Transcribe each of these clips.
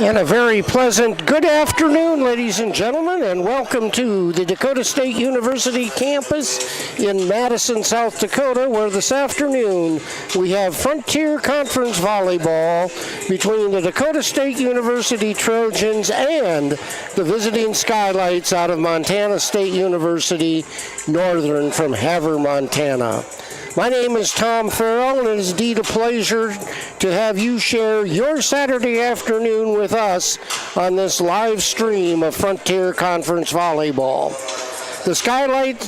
And a very pleasant good afternoon, ladies and gentlemen, and welcome to the Dakota State University campus in Madison, South Dakota, where this afternoon we have Frontier Conference Volleyball between the Dakota State University Trojans and the visiting Skylights out of Montana State University, Northern from Havre, Montana. My name is Tom Farrell, and it is indeed a pleasure to have you share your Saturday afternoon with us on this live stream of Frontier Conference Volleyball. The Skylights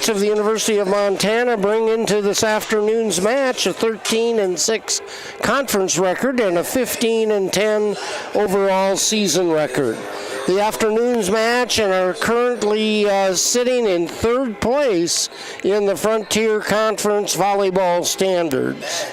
of the University of Montana bring into this afternoon's match a 13-6 conference record and a 15-10 overall season record. The afternoon's match and are currently sitting in third place in the Frontier Conference Volleyball standings.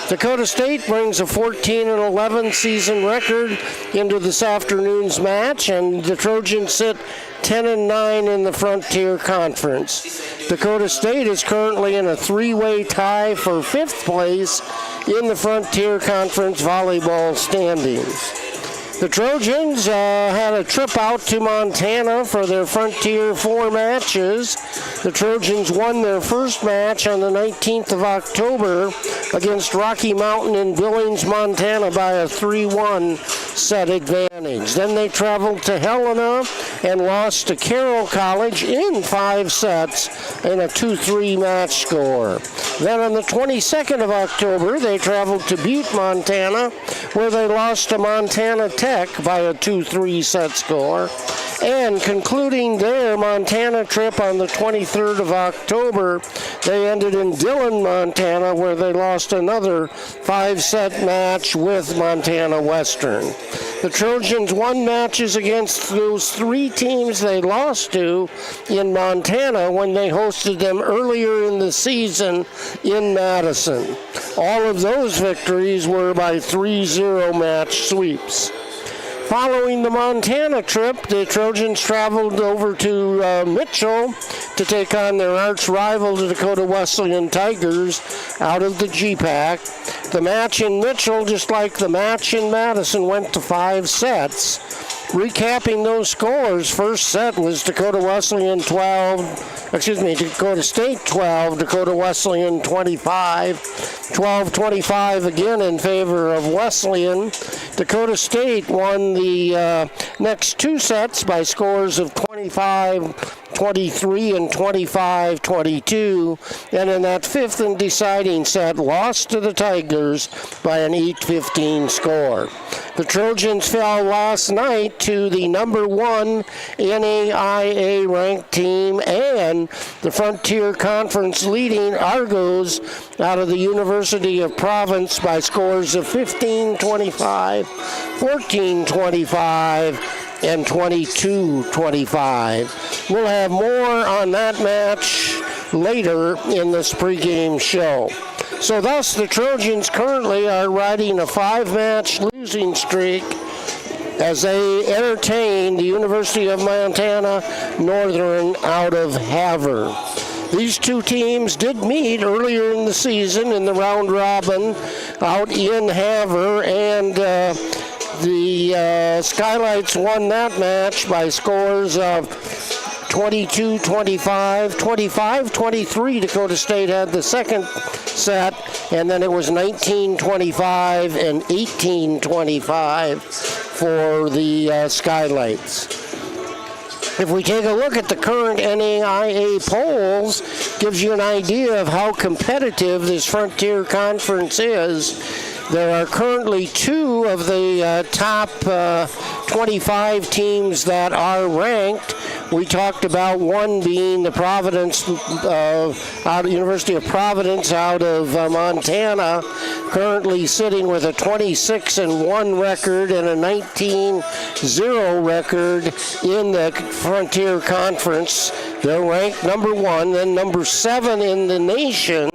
Dakota State brings a 14-11 season record into this afternoon's match, and the Trojans sit 10-9 in the Frontier Conference. Dakota State is currently in a three-way tie for fifth place in the Frontier Conference Volleyball standings. The Trojans had a trip out to Montana for their Frontier 4 matches. The Trojans won their first match on the 19th of October against Rocky Mountain in Billings, Montana by a 3-1 set advantage. Then they traveled to Helena and lost to Carroll College in 5 sets in a 2-3 match score. Then on the 22nd of October, they traveled to Butte, Montana, where they lost to Montana Tech by a 2-3 set score. And concluding their Montana trip on the 23rd of October, they ended in Dillon, Montana, where they lost another 5-set match with Montana Western. The Trojans won matches against those 3 teams they lost to in Montana when they hosted them earlier in the season in Madison. All of those victories were by 3-0 match sweeps. Following the Montana trip, the Trojans traveled over to Mitchell to take on their arch rival, the Dakota Wesleyan Tigers, out of the GPAC. The match in Mitchell, just like the match in Madison, went to 5 sets. Recapping those scores, first set was Dakota State 12, Dakota Wesleyan 25. 12-25 again in favor of Wesleyan. Dakota State won the next 2 sets by scores of 25-23 and 25-22. And in that 5th and deciding set, lost to the Tigers by an 8-15 score. The Trojans fell last night to the number 1 NAIA ranked team and the Frontier Conference leading Argos out of the University of Providence by scores of 15-25, 14-25, and 22-25. We'll have more on that match later in this pregame show. So thus, the Trojans currently are riding a 5-match losing streak as they entertain the University of Montana Northern out of Havre. These 2 teams did meet earlier in the season in the round robin out in Havre, and the Skylights won that match by scores of 22-25, 25-23. Dakota State had the second set, and then it was 19-25 and 18-25 for the Skylights. If we take a look at the current NAIA polls, gives you an idea of how competitive this Frontier Conference is. There are currently 2 of the top 25 teams that are ranked. We talked about one being the University of Providence out of Montana, currently sitting with a 26-1 record and a 19-0 record in the Frontier Conference. They're ranked number 1, then number 7 in the nation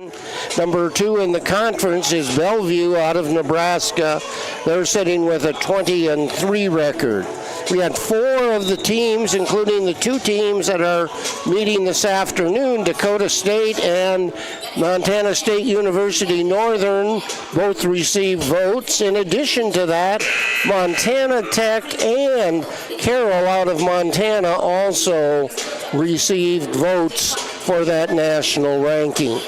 Number 2 in the conference is Bellevue out of Nebraska. They're sitting with a 20-3 record. We had 4 of the teams, including the 2 teams that are meeting this afternoon, Dakota State and Montana State University Northern, both received votes. In addition to that, Montana Tech and Carroll out of Montana also received votes for that national ranking.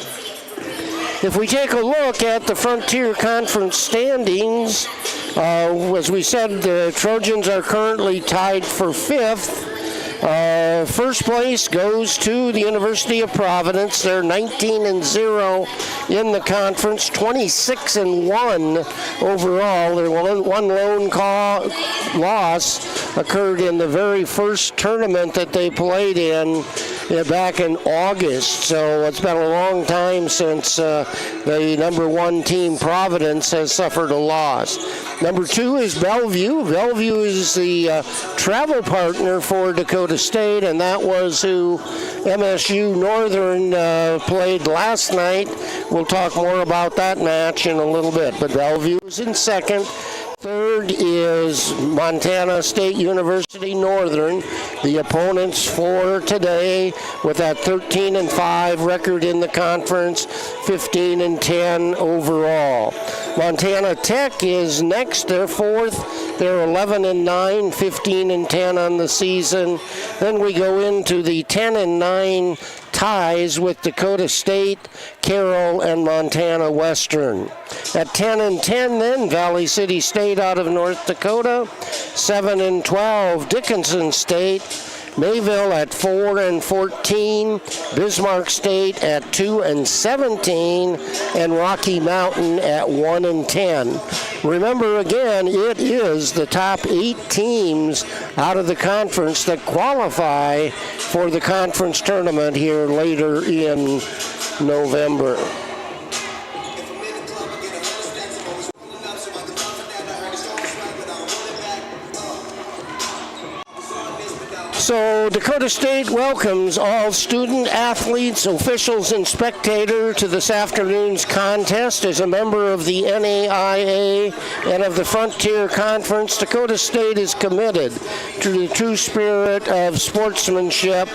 If we take a look at the Frontier Conference standings, as we said, the Trojans are currently tied for 5th. First place goes to the University of Providence. They're 19-0 in the conference, 26-1 overall. Their one lone loss occurred in the very first tournament that they played in back in August. So it's been a long time since the number 1 team, Providence, has suffered a loss. Number 2 is Bellevue. Bellevue is the travel partner for Dakota State, and that was who MSU-Northern played last night. We'll talk more about that match in a little bit, but Bellevue is in second. Third is Montana State University Northern, the opponents for today, with that 13-5 record in the conference, 15-10 overall. Montana Tech is next. They're fourth. They're 11-9, 15-10 on the season. Then we go into the 10-9 ties with Dakota State, Carroll, and Montana Western. At 10-10 then, Valley City State out of North Dakota, 7-12, Dickinson State, Mayville at 4-14, Bismarck State at 2-17, and Rocky Mountain at 1-10. Remember again, it is the top 8 teams out of the conference that qualify for the conference tournament here later in November. So Dakota State welcomes all student athletes, officials, and spectators to this afternoon's contest. As a member of the NAIA and of the Frontier Conference, Dakota State is committed to the true spirit of sportsmanship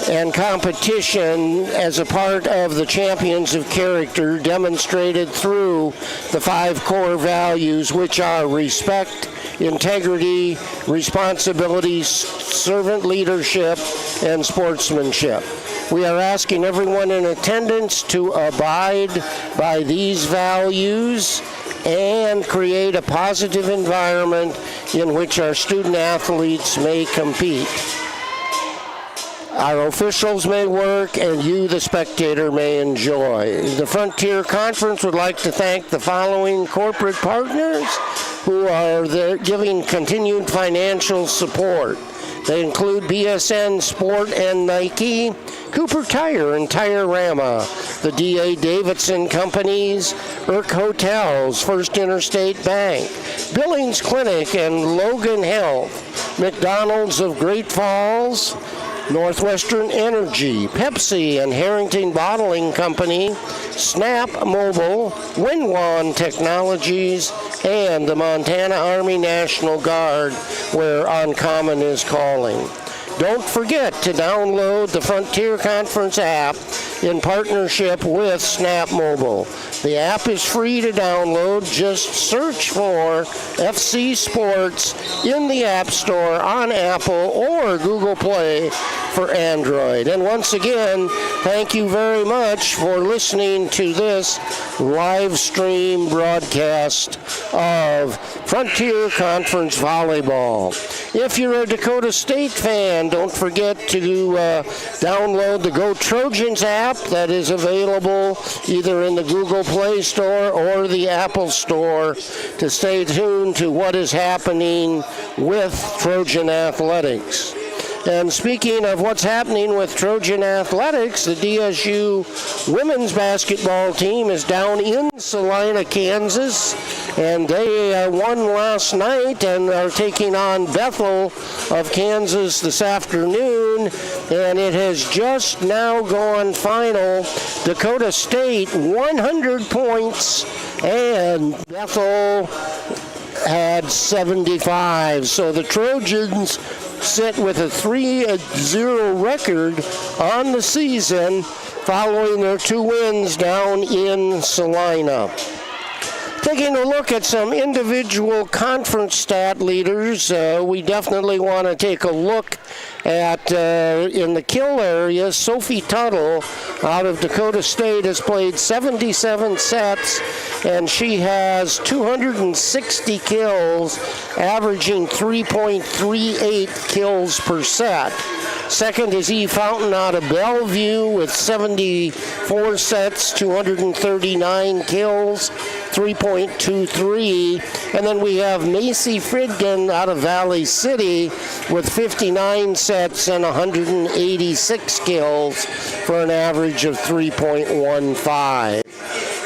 and competition as a part of the Champions of Character demonstrated through the 5 core values, which are respect, integrity, responsibility, servant leadership, and sportsmanship. We are asking everyone in attendance to abide by these values and create a positive environment in which our student athletes may compete. Our officials may work, and you, the spectator, may enjoy. The Frontier Conference would like to thank the following corporate partners who are giving continued financial support. They include BSN Sport and Nike, Cooper Tire and Tire-Rama, the D.A. Davidson Companies, Irk Hotels, First Interstate Bank, Billings Clinic and Logan Health, McDonald's of Great Falls, Northwestern Energy, Pepsi and Harrington Bottling Company, Snap Mobile, Winwan Technologies, and the Montana Army National Guard, where Uncommon is calling. Don't forget to download the Frontier Conference app in partnership with Snap Mobile. The app is free to download. Just search for FC Sports in the App Store on Apple or Google Play for Android. And once again, thank you very much for listening to this live stream broadcast of Frontier Conference Volleyball. If you're a Dakota State fan, don't forget to download the Go Trojans app that is available either in the Google Play Store or the Apple Store to stay tuned to what is happening with Trojan Athletics. And speaking of what's happening with Trojan Athletics, the DSU women's basketball team is down in Salina, Kansas, and they won last night and are taking on Bethel of Kansas this afternoon, and it has just now gone final. Dakota State 100 points and Bethel had 75. So the Trojans sit with a 3-0 record on the season following their 2 wins down in Salina. Taking a look at some individual conference stat leaders, we definitely want to take a look at, in the kill area, Sophie Tuttle out of Dakota State has played 77 sets, and she has 260 kills, averaging 3.38 kills per set. Second is E. Fountain out of Bellevue with 74 sets, 239 kills, 3.23. And then we have Macy Fridgen out of Valley City with 59 sets and 186 kills for an average of 3.15.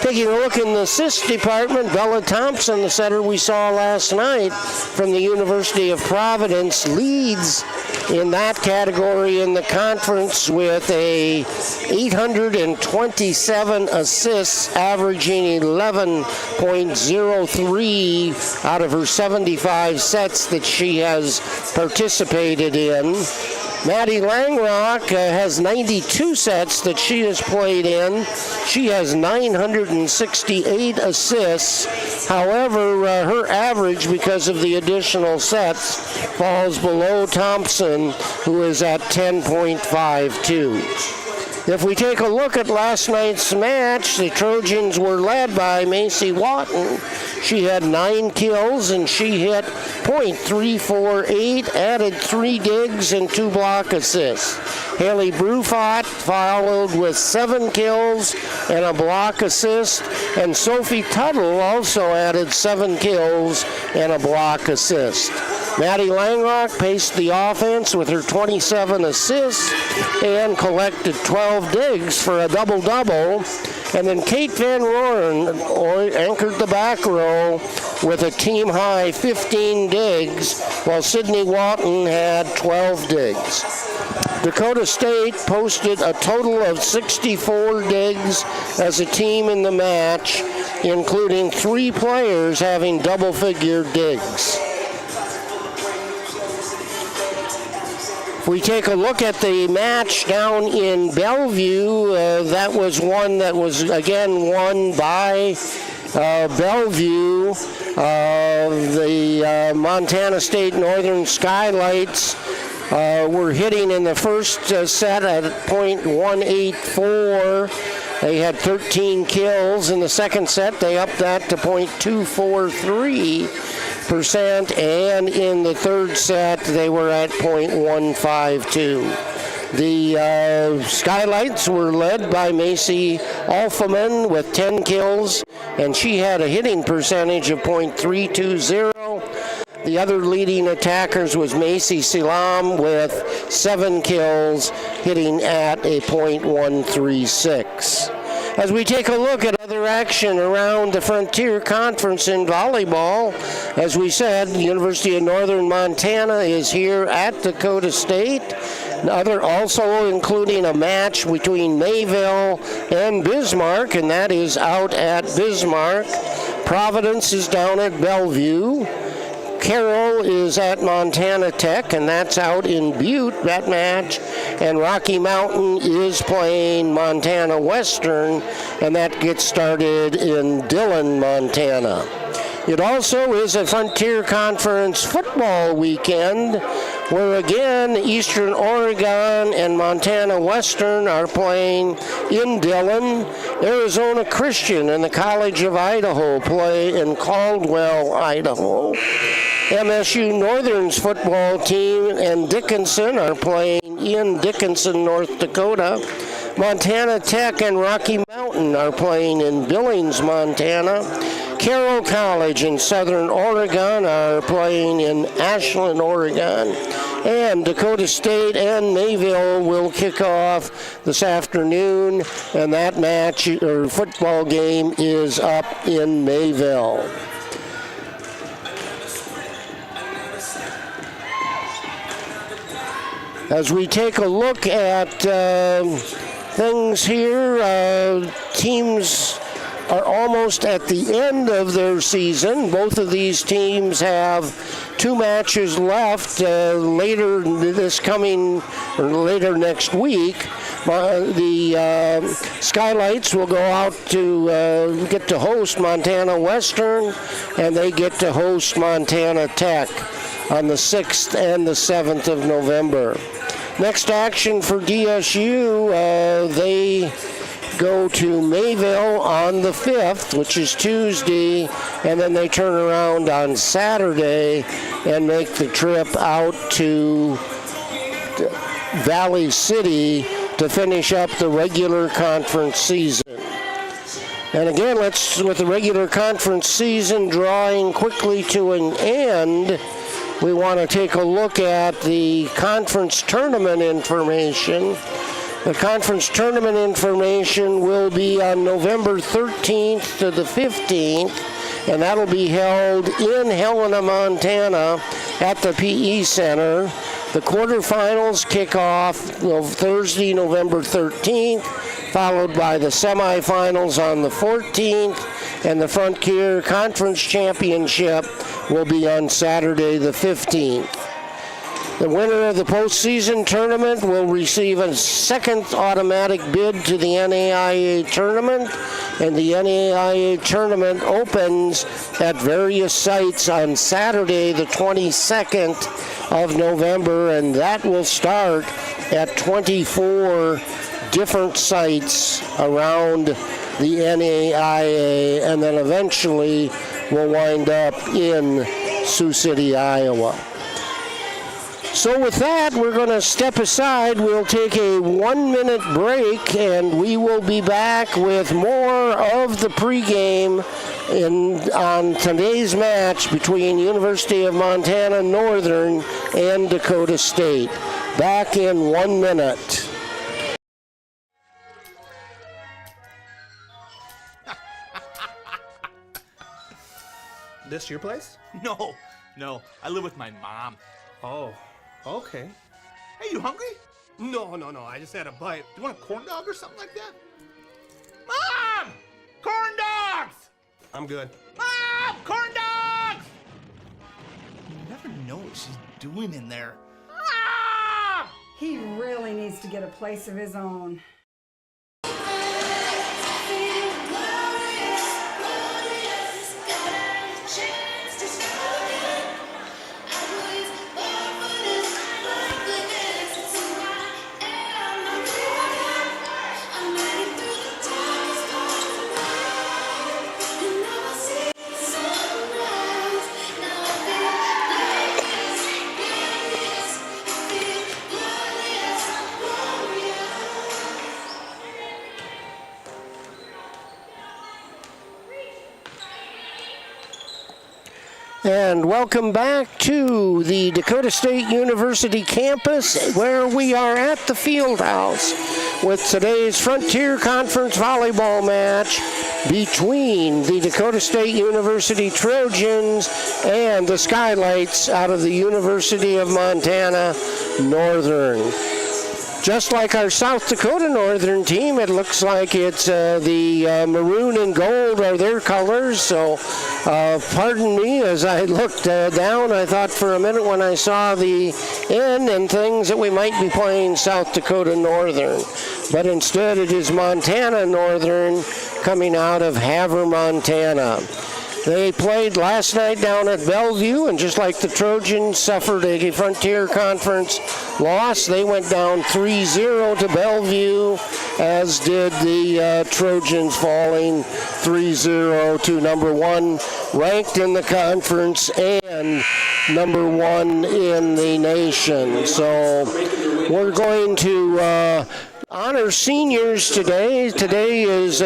Taking a look in the assist department, Bella Thompson, the setter we saw last night from the University of Providence, leads in that category in the conference with a 827 assists, averaging 11.03 out of her 75 sets that she has participated in. Maddie Langrock has 92 sets that she has played in. She has 968 assists. However, her average, because of the additional sets, falls below Thompson, who is at 10.52. If we take a look at last night's match, the Trojans were led by Macy Watton. She had 9 kills and she hit .348, added 3 digs and 2 block assists. Haley Brufot followed with 7 kills and a block assist, and Sophie Tuttle also added 7 kills and a block assist. Maddie Langrock paced the offense with her 27 assists and collected 12 digs for a double-double. And then Kate Van Roeren anchored the back row with a team-high 15 digs, while Sydney Walton had 12 digs. Dakota State posted a total of 64 digs as a team in the match, including 3 players having double-figure digs. If we take a look at the match down in Bellevue, that was one that was, again, won by Bellevue. The Montana State Northern Skylights were hitting in the first set at .184. They had 13 kills. In the second set, they upped that to .243%, and in the third set, they were at .152. The Skylights were led by Macy Alphaman with 10 kills, and she had a hitting percentage of .320. The other leading attackers was Macy Silam with 7 kills, hitting at a .136. As we take a look at other action around the Frontier Conference in volleyball, as we said, the University of Northern Montana is here at Dakota State. Also including a match between Mayville and Bismarck, and that is out at Bismarck. Providence is down at Bellevue. Carroll is at Montana Tech, and that's out in Butte, that match. And Rocky Mountain is playing Montana Western, and that gets started in Dillon, Montana. It also is a Frontier Conference football weekend, where again, Eastern Oregon and Montana Western are playing in Dillon. Arizona Christian and the College of Idaho play in Caldwell, Idaho. MSU-Northern's football team and Dickinson are playing in Dickinson, North Dakota. Montana Tech and Rocky Mountain are playing in Billings, Montana. Carroll College in Southern Oregon are playing in Ashland, Oregon. And Dakota State and Mayville will kick off this afternoon, and that match or football game is up in Mayville. As we take a look at things here, teams are almost at the end of their season. Both of these teams have 2 matches left later next week. The Skylights will go out to get to host Montana Western, and they get to host Montana Tech on the 6th and the 7th of November. Next action for DSU, they go to Mayville on the 5th, which is Tuesday, and then they turn around on Saturday and make the trip out to Valley City to finish up the regular conference season. And again, with the regular conference season drawing quickly to an end, we want to take a look at the conference tournament information. The conference tournament information will be on November 13th to the 15th, and that'll be held in Helena, Montana at the PE Center. The quarterfinals kick off Thursday, November 13th, followed by the semifinals on the 14th, and the Frontier Conference Championship will be on Saturday, the 15th. The winner of the postseason tournament will receive a second automatic bid to the NAIA tournament, and the NAIA tournament opens at various sites on Saturday, the 22nd of November, and that will start at 24 different sites around the NAIA, and then eventually will wind up in Sioux City, Iowa. So with that, we're going to step aside. We'll take a 1-minute break, and we will be back with more of the pregame on today's match between University of Montana Northern and Dakota State. Back in 1 minute. This your place? No. I live with my mom. Oh, okay. Hey, you hungry? No. I just had a bite. Do you want a corn dog or something like that? Mom! Corn dogs! I'm good. Mom! Corn dogs! You never know what she's doing in there. Mom! He really needs to get a place of his own. And welcome back to the Dakota State University campus, where we are at the Fieldhouse with today's Frontier Conference volleyball match between the Dakota State University Trojans and the Skylights out of the University of Montana Northern. Just like our South Dakota Northern team, it looks like it's the maroon and gold are their colors. So pardon me as I looked down. I thought for a minute when I saw the N and things that we might be playing South Dakota Northern. But instead it is Montana Northern coming out of Havre, Montana. They played last night down at Bellevue, and just like the Trojans suffered a Frontier Conference loss, they went down 3-0 to Bellevue, as did the Trojans, falling 3-0 to number 1 ranked in the conference and number 1 in the nation. So we're going to honor seniors today. Today is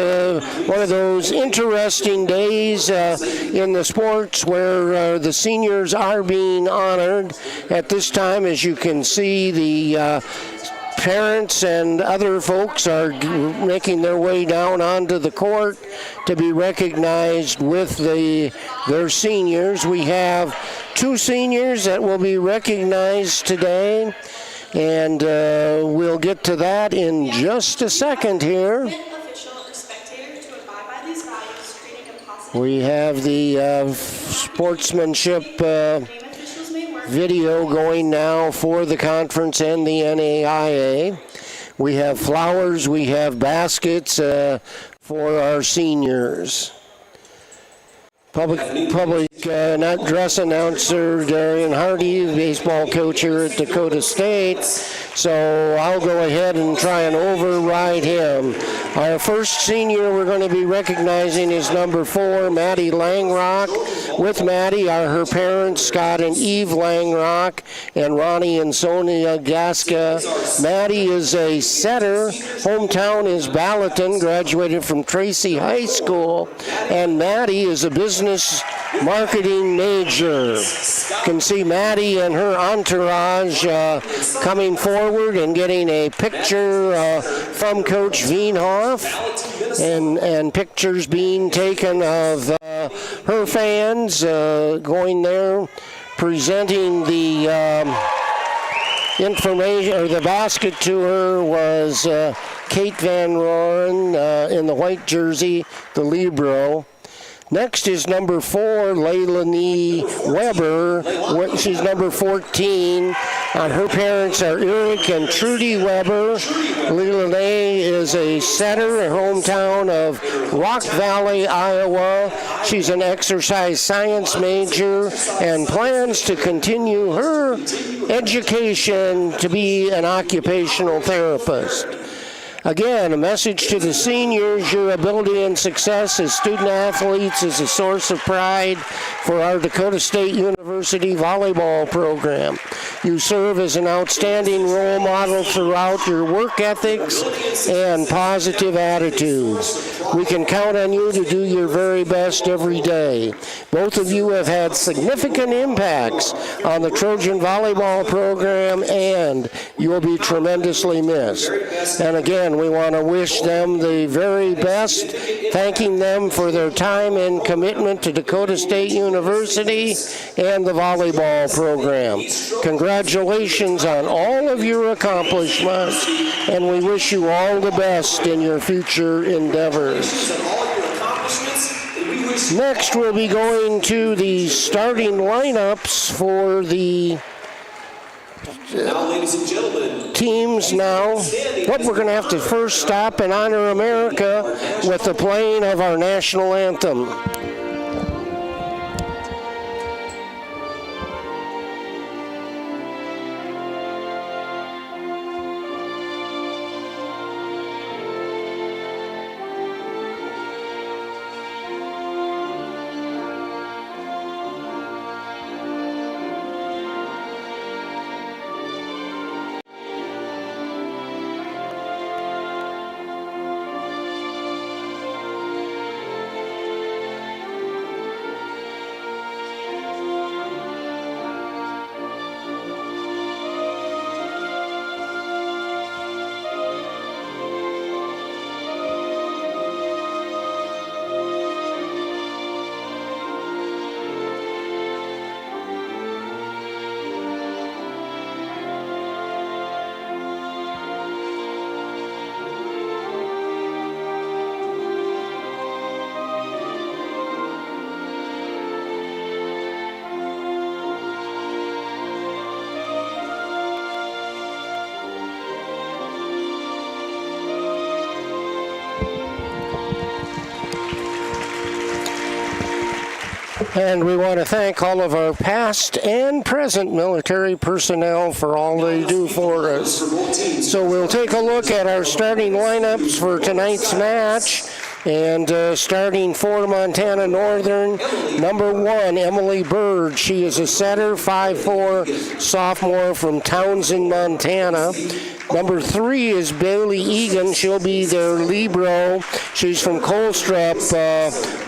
one of those interesting days in the sports where the seniors are being honored. At this time, as you can see, the parents and other folks are making their way down onto the court to be recognized with their seniors. We have 2 seniors that will be recognized today. And we'll get to that in just a second here. We have the sportsmanship video going now for the conference and the NAIA. We have flowers, we have baskets for our seniors. Public dress announcer Darian Hardy, baseball coach here at Dakota State. So I'll go ahead and try and override him. Our first senior we're going to be recognizing is number 4, Maddie Langrock. With Maddie are her parents, Scott and Eve Langrock, and Ronnie and Sonia Gaska. Maddie is a setter. Hometown is Ballatin, graduated from Tracy High School. And Maddie is a business marketing major. You can see Maddie and her entourage coming forward and getting a picture from Coach Veenhoff, and pictures being taken of her fans going there, presenting the information, or the basket to her was Kate Van Roren in the white jersey, the libero. Next is number 4, Leilani Weber. She's number 14. Her parents are Eric and Trudy Weber. Leilani is a setter, her hometown of Rock Valley, Iowa. She's an exercise science major and plans to continue her education to be an occupational therapist. Again, a message to the seniors: your ability and success as student athletes is a source of pride for our Dakota State University volleyball program. You serve as an outstanding role model throughout your work ethics and positive attitudes. We can count on you to do your very best every day. Both of you have had significant impacts on the Trojan volleyball program, and you will be tremendously missed. And again, we want to wish them the very best, thanking them for their time and commitment to Dakota State University and the volleyball program. Congratulations on all of your accomplishments, and we wish you all the best in your future endeavors. Next, we'll be going to the starting lineups for the teams now. But we're going to have to first stop and honor America with the playing of our national anthem. And we want to thank all of our past and present military personnel for all they do for us. So we'll take a look at our starting lineups for tonight's match. And starting for Montana Northern, number 1, Emily Bird. She is a setter, 5'4", sophomore from Townsend, Montana. Number 3 is Bailey Egan. She'll be their libero. She's from Colstrip,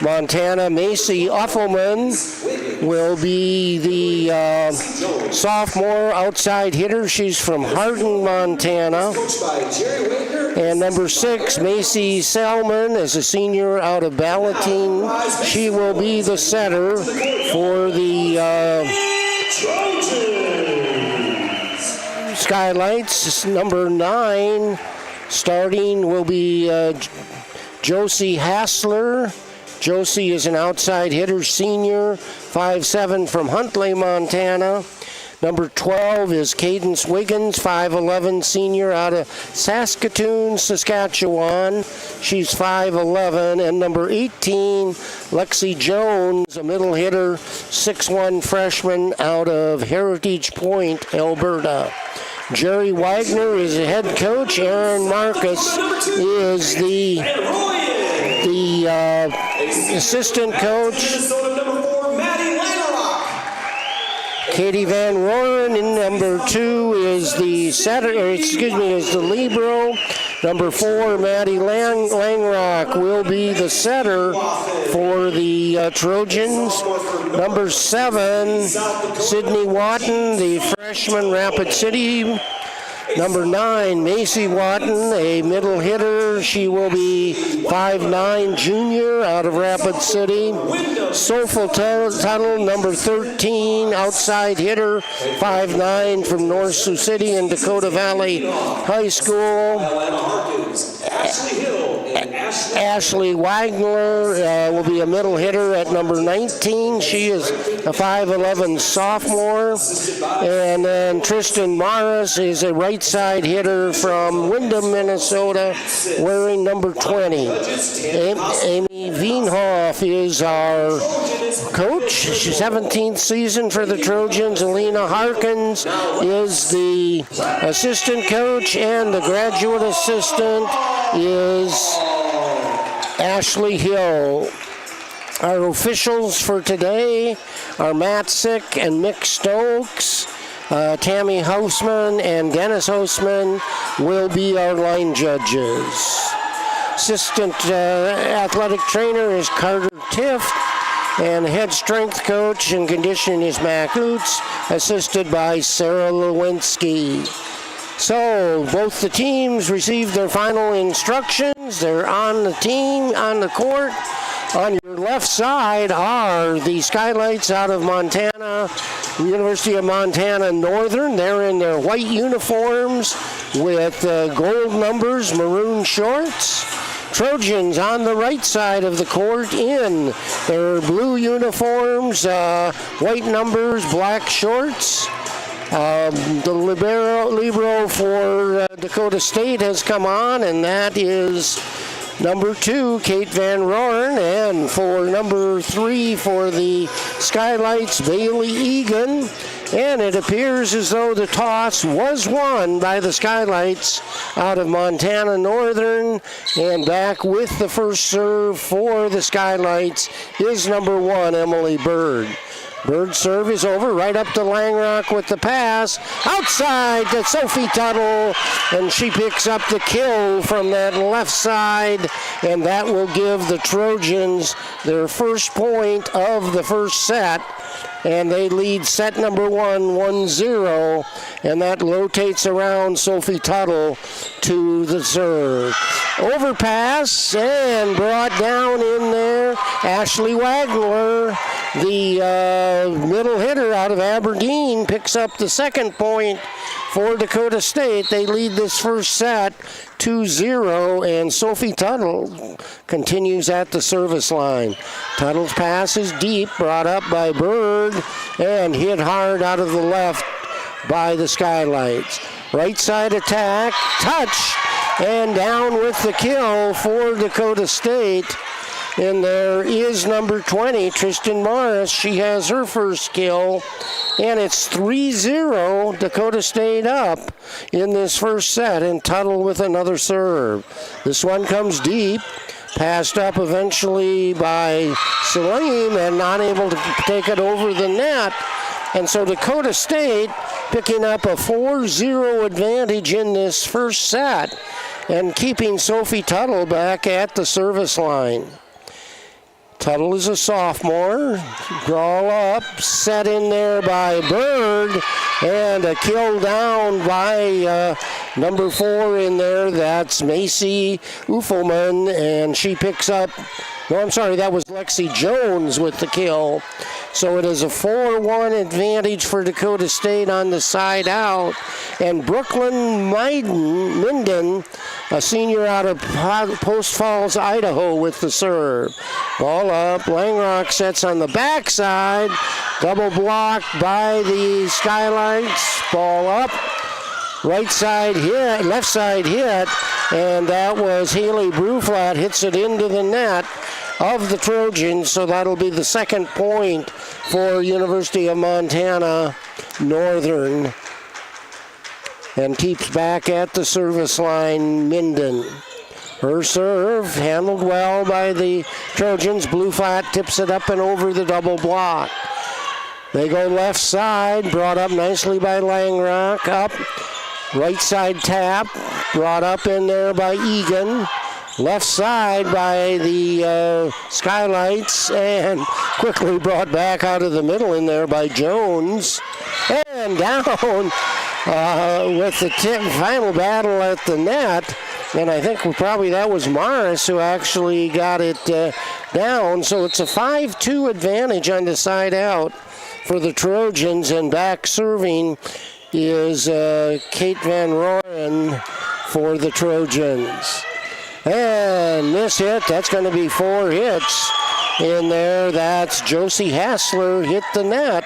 Montana. Macy Uffelman will be the sophomore outside hitter. She's from Hardin, Montana. And number 6, Macy Selman, is a senior out of Ballatin. She will be the setter for the Skylights, number 9, starting will be Josie Hassler. Josie is an outside hitter, senior, 5'7" from Huntley, Montana. Number 12 is Cadence Wiggins, 5'11", senior out of Saskatoon, Saskatchewan. She's 5'11". And number 18, Lexi Jones, a middle hitter, 6'1" freshman out of Heritage Point, Alberta. Jerry Wagner is the head coach. Aaron Marcus is the assistant coach. Katie Van Roren in number 2 is the is the libero. Number 4, Maddie Langrock will be the setter for the Trojans. Number 7, Sydney Watton, the freshman, Rapid City. Number 9, Macy Watton, a middle hitter. She will be 5'9", junior out of Rapid City. Soulful Tuttle, number 13, outside hitter, 5'9", from North Sioux City and Dakota Valley High School. Ashley Wagner will be a middle hitter at number 19. She is a 5'11" sophomore. And then Tristan Morris is a right side hitter from Windham, Minnesota, wearing number 20. Amy Wienhoff is our coach. She's 17th season for the Trojans. Alina Harkins is the assistant coach, and the graduate assistant is Ashley Hill. Our officials for today are Matt Sick and Mick Stokes. Tammy Hausman and Dennis Hausman will be our line judges. Assistant athletic trainer is Carter Tift, and head strength coach and conditioning is Mac Oots, assisted by Sarah Lewinsky. So both the teams received their final instructions. They're on the team, on the court. On your left side are the Skylights out of Montana, University of Montana Northern. They're in their white uniforms with gold numbers, maroon shorts. Trojans on the right side of the court in their blue uniforms, white numbers, black shorts. The libero for Dakota State has come on, and that is number 2, Kate Van Roren, and for number 3 for the Skylights, Bailey Egan. And it appears as though the toss was won by the Skylights out of Montana Northern, and back with the first serve for the Skylights is number 1, Emily Bird. Bird's serve is over, right up to Langrock with the pass. Outside to Sophie Tuttle, and she picks up the kill from that left side, and that will give the Trojans their first point of the first set. And they lead set number 1, 1-0, and that rotates around Sophie Tuttle to the serve. Overpass and brought down in there. Ashley Wagner, the middle hitter out of Aberdeen, picks up the second point for Dakota State. They lead this first set 2-0, and Sophie Tuttle continues at the service line. Tuttle's pass is deep, brought up by Bird, and hit hard out of the left by the Skylights. Right side attack, touch, and down with the kill for Dakota State. And there is number 20, Tristan Morris. She has her first kill, and it's 3-0, Dakota State up in this first set, and Tuttle with another serve. This one comes deep, passed up eventually by Salim, and not able to take it over the net. And so Dakota State picking up a 4-0 advantage in this first set, and keeping Sophie Tuttle back at the service line. Tuttle is a sophomore. Brawl up, set in there by Bird, and a kill down by number 4 in there. That's Macy Uffelman, and she picks up, no, I'm sorry, that was Lexi Jones with the kill. So it is a 4-1 advantage for Dakota State on the side out. And Brooklyn Minden, a senior out of Post Falls, Idaho, with the serve. Ball up. Langrock sets on the backside. Double block by the Skylights. Ball up. Right side hit, left side hit, and that was Haley Bruflat hits it into the net of the Trojans, so that'll be the second point for University of Montana Northern. And keeps back at the service line, Minden. Her serve handled well by the Trojans. Bruflat tips it up and over the double block. They go left side, brought up nicely by Langrock, up. Right side tap, brought up in there by Egan. Left side by the Skylights, and quickly brought back out of the middle in there by Jones. And down with the final battle at the net. And I think probably that was Morris who actually got it down. So it's a 5-2 advantage on the side out for the Trojans, and back serving is Kate Van Royen for the Trojans. And this hit, that's going to be 4 hits in there. That's Josie Hassler hit the net.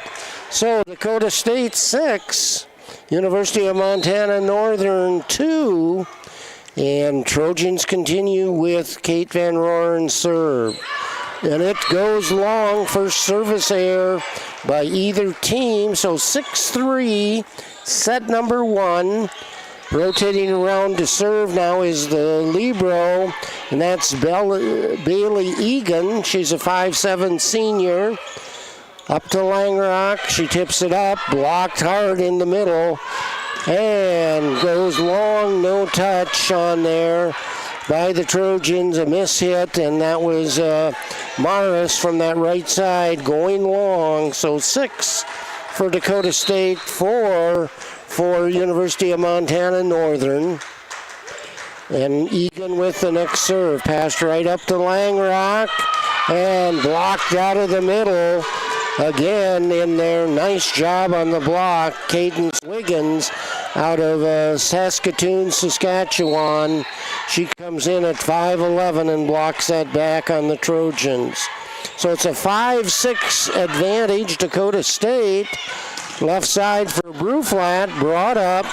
So Dakota State 6, University of Montana Northern 2, and Trojans continue with Kate Van Royen's serve. And it goes long, first service error by either team, so 6-3. Set number 1. Rotating around to serve now is the libero, and that's Bailey Egan. She's a 5'7" senior. Up to Langrock. She tips it up, blocked hard in the middle, and goes long, no touch on there by the Trojans. A miss hit, and that was Morris from that right side going long. So 6 for Dakota State, 4 for University of Montana Northern. And Egan with the next serve. Passed right up to Langrock and blocked out of the middle. Again in there. Nice job on the block. Cadence Wiggins out of Saskatoon, Saskatchewan. She comes in at 5'11" and blocks that back on the Trojans. So it's a 5-6 advantage, Dakota State. Left side for Bruflat, brought up.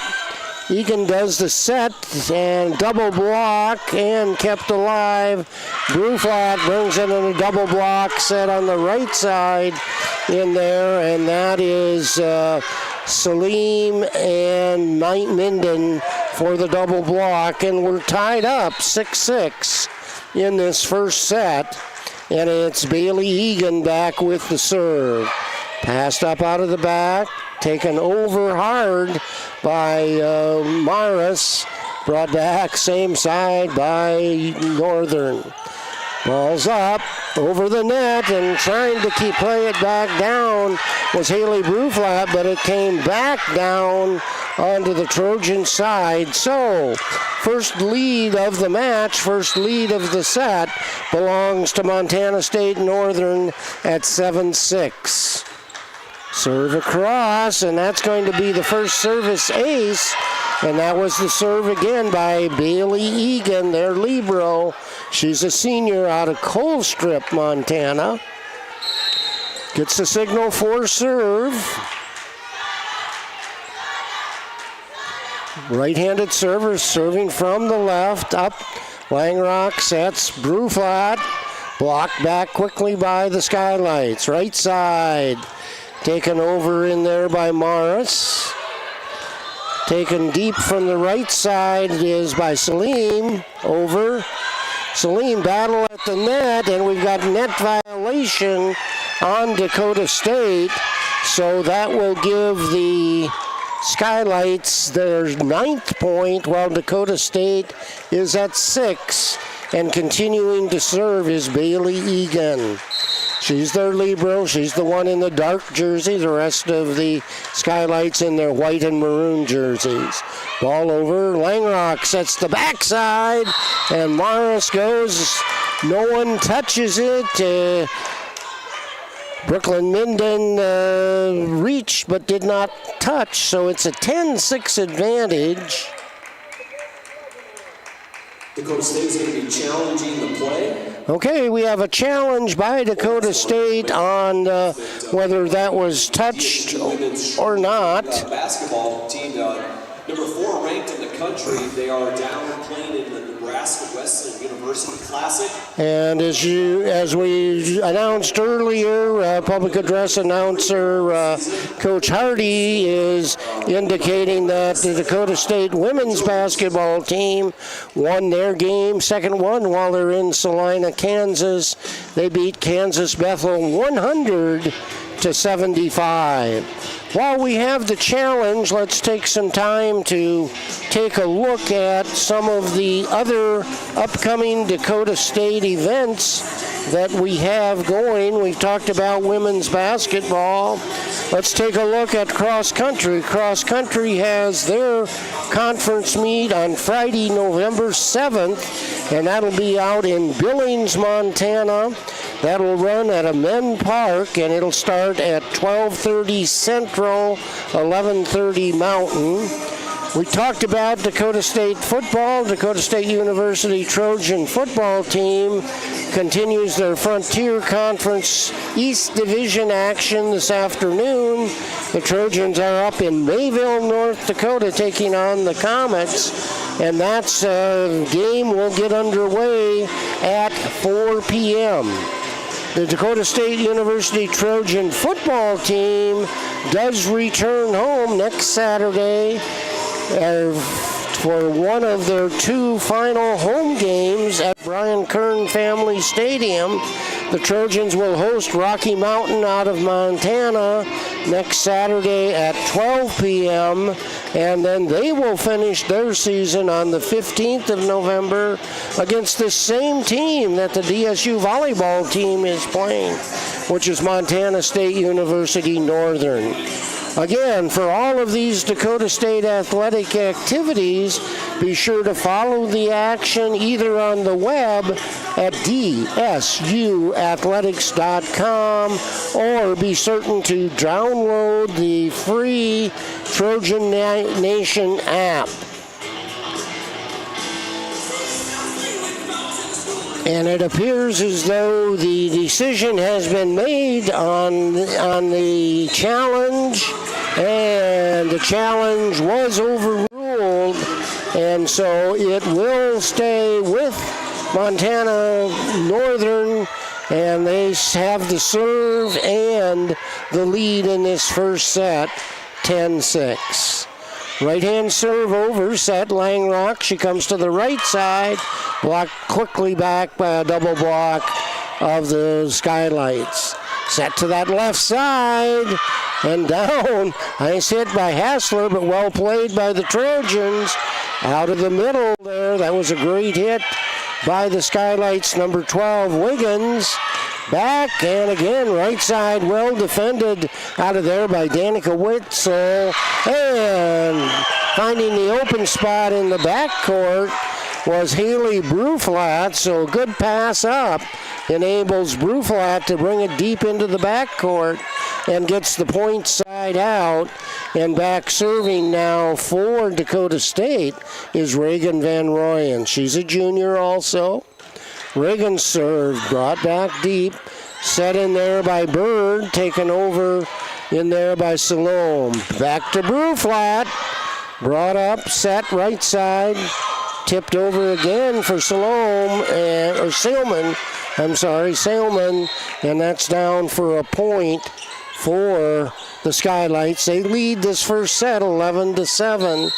Egan does the set and double block and kept alive. Bruflat brings it in a double block set on the right side in there, and that is Salim and Minden for the double block, and we're tied up 6-6 in this first set, and it's Bailey Egan back with the serve. Passed up out of the back, taken over hard by Morris, brought back same side by Northern. Ball's up over the net, and trying to play it back down was Haley Bruflat, but it came back down onto the Trojan side. So first lead of the match, first lead of the set belongs to Montana State Northern at 7-6. Serve across, and that's going to be the first service ace, and that was the serve again by Bailey Egan, their libero. She's a senior out of Colstrip, Montana. Gets the signal for serve. Right-handed server serving from the left, up. Langrock sets, Bruflat, blocked back quickly by the Skylights. Right side. Taken over in there by Morris. Taken deep from the right side is by Salim. Over. Salim battle at the net, and we've got net violation on Dakota State. So that will give the Skylights their 9th point, while Dakota State is at 6. And continuing to serve is Bailey Egan. She's their libero. She's the one in the dark jersey. The rest of the Skylights in their white and maroon jerseys. Ball over. Langrock sets the backside, and Morris goes. No one touches it. Brooklyn Minden reached but did not touch, so it's a 10-6 advantage. Dakota State is going to be challenging the play. Okay, we have a challenge by Dakota State on whether that was touched or not. Basketball team, number 4 ranked in the country. They are down playing in the Nebraska Wesleyan University Classic. And as we announced earlier, public address announcer Coach Hardy is indicating that the Dakota State women's basketball team won their game, second one, while they're in Salina, Kansas. They beat Kansas Bethel 100-75. While we have the challenge, let's take some time to take a look at some of the other upcoming Dakota State events that we have going. We've talked about women's basketball. Let's take a look at cross country. Cross country has their conference meet on Friday, November 7th, and that'll be out in Billings, Montana. That'll run at Amen Park, and it'll start at 12:30 Central, 11:30 Mountain. We talked about Dakota State football. Dakota State University Trojan football team continues their Frontier Conference East Division action this afternoon. The Trojans are up in Mayville, North Dakota, taking on the Comets, and that's a game will get underway at 4 p.m. The Dakota State University Trojan football team does return home next Saturday for one of their 2 final home games at Brian Kern Family Stadium. The Trojans will host Rocky Mountain out of Montana next Saturday at 12 p.m., and then they will finish their season on the 15th of November against the same team that the DSU volleyball team is playing, which is Montana State University Northern. Again, for all of these Dakota State athletic activities, be sure to follow the action either on the web at dsuathletics.com or be certain to download the free Trojan Nation app. And it appears as though the decision has been made on the challenge, and the challenge was overruled, and so it will stay with Montana Northern, and they have the serve and the lead in this first set, 10-6. Right-hand serve over, set Langrock. She comes to the right side, blocked quickly back by a double block of the Skylights. Set to that left side, and down. Nice hit by Hassler, but well played by the Trojans. Out of the middle there, that was a great hit by the Skylights, number 12, Wiggins. Back, and again, right side, well defended out of there by Danica Witzel. And finding the open spot in the backcourt was Haley Bruflat, so a good pass up enables Bruflat to bring it deep into the backcourt and gets the point side out. And back serving now for Dakota State is Reagan Van Royen. She's a junior also. Reagan served, brought back deep, set in there by Bird, taken over in there by Salome. Back to Bruflat, brought up, set right side, tipped over again for Salome, Salmon, and that's down for a point for the Skylights. They lead this first set 11-7,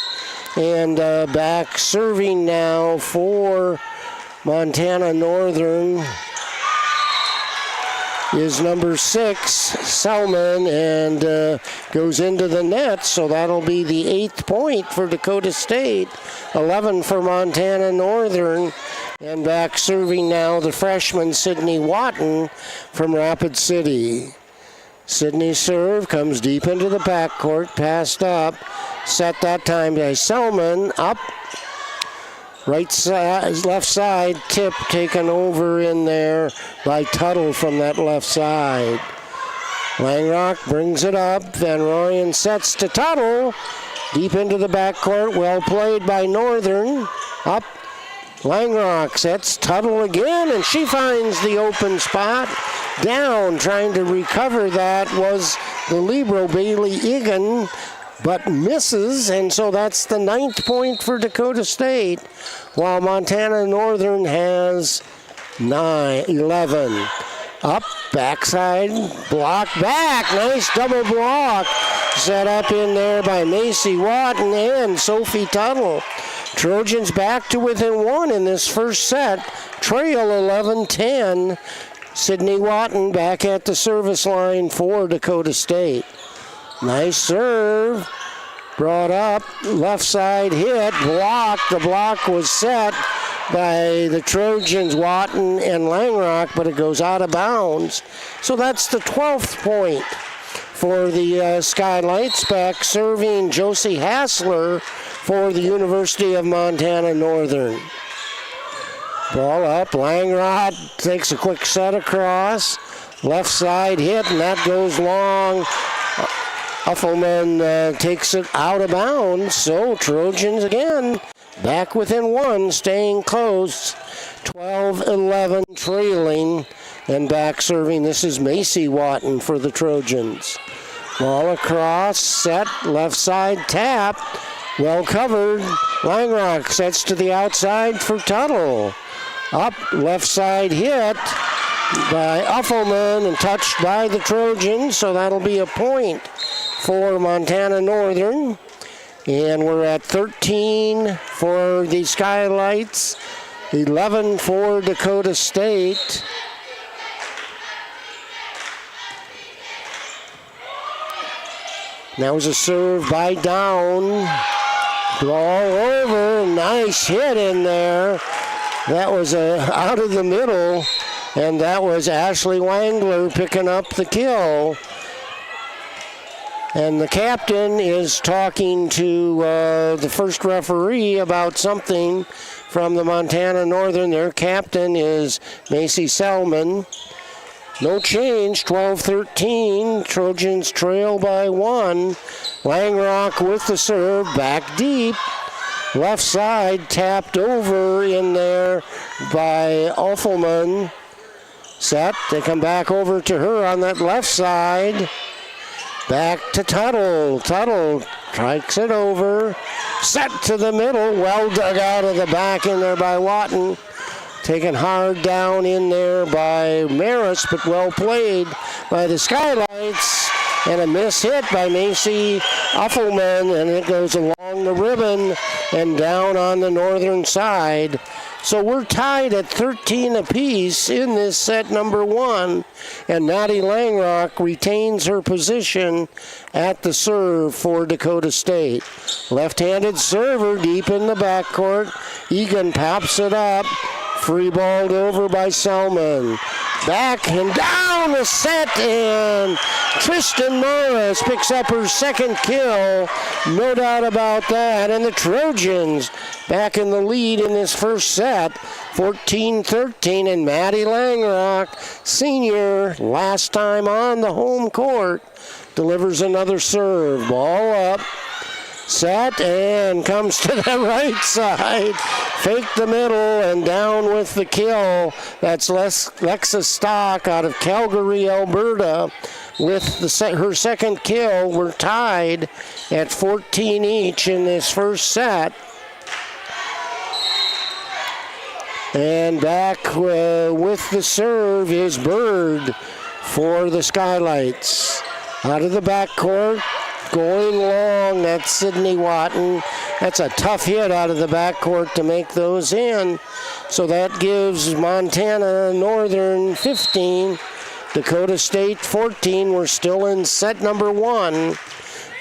and back serving now for Montana Northern is number 6, Selman, and goes into the net, so that'll be the 8th point for Dakota State. 11 for Montana Northern, and back serving now the freshman Sydney Watton from Rapid City. Sydney's serve comes deep into the backcourt, passed up, set that time by Selman, up. Right side, left side, tip taken over in there by Tuttle from that left side. Langrock brings it up. Van Rooyen sets to Tuttle. Deep into the backcourt. Well played by Northern. Up. Langrock sets Tuttle again, and she finds the open spot. Down, trying to recover that was the libero, Bailey Egan, but misses, and so that's the 9th point for Dakota State, while Montana Northern has 11. Up, backside, block back. Nice double block set up in there by Macy Watton and Sophie Tuttle. Trojans back to within 1 in this first set. Trail 11-10. Sydney Watton back at the service line for Dakota State. Nice serve. Brought up. Left side hit. Blocked. The block was set by the Trojans, Watton and Langrock, but it goes out of bounds. So that's the 12th point for the Skylights. Back serving Josie Hassler for the University of Montana Northern. Ball up, Langrock takes a quick set across. Left side hit, and that goes long. Uffelman takes it out of bounds, so Trojans again back within 1, staying close. 12-11 trailing, and back serving. This is Macy Watton for the Trojans. Ball across, set, left side tap. Well covered. Langrock sets to the outside for Tuttle. Up, left side hit by Uffelman and touched by the Trojans, so that'll be a point for Montana Northern. And we're at 13 for the Skylights, 11 for Dakota State. That was a serve by Down. Ball over, nice hit in there. That was out of the middle, and that was Ashley Wangler picking up the kill. And the captain is talking to the first referee about something from the Montana Northern. Their captain is Macy Selman. No change, 12-13. Trojans trail by 1. Langrock with the serve, back deep. Left side tapped over in there by Uffelman. Set, they come back over to her on that left side. Back to Tuttle. Tuttle strikes it over. Set to the middle. Well dug out of the back in there by Watton. Taken hard down in there by Maris, but well played by the Skylights. And a miss hit by Macy Uffelman, and it goes along the ribbon and down on the northern side. So we're tied at 13 apiece in this set number 1, and Natty Langrock retains her position at the serve for Dakota State. Left-handed server deep in the backcourt. Egan pops it up. Free balled over by Selman. Back and down the set, and Tristan Morris picks up her second kill. No doubt about that. And the Trojans back in the lead in this first set, 14-13. And Maddie Langrock, senior, last time on the home court, delivers another serve. Ball up. Set and comes to the right side. Fake the middle and down with the kill. That's Lexa Stock out of Calgary, Alberta. With her second kill, we're tied at 14 each in this first set. And back with the serve is Bird for the Skylights. Out of the backcourt. Going long, that's Sydney Watton. That's a tough hit out of the backcourt to make those in. So that gives Montana Northern 15, Dakota State 14. We're still in set number 1.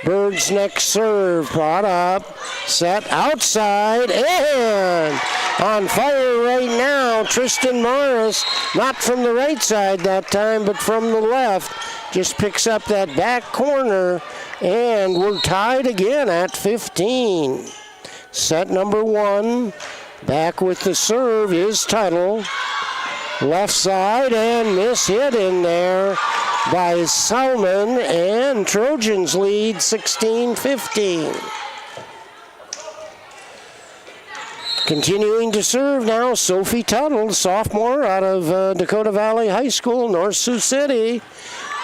Bird's next serve, brought up, set outside, and on fire right now, Tristan Morris, not from the right side that time, but from the left, just picks up that back corner. And we're tied again at 15. Set number 1. Back with the serve is Tuttle. Left side and miss hit in there by Salmon, and Trojans lead 16-15. Continuing to serve now, Sophie Tuttle, sophomore out of Dakota Valley High School, North Sioux City.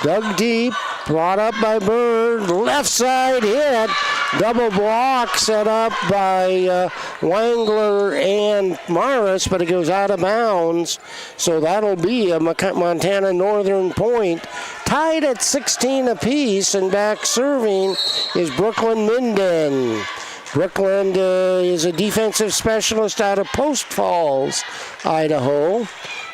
Dug deep, brought up by Bird, left side hit, double block set up by Wangler and Morris, but it goes out of bounds. So that'll be a Montana Northern point. Tied at 16 apiece, and back serving is Brooklyn Minden. Brooklyn is a defensive specialist out of Post Falls, Idaho.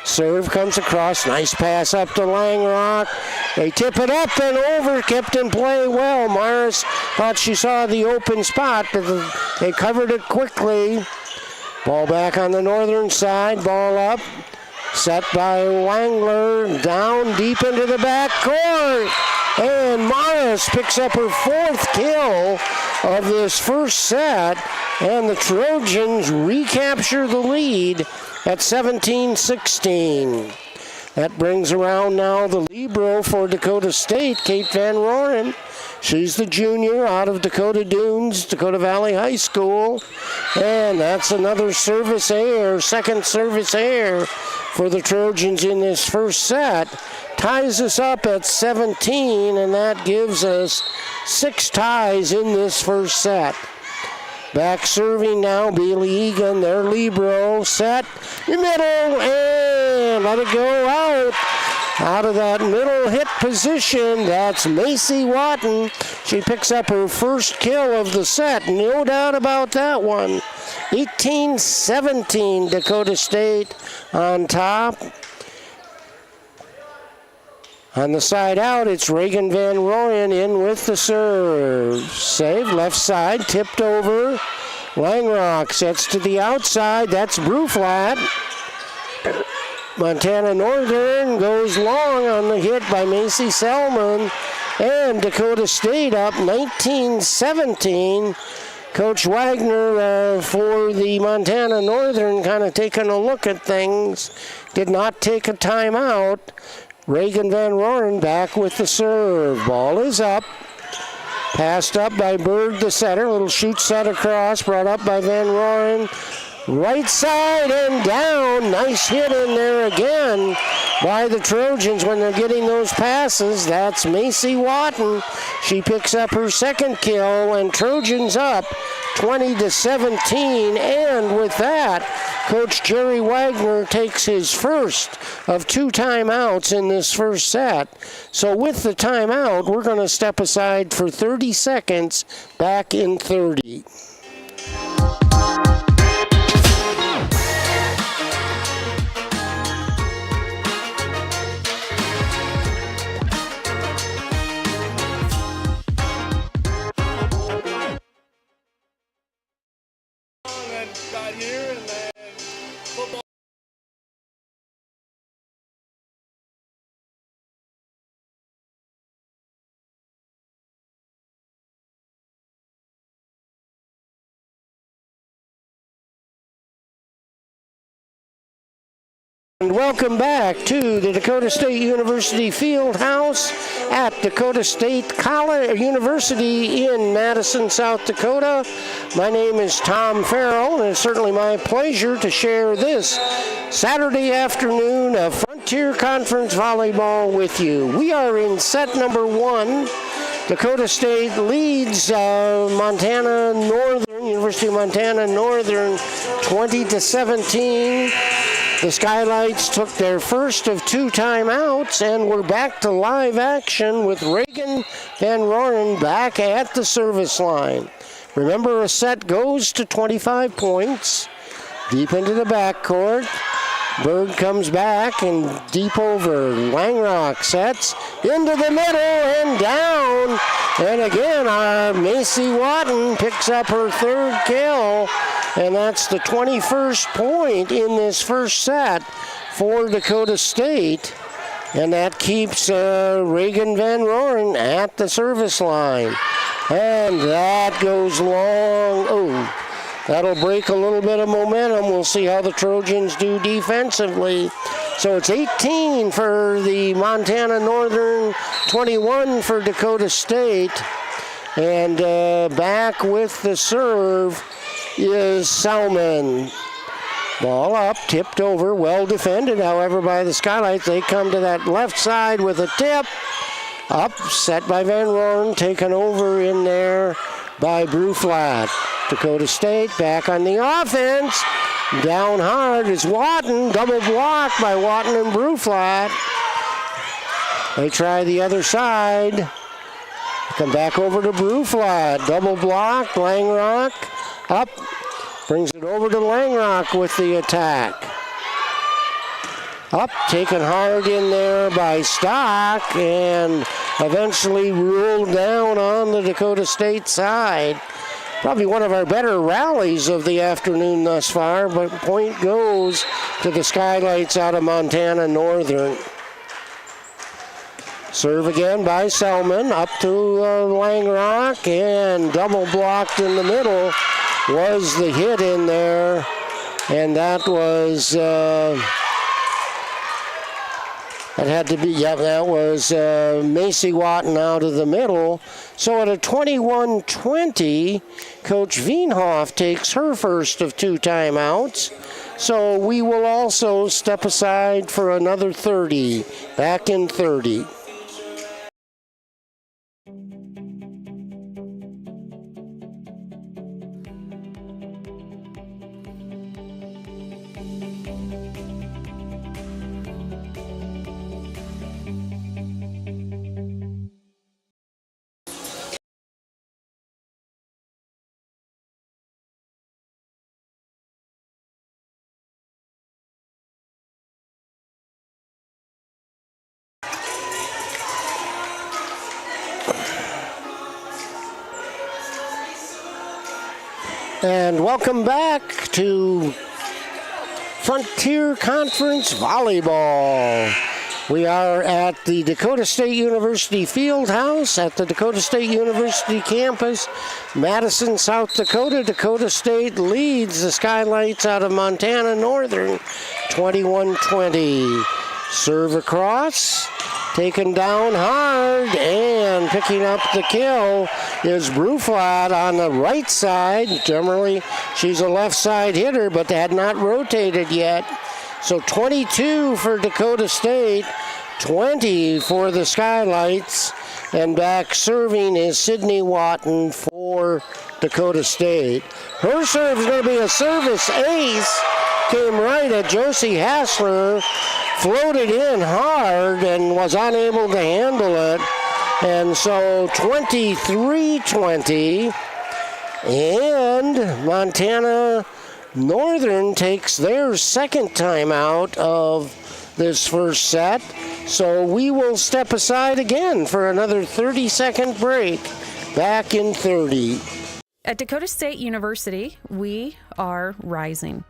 Serve comes across, nice pass up to Langrock. They tip it up and over, kept in play well. Morris thought she saw the open spot, but they covered it quickly. Ball back on the Northern side, ball up. Set by Wangler, down deep into the back court. And Morris picks up her 4th kill of this first set, and the Trojans recapture the lead at 17-16. That brings around now the libero for Dakota State, Kate Van Roren. She's the junior out of Dakota Dunes, Dakota Valley High School. And that's another service error, second service error for the Trojans in this first set. Ties us up at 17, and that gives us 6 ties in this first set. Back serving now, Bailey Egan, their libero, set, middle, and let it go out. Out of that middle hit position, that's Macy Watton. She picks up her first kill of the set, no doubt about that one. 18-17, Dakota State on top. On the side out, it's Reagan Van Royen in with the serve. Save, left side, tipped over. Langrock sets to the outside. That's Bruflat. Montana Northern goes long on the hit by Macy Selman. And Dakota State up 19-17. Coach Wagner for the Montana Northern kind of taking a look at things. Did not take a timeout. Reagan Van Roren back with the serve. Ball is up. Passed up by Bird, the setter. Little shoot set across. Brought up by Van Roren. Right side and down. Nice hit in there again by the Trojans when they're getting those passes. That's Macy Watton. She picks up her second kill, and Trojans up 20-17. And with that, Coach Jerry Wagner takes his first of 2 timeouts in this first set. So with the timeout, we're going to step aside for 30 seconds, back in 30. And welcome back to the Dakota State University Fieldhouse at Dakota State University in Madison, South Dakota. My name is Tom Farrell, and it's certainly my pleasure to share this Saturday afternoon of Frontier Conference Volleyball with you. We are in set number 1. Dakota State leads Montana Northern, University of Montana Northern, 20-17. The Skylights took their first of 2 timeouts, and we're back to live action with Reagan Van Roren back at the service line. Remember, a set goes to 25 points. Deep into the backcourt. Bird comes back and deep over. Langrock sets into the middle and down. And again, Macy Watton picks up her 3rd kill. And that's the 21st point in this first set for Dakota State. And that keeps Reagan Van Roren at the service line. And that goes long. Oh, that'll break a little bit of momentum. We'll see how the Trojans do defensively. So it's 18 for the Montana Northern, 21 for Dakota State. And back with the serve is Salmon. Ball up, tipped over, well defended, however, by the Skylights. They come to that left side with a tip. Up, set by Van Roon, taken over in there by Bruflat. Dakota State back on the offense. Down hard is Watton, double block by Watton and Bruflat. They try the other side. Come back over to Bruflat, double block, Langrock, up. Brings it over to Langrock with the attack. Up, taken hard in there by Stock, and eventually ruled down on the Dakota State side. Probably one of our better rallies of the afternoon thus far, but point goes to the Skylights out of Montana Northern. Serve again by Selman, up to Langrock, and double blocked in the middle. Was the hit in there, and that was, that had to be, yeah, that was Macy Watton out of the middle. So at a 21-20, Coach Wienhoff takes her first of 2 timeouts. So we will also step aside for another 30, back in 30. And welcome back to Frontier Conference Volleyball. We are at the Dakota State University Fieldhouse at the Dakota State University campus, Madison, South Dakota. Dakota State leads the Skylights out of Montana Northern, 21-20. Serve across, taken down hard, and picking up the kill is Bruflat on the right side. Generally, she's a left side hitter, but they had not rotated yet. So 22 for Dakota State, 20 for the Skylights, and back serving is Sydney Watton for Dakota State. Her serve is going to be a service ace. Came right at Josie Hassler, floated in hard and was unable to handle it. And so 23-20, and Montana Northern takes their second timeout of this first set. So we will step aside again for another 30-second break, back in 30. At Dakota State University, we are rising.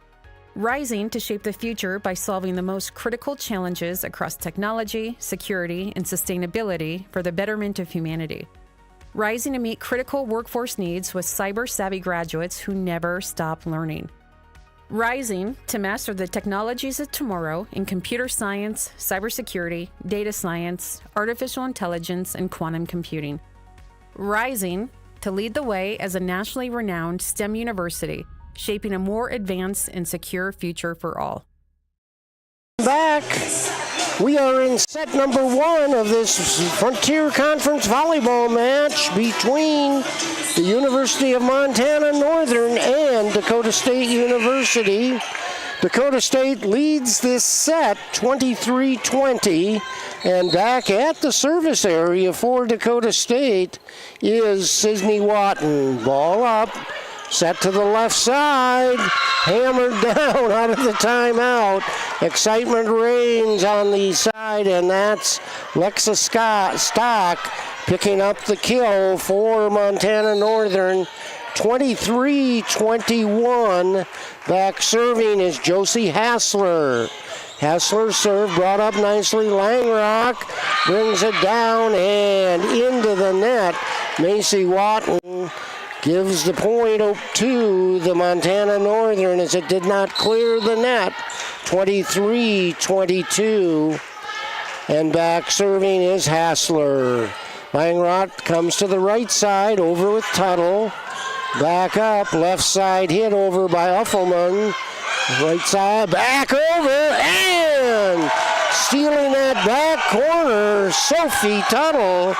Rising to shape the future by solving the most critical challenges across technology, security, and sustainability for the betterment of humanity. Rising to meet critical workforce needs with cyber-savvy graduates who never stop learning. Rising to master the technologies of tomorrow in computer science, cybersecurity, data science, artificial intelligence, and quantum computing. Rising to lead the way as a nationally renowned STEM university, shaping a more advanced and secure future for all. Back. We are in set number 1 of this Frontier Conference volleyball match between the University of Montana Northern and Dakota State University. Dakota State leads this set 23-20, and back at the service area for Dakota State is Sydney Watton. Ball up. Set to the left side, hammered down out of the timeout. Excitement reigns on the side, and that's Lexa Stock picking up the kill for Montana Northern. 23-21. Back serving is Josie Hassler. Hassler's serve brought up nicely. Langrock brings it down and into the net. Macy Watton gives the point to the Montana Northern as it did not clear the net. 23-22. And back serving is Hassler. Langrock comes to the right side, over with Tuttle. Back up, left side hit over by Uffelman. Right side, back over, and stealing that back corner, Sophie Tuttle.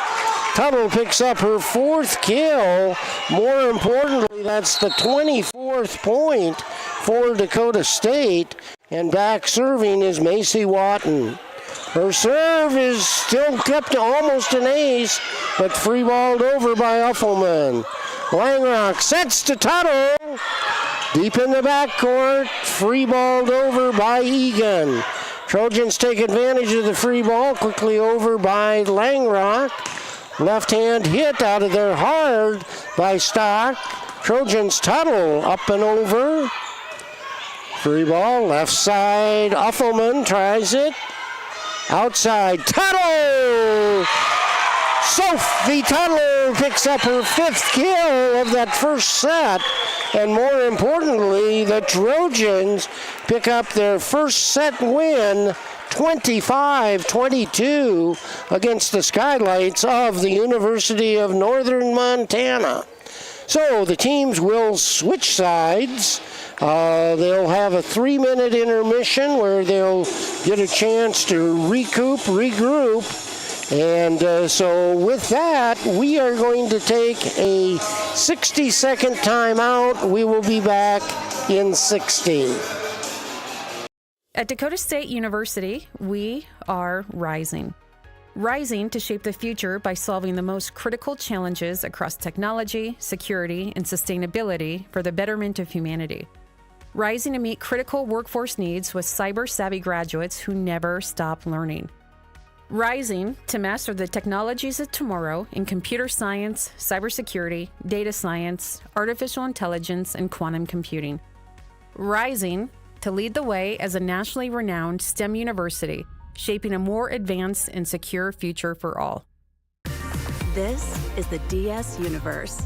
Tuttle picks up her 4th kill. More importantly, that's the 24th point for Dakota State. And back serving is Macy Watton. Her serve is still kept almost an ace, but free-balled over by Uffelman. Langrock sets to Tuttle. Deep in the backcourt, free-balled over by Egan. Trojans take advantage of the free ball, quickly over by Langrock. Left-hand hit out of there hard by Stock. Trojans Tuttle up and over. Free ball, left side, Uffelman tries it. Outside, Tuttle! Sophie Tuttle picks up her 5th kill of that first set. And more importantly, the Trojans pick up their first set win, 25-22, against the Skylights of the University of Northern Montana. So the teams will switch sides. They'll have a 3-minute intermission where they'll get a chance to regroup. And so with that, we are going to take a 60-second timeout. We will be back in 60. At Dakota State University, we are rising. Rising to shape the future by solving the most critical challenges across technology, security, and sustainability for the betterment of humanity. Rising to meet critical workforce needs with cyber-savvy graduates who never stop learning. Rising to master the technologies of tomorrow in computer science, cybersecurity, data science, artificial intelligence, and quantum computing. Rising to lead the way as a nationally renowned STEM university, shaping a more advanced and secure future for all. This is the DS Universe,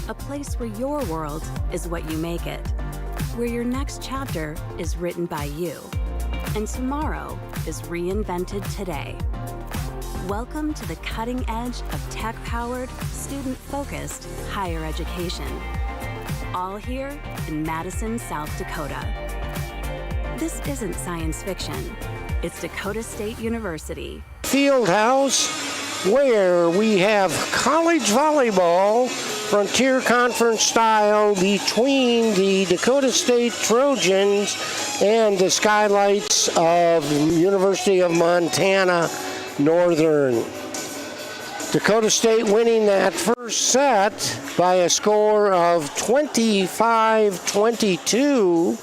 a place where your world is what you make it, where your next chapter is written by you, and tomorrow is reinvented today. Welcome to the cutting edge of tech-powered, student-focused higher education. All here in Madison, South Dakota. This isn't science fiction. It's Dakota State University. Fieldhouse, where we have college volleyball, Frontier Conference style, between the Dakota State Trojans and the Skylights of University of Montana Northern. Dakota State winning that first set by a score of 25-22.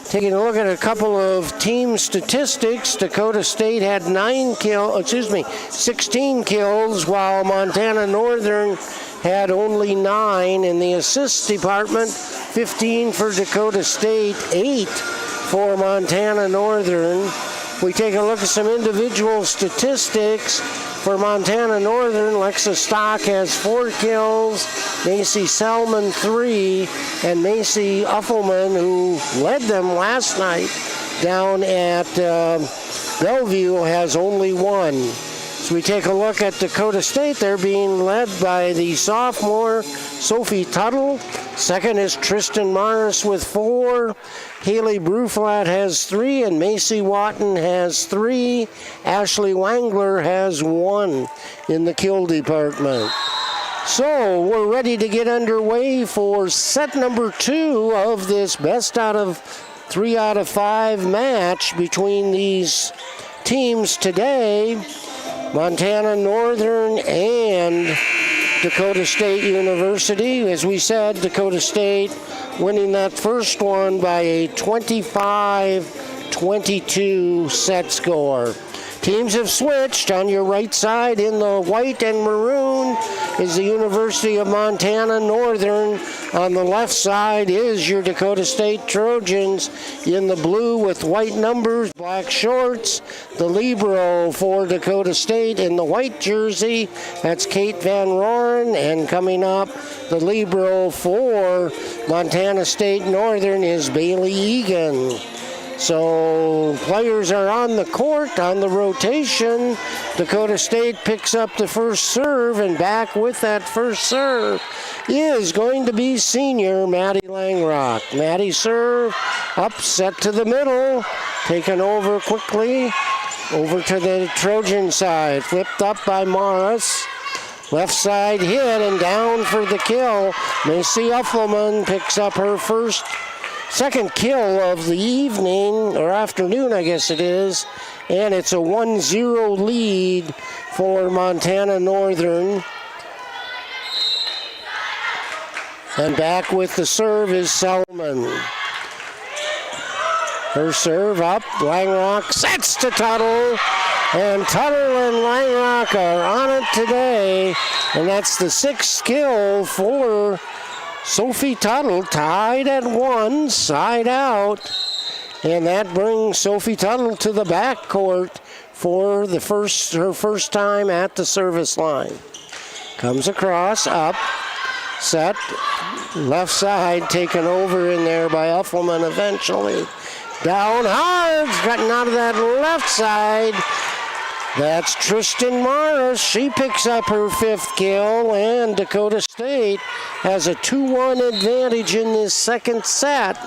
Taking a look at a couple of team statistics, Dakota State had 16 kills, while Montana Northern had only 9. In the assists department, 15 for Dakota State, 8 for Montana Northern. If we take a look at some individual statistics, for Montana Northern, Lexa Stock has 4 kills, Macy Selman 3, and Macy Uffelman, who led them last night down at Bellevue, has only 1. So we take a look at Dakota State. They're being led by the sophomore Sophie Tuttle. Second is Tristan Morris with 4. Haley Bruflat has 3, and Macy Watton has 3. Ashley Wangler has 1 in the kill department. So we're ready to get underway for set number 2 of this best out of 3 out of 5 match between these teams today. Montana Northern and Dakota State University. As we said, Dakota State winning that first one by a 25-22 set score. Teams have switched. On your right side in the white and maroon is the University of Montana Northern. On the left side is your Dakota State Trojans in the blue with white numbers, black shorts. The libero for Dakota State in the white jersey. That's Kate Van Roren. And coming up The libero for Montana State Northern is Bailey Egan. So players are on the court, on the rotation. Dakota State picks up the first serve, and back with that first serve is going to be senior Maddie Langrock. Maddie serve, up, set to the middle, taken over quickly, over to the Trojan side, flipped up by Morris. Left side hit and down for the kill. Macy Uffelman picks up her second kill of the evening, or afternoon I guess it is, and it's a 1-0 lead for Montana Northern. And back with the serve is Selman. Her serve up, Langrock sets to Tuttle, and Tuttle and Langrock are on it today, and that's the 6th kill for Sophie Tuttle, tied at 1, side out, and that brings Sophie Tuttle to the backcourt for her first time at the service line. Comes across, up, set, left side taken over in there by Uffelman eventually. Down hard, gotten out of that left side. That's Tristan Morris. She picks up her 5th kill, and Dakota State has a 2-1 advantage in this second set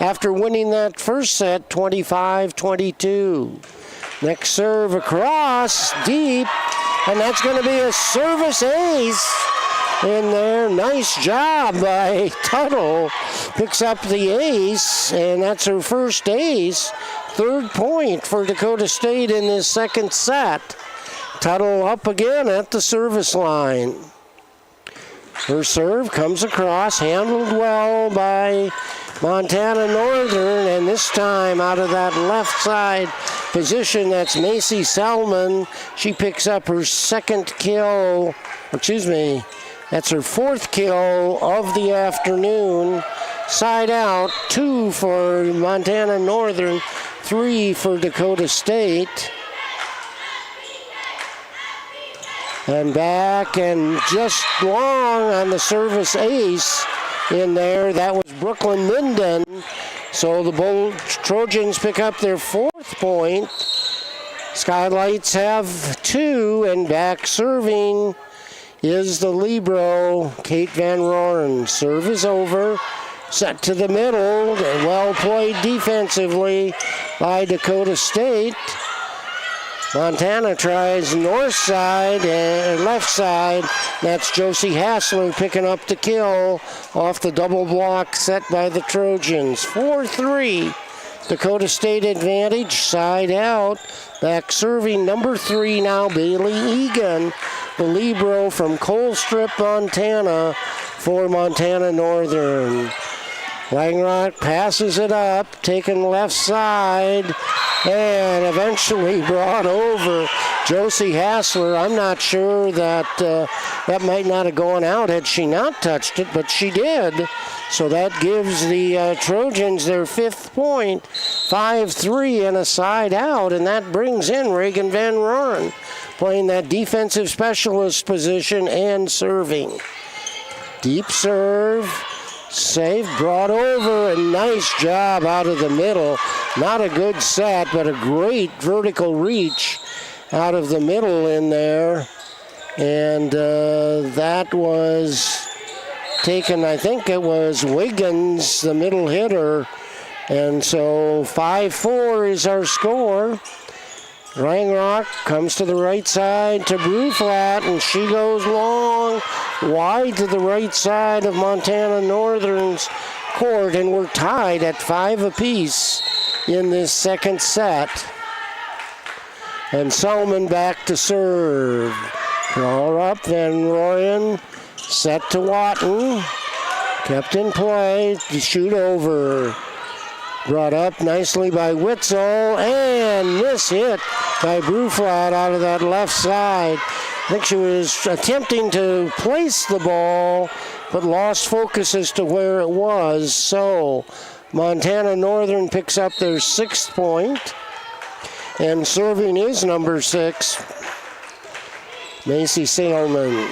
after winning that first set 25-22. Next serve across, deep, and that's going to be a service ace in there. Nice job by Tuttle. Picks up the ace, and that's her first ace. 3rd point for Dakota State in this second set. Tuttle up again at the service line. Her serve comes across, handled well by Montana Northern, and this time out of that left side position, that's Macy Selman. She picks up her that's her 4th kill of the afternoon. Side out, 2 for Montana Northern, 3 for Dakota State. And back and just long on the service ace in there. That was Brooklyn Minden. So the Trojans pick up their 4th point. Skylights have 2, and back serving is the libero, Kate Van Roren. Serve is over. Set to the middle, well played defensively by Dakota State. Montana tries north side and left side. That's Josie Hassler picking up the kill off the double block set by the Trojans. 4-3. Dakota State advantage, side out. Back serving number 3 now, Bailey Egan, the libero from Colstrip, Montana for Montana Northern. Langrock passes it up, taken left side, and eventually brought over Josie Hassler. I'm not sure that that might not have gone out had she not touched it, but she did. So that gives the Trojans their 5th point, 5-3 and a side out, and that brings in Reagan Van Roren, playing that defensive specialist position and serving. Deep serve. Save, brought over, a nice job out of the middle. Not a good set, but a great vertical reach out of the middle in there. And that was taken, I think it was Wiggins, the middle hitter. And so 5-4 is our score. Langrock comes to the right side to Bruflat, and she goes long, wide to the right side of Montana Northern's court, and we're tied at 5 apiece in this second set. And Selman back to serve. Draw up, Van Royen, set to Watton, kept in play, shoot over. Brought up nicely by Witzel, and this hit by Bruflat out of that left side. I think she was attempting to place the ball, but lost focus as to where it was. So Montana Northern picks up their 6th point, and serving is number 6, Macy Selman.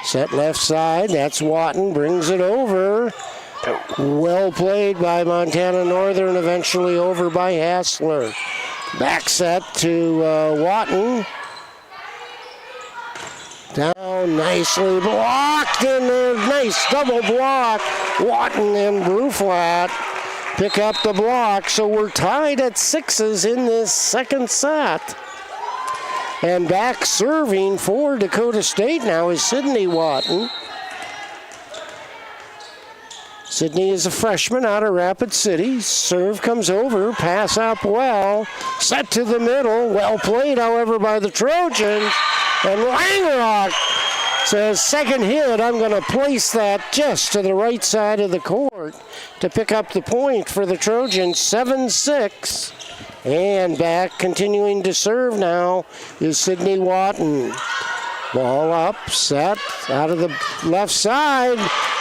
Set left side. That's Watton. Brings it over. Well played by Montana Northern. Eventually over by Hassler. Back set to Watton. Down, nicely blocked in there. Nice double block. Watton and Bruflat pick up the block. So we're tied at 6s in this second set. And back serving for Dakota State now is Sydney Watton. Sydney is a freshman out of Rapid City. Serve comes over, pass up well, set to the middle. Well played, however, by the Trojans. And Langrock says, second hit, I'm going to place that just to the right side of the court to pick up the point for the Trojans, 7-6. And back, continuing to serve now, is Sydney Watton. Ball up, set, out of the left side.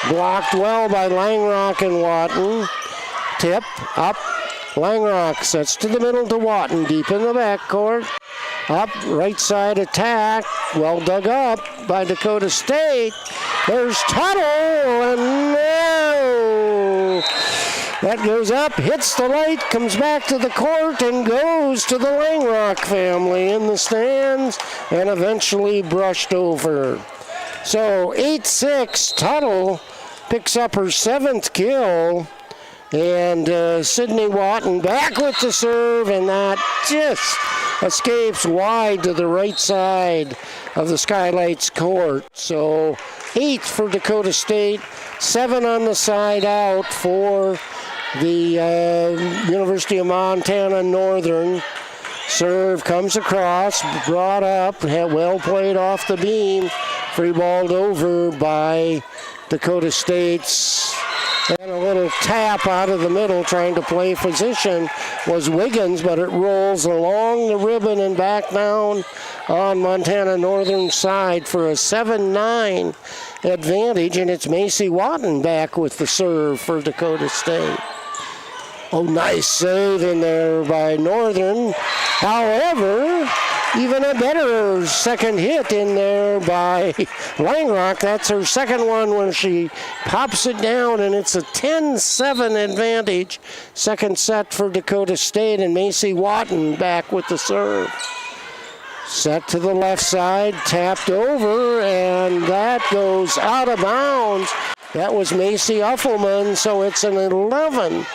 Blocked well by Langrock and Watton. Tip, up, Langrock sets to the middle to Watton, deep in the backcourt. Up, right side attack, well dug up by Dakota State. There's Tuttle, and no! That goes up, hits the light, comes back to the court, and goes to the Langrock family in the stands, and eventually brushed over. So 8-6, Tuttle picks up her 7th kill, and Sydney Watton back with the serve, and that just escapes wide to the right side of the Skylights court. So 8 for Dakota State, 7 on the side out for the University of Montana Northern. Serve comes across, brought up, well played off the beam, free-balled over by Dakota State's. And a little tap out of the middle trying to play position was Wiggins, but it rolls along the ribbon and back down on Montana Northern side for a 7-9 advantage, and it's Macy Watton back with the serve for Dakota State. Oh, nice save in there by Northern. However, even a better second hit in there by Langrock. That's her second one when she pops it down, and it's a 10-7 advantage. Second set for Dakota State, and Macy Watton back with the serve. Set to the left side, tapped over, and that goes out of bounds. That was Macy Uffelman, so it's an 11-7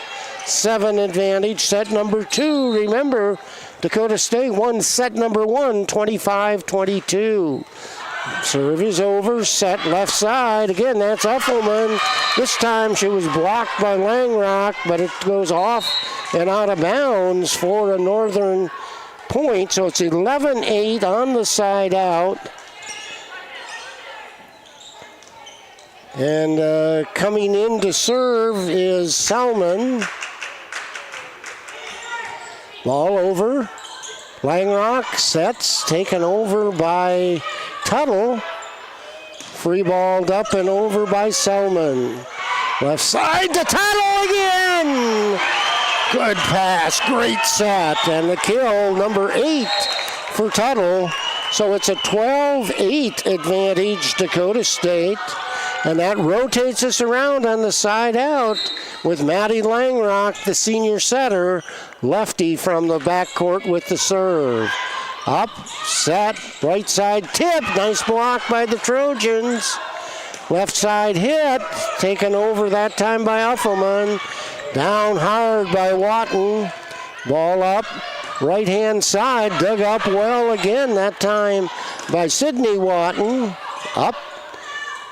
advantage. Set number 2, remember, Dakota State won set number 1, 25-22. Serve is over, set left side. Again, that's Uffelman. This time she was blocked by Langrock, but it goes off and out of bounds for a Northern point. So it's 11-8 on the side out. And coming in to serve is Salmon. Ball over. Langrock sets, taken over by Tuttle. Free balled up and over by Selman. Left side to Tuttle again. Good pass, great set, and the kill, number 8 for Tuttle. So it's a 12-8 advantage, Dakota State. And that rotates us around on the side out with Maddie Langrock, the senior setter, lefty from the backcourt with the serve. Up, set, right side tip, nice block by the Trojans. Left side hit, taken over that time by Uffelman. Down hard by Watton. Ball up, right-hand side, dug up well again, that time by Sydney Watton. Up.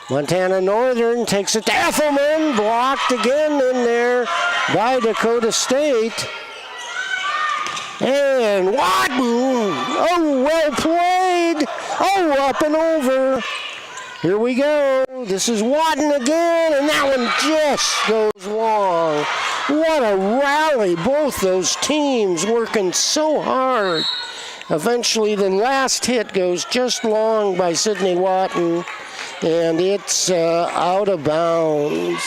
Montana Northern takes it to Uffelman, blocked again in there by Dakota State. And Watton, oh, well played. Oh, up and over. Here we go. This is Watton again, and that one just goes long. What a rally. Both those teams working so hard. Eventually, the last hit goes just long by Sydney Watton, and it's out of bounds.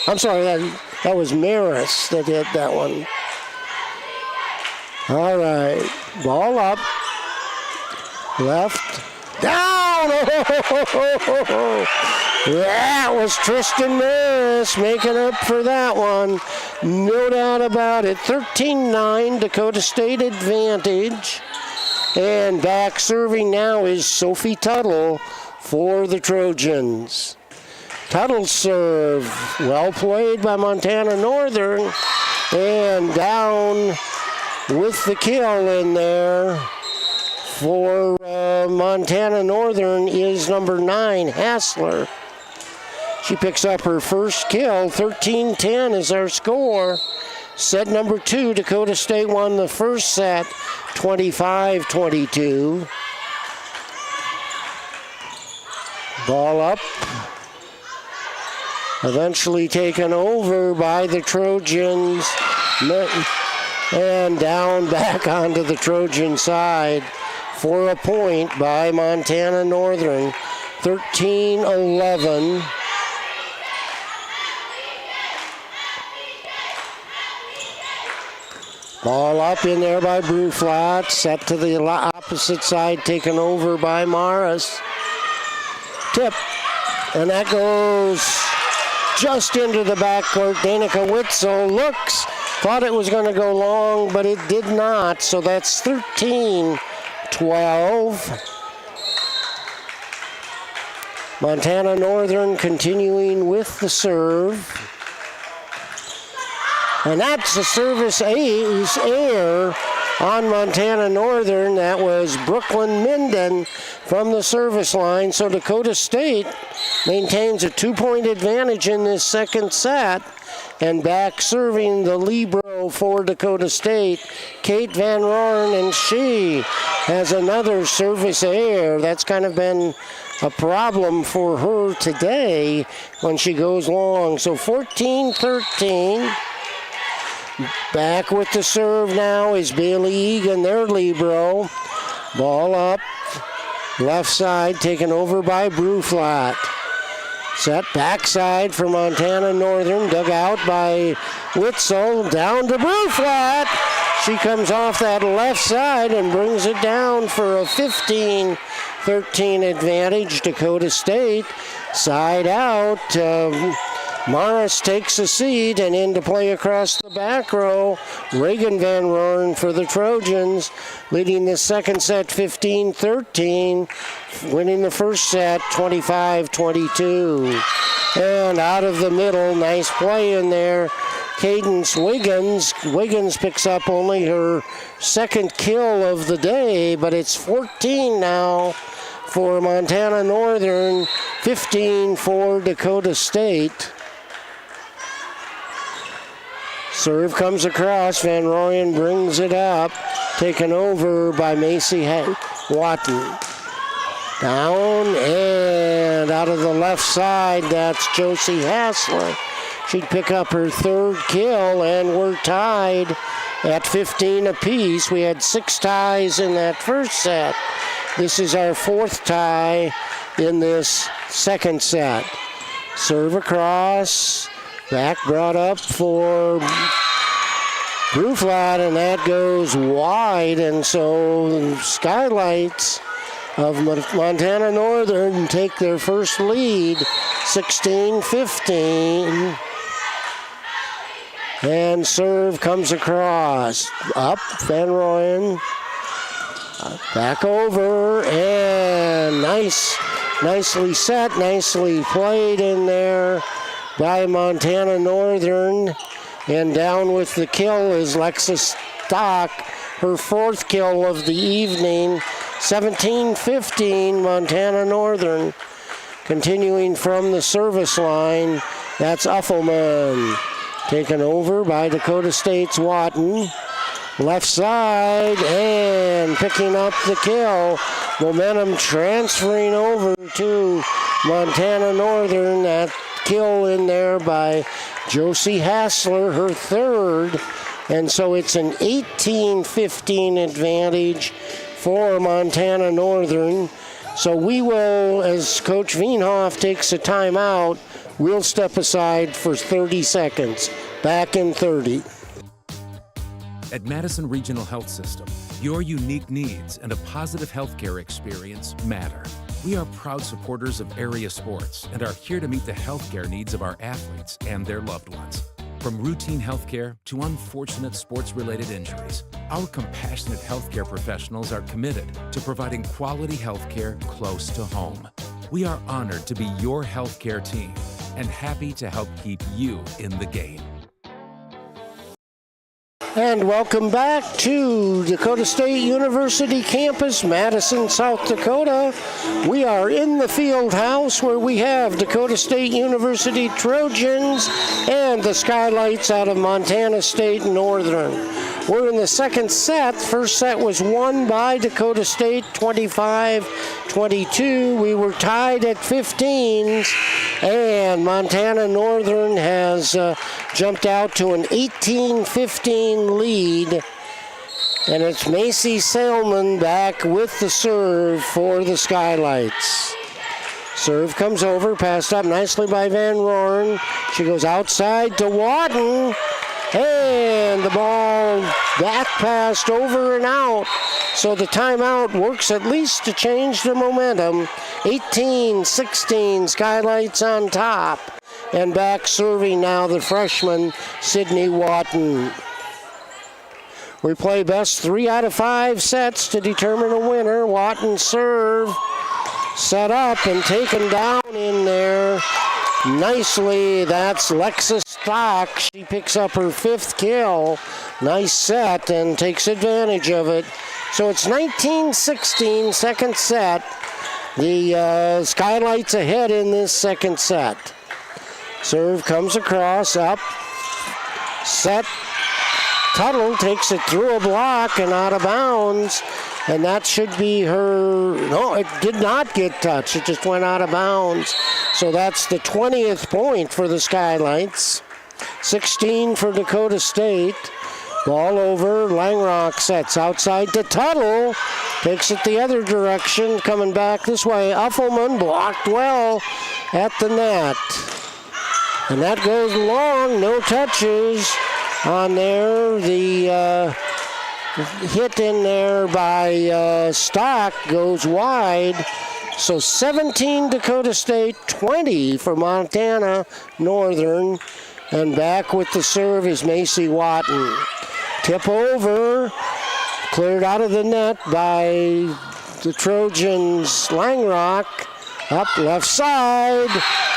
I'm sorry, that was Maris that hit that one. All right, ball up, left, down, That was Tristan Maris making up for that one. No doubt about it. 13-9, Dakota State advantage. And back serving now is Sophie Tuttle for the Trojans. Tuttle's serve, well played by Montana Northern. And down with the kill in there for Montana Northern is number 9, Hassler. She picks up her first kill. 13-10 is our score. Set number 2, Dakota State won the first set, 25-22. Ball up. Eventually taken over by the Trojans. And down back onto the Trojan side for a point by Montana Northern. 13-11. Ball up in there by Bruflat. Set to the opposite side, taken over by Morris. Tip. And that goes just into the backcourt. Danica Witzel looks, thought it was going to go long, but it did not. So that's 13-12. Montana Northern continuing with the serve. And that's a service ace error on Montana Northern. That was Brooklyn Minden from the service line. So Dakota State maintains a 2-point advantage in this second set. And back serving the libero for Dakota State, Kate Van Roren, and she has another service error. That's kind of been a problem for her today when she goes long. So 14-13. Back with the serve now is Bailey Egan, their libero. Ball up, left side, taken over by Bruflat. Set backside for Montana Northern, dug out by Witzel, down to Bruflat. She comes off that left side and brings it down for a 15-13 advantage. Dakota State, side out. Morris takes a seat and into play across the back row. Reagan Van Roren for the Trojans, leading the second set 15-13, winning the first set 25-22. And out of the middle, nice play in there. Cadence Wiggins. Wiggins picks up only her second kill of the day, but it's 14 now for Montana Northern, 15 for Dakota State. Serve comes across. Van Royen brings it up. Taken over by Macy Watton. Down and out of the left side, that's Josie Hassler. She'd pick up her third kill, and we're tied at 15 apiece. We had 6 ties in that first set. This is our 4th tie in this second set. Serve across. Back brought up for Bruflat, and that goes wide. And so Skylights of Montana Northern take their first lead, 16-15. And serve comes across. Up, Van Royen. Back over, and nicely set, nicely played in there by Montana Northern. And down with the kill is Lexus Stock, her 4th kill of the evening. 17-15, Montana Northern. Continuing from the service line, that's Uffelman. Taken over by Dakota State's Watton. Left side, and picking up the kill. Momentum transferring over to Montana Northern. That kill in there by Josie Hassler, her 3rd. And so it's an 18-15 advantage for Montana Northern. So we will, as Coach Wienhoff takes a timeout, we'll step aside for 30 seconds. Back in 30. At Madison Regional Health System, your unique needs and a positive healthcare experience matter. We are proud supporters of area sports and are here to meet the healthcare needs of our athletes and their loved ones. From routine healthcare to unfortunate sports-related injuries, our compassionate healthcare professionals are committed to providing quality healthcare close to home. We are honored to be your healthcare team and happy to help keep you in the game. And welcome back to Dakota State University campus, Madison, South Dakota. We are in the Fieldhouse where we have Dakota State University Trojans and the Skylights out of Montana State Northern. We're in the second set. First set was won by Dakota State, 25-22. We were tied at 15s, and Montana Northern has jumped out to an 18-15 lead. And it's Macy Salmon back with the serve for the Skylights. Serve comes over, passed up nicely by Van Roeren. She goes outside to Wadden. And the ball back passed over and out. So the timeout works at least to change the momentum. 18-16, Skylights on top. And back serving now the freshman, Sydney Watton. We play best 3 out of 5 sets to determine a winner. Watton serve, set up and taken down in there. Nicely, that's Lexus Stock. She picks up her 5th kill. Nice set and takes advantage of it. So it's 19-16, second set. The Skylights ahead in this second set. Serve comes across, up, set. Tuttle takes it through a block and out of bounds. And that should be her. No, it did not get touched. It just went out of bounds. So that's the 20th point for the Skylights. 16 for Dakota State. Ball over. Langrock sets outside to Tuttle. Takes it the other direction. Coming back this way. Uffelman blocked well at the net. And that goes long. No touches on there. The hit in there by Stock goes wide. So 17 Dakota State, 20 for Montana Northern. And back with the serve is Macy Watton. Tip over, cleared out of the net by the Trojans' Langrock. Up left side,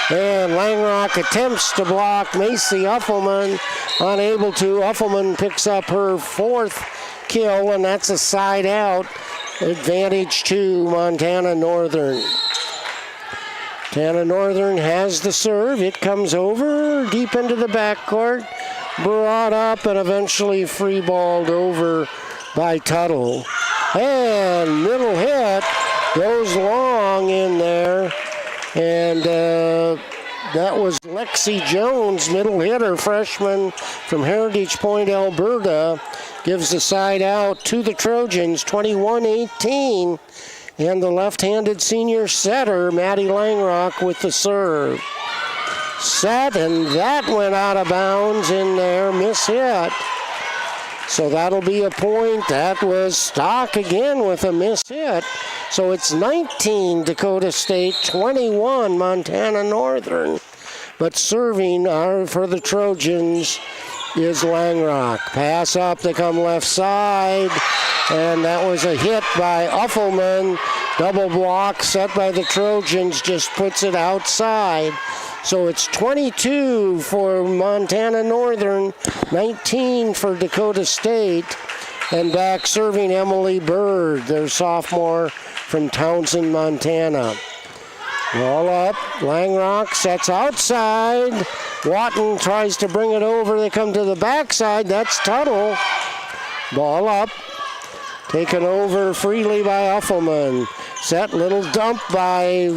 and Langrock attempts to block Macy Uffelman. Unable to. Uffelman picks up her 4th kill, and that's a side out. Advantage to Montana Northern. Montana Northern has the serve. It comes over deep into the backcourt, brought up and eventually free-balled over by Tuttle. And middle hit goes long in there, and that was Lexi Jones, middle hitter, freshman from Heritage Point, Alberta. Gives the side out to the Trojans, 21-18. And the left-handed senior setter, Maddie Langrock, with the serve. Set, and that went out of bounds in there, miss hit. So that'll be a point. That was Stock again with a miss hit. So it's 19 Dakota State, 21 Montana Northern. But serving for the Trojans is Langrock. Pass up, they come left side, and that was a hit by Uffelman. Double block set by the Trojans, just puts it outside. So it's 22 for Montana Northern, 19 for Dakota State, and back serving Emily Bird, their sophomore from Townsend, Montana. Ball up, Langrock sets outside. Watton tries to bring it over. They come to the backside. That's Tuttle. Ball up. Taken over freely by Uffelman. Set, little dump by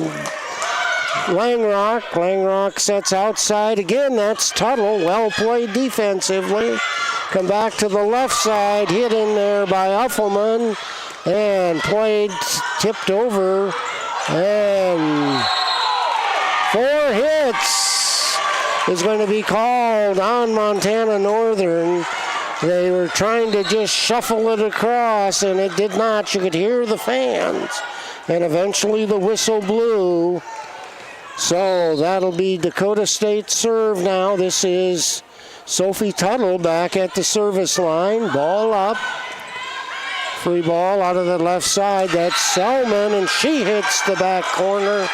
Langrock. Langrock sets outside again. That's Tuttle. Well played defensively. Come back to the left side. Hit in there by Uffelman. And played, tipped over. And 4 hits is going to be called on Montana Northern. They were trying to just shuffle it across, and it did not. You could hear the fans. and eventually the whistle blew. So that'll be Dakota State serve now. This is Sophie Tuttle back at the service line. Ball up. Free ball out of the left side. That's Selman, and she hits the back corner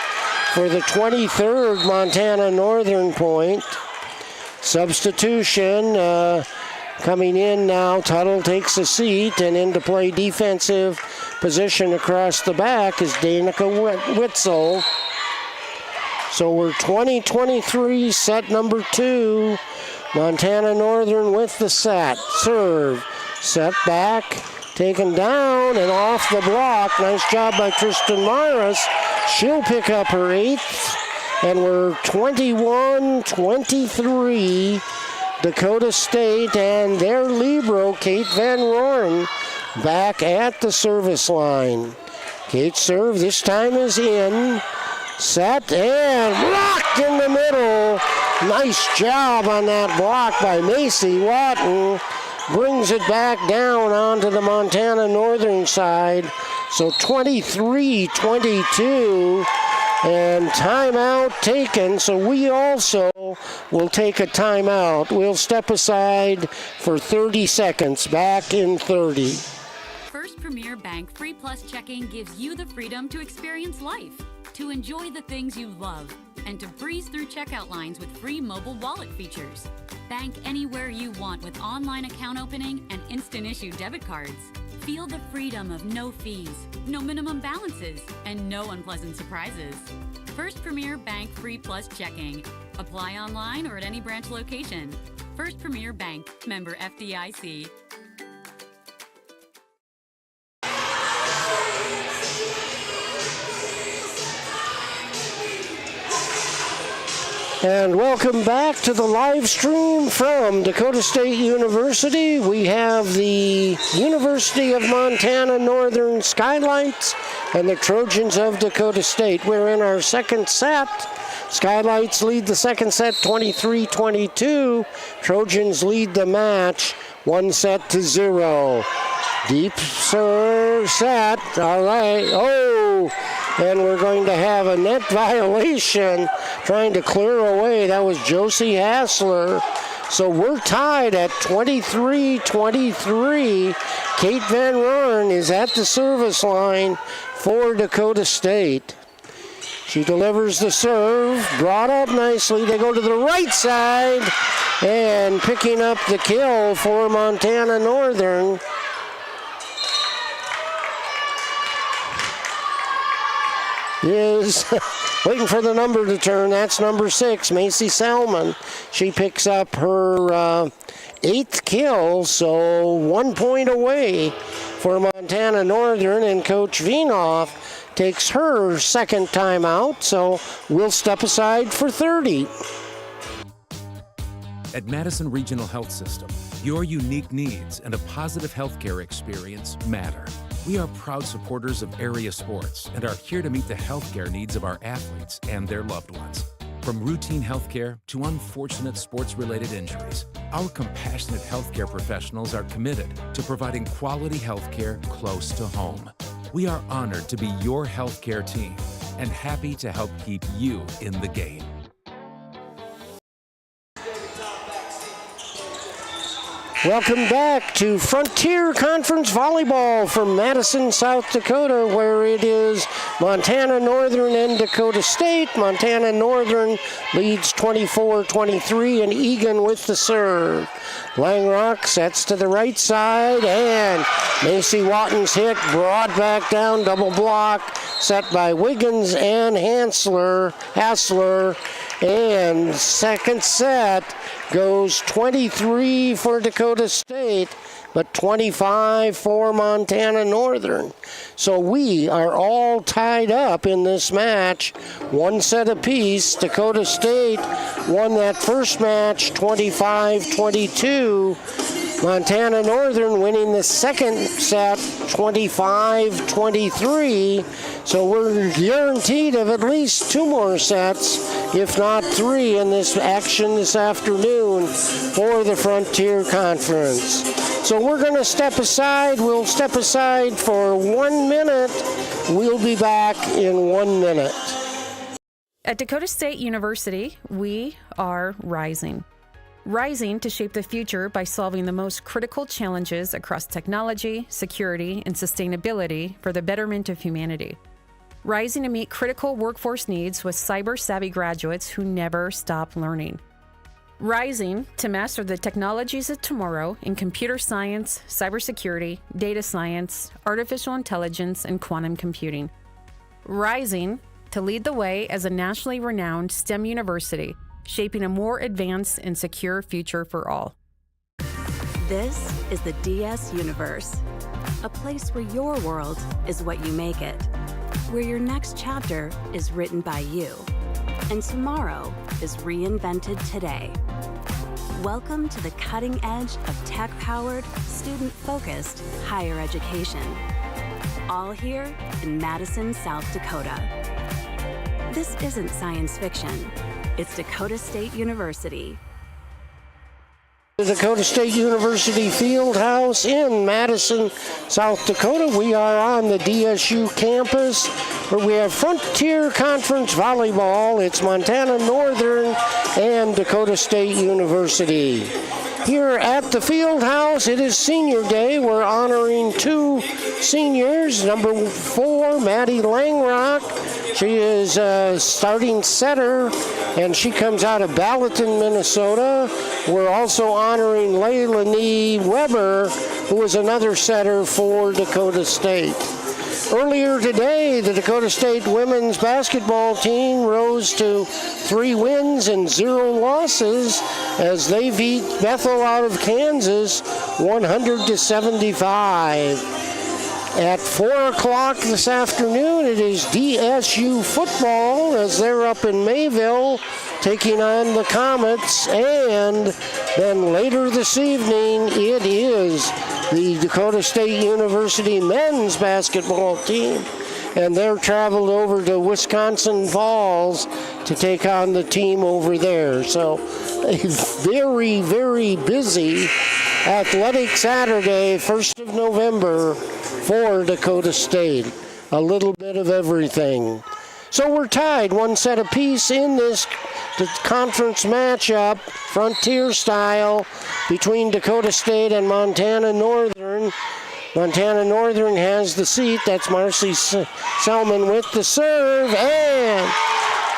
for the 23rd Montana Northern point. Substitution coming in now. Tuttle takes a seat, and into play defensive position across the back is Danica Witzel. So we're 20-23, set number 2. Montana Northern with the set. Serve. Set back. Taken down and off the block. Nice job by Tristan Morris. She'll pick up her 8th. And we're 21-23. Dakota State and their libero, Kate Van Roren, back at the service line. Kate's serve this time is in. Set and blocked in the middle. Nice job on that block by Macy Watton. Brings it back down onto the Montana Northern side. So 23-22 and timeout taken. So we also will take a timeout. We'll step aside for 30 seconds. Back in 30. First Premier Bank Free Plus Checking gives you the freedom to experience life, to enjoy the things you love, and to breeze through checkout lines with free mobile wallet features. Bank anywhere you want with online account opening and instant issue debit cards. Feel the freedom of no fees, no minimum balances, and no unpleasant surprises. First Premier Bank Free Plus Checking. Apply online or at any branch location. First Premier Bank, member FDIC. And welcome back to the live stream from Dakota State University. We have the University of Montana Northern Skylights and the Trojans of Dakota State. We're in our second set. Skylights lead the second set 23-22. Trojans lead the match 1-0. Deep serve set. All right. Oh, and we're going to have a net violation trying to clear away. That was Josie Hassler. So we're tied at 23-23. Kate Van Roren is at the service line for Dakota State. She delivers the serve, brought up nicely. They go to the right side, and picking up the kill for Montana Northern is waiting for the number to turn. That's number 6, Macy Selman. She picks up her 8th kill, so 1 point away for Montana Northern, and Coach Vienoff takes her second timeout, so we'll step aside for 30. At Madison Regional Health System, your unique needs and a positive healthcare experience matter. We are proud supporters of area sports and are here to meet the healthcare needs of our athletes and their loved ones. From routine healthcare to unfortunate sports-related injuries, our compassionate healthcare professionals are committed to providing quality healthcare close to home. We are honored to be your healthcare team and happy to help keep you in the game. Welcome back to Frontier Conference Volleyball from Madison, South Dakota, where it is Montana Northern and Dakota State. Montana Northern leads 24-23, and Egan with the serve. Langrock sets to the right side, and Macy Watton's hit brought back down, double block, set by Wiggins and Hassler. And second set goes 23 for Dakota State, but 25 for Montana Northern. So we are all tied up in this match, 1 set apiece. Dakota State won that first match 25-22. Montana Northern winning the second set 25-23. So we're guaranteed of at least 2 more sets, if not 3, in this action this afternoon for the Frontier Conference. So we're going to step aside. We'll step aside for 1 minute. We'll be back in 1 minute. At Dakota State University, we are rising. Rising to shape the future by solving the most critical challenges across technology, security, and sustainability for the betterment of humanity. Rising to meet critical workforce needs with cyber-savvy graduates who never stop learning. Rising to master the technologies of tomorrow in computer science, cybersecurity, data science, artificial intelligence, and quantum computing. Rising to lead the way as a nationally renowned STEM university, shaping a more advanced and secure future for all. This is the DS Universe, a place where your world is what you make it, where your next chapter is written by you, and tomorrow is reinvented today. Welcome to the cutting edge of tech-powered, student-focused higher education. All here in Madison, South Dakota. This isn't science fiction. It's Dakota State University. The Dakota State University Fieldhouse in Madison, South Dakota. We are on the DSU campus where we have Frontier Conference Volleyball. It's Montana Northern and Dakota State University. Here at the Fieldhouse, it is Senior Day. We're honoring two seniors. Number 4, Maddie Langrock. She is a starting setter, and she comes out of Ballatin, Minnesota. We're also honoring Layla Nee Weber, who is another setter for Dakota State. Earlier today, the Dakota State women's basketball team rose to 3 wins and 0 losses as they beat Bethel out of Kansas 100-75. At 4 o'clock this afternoon, it is DSU football as they're up in Mayville taking on the Comets. And then later this evening, it is the Dakota State University men's basketball team. And they're traveled over to Wisconsin Falls to take on the team over there. So a very, very busy athletic Saturday, 1st of November, for Dakota State. A little bit of everything. So we're tied 1 set apiece in this conference matchup, Frontier style, between Dakota State and Montana Northern. Montana Northern has the seat. That's Marcy Selman with the serve, and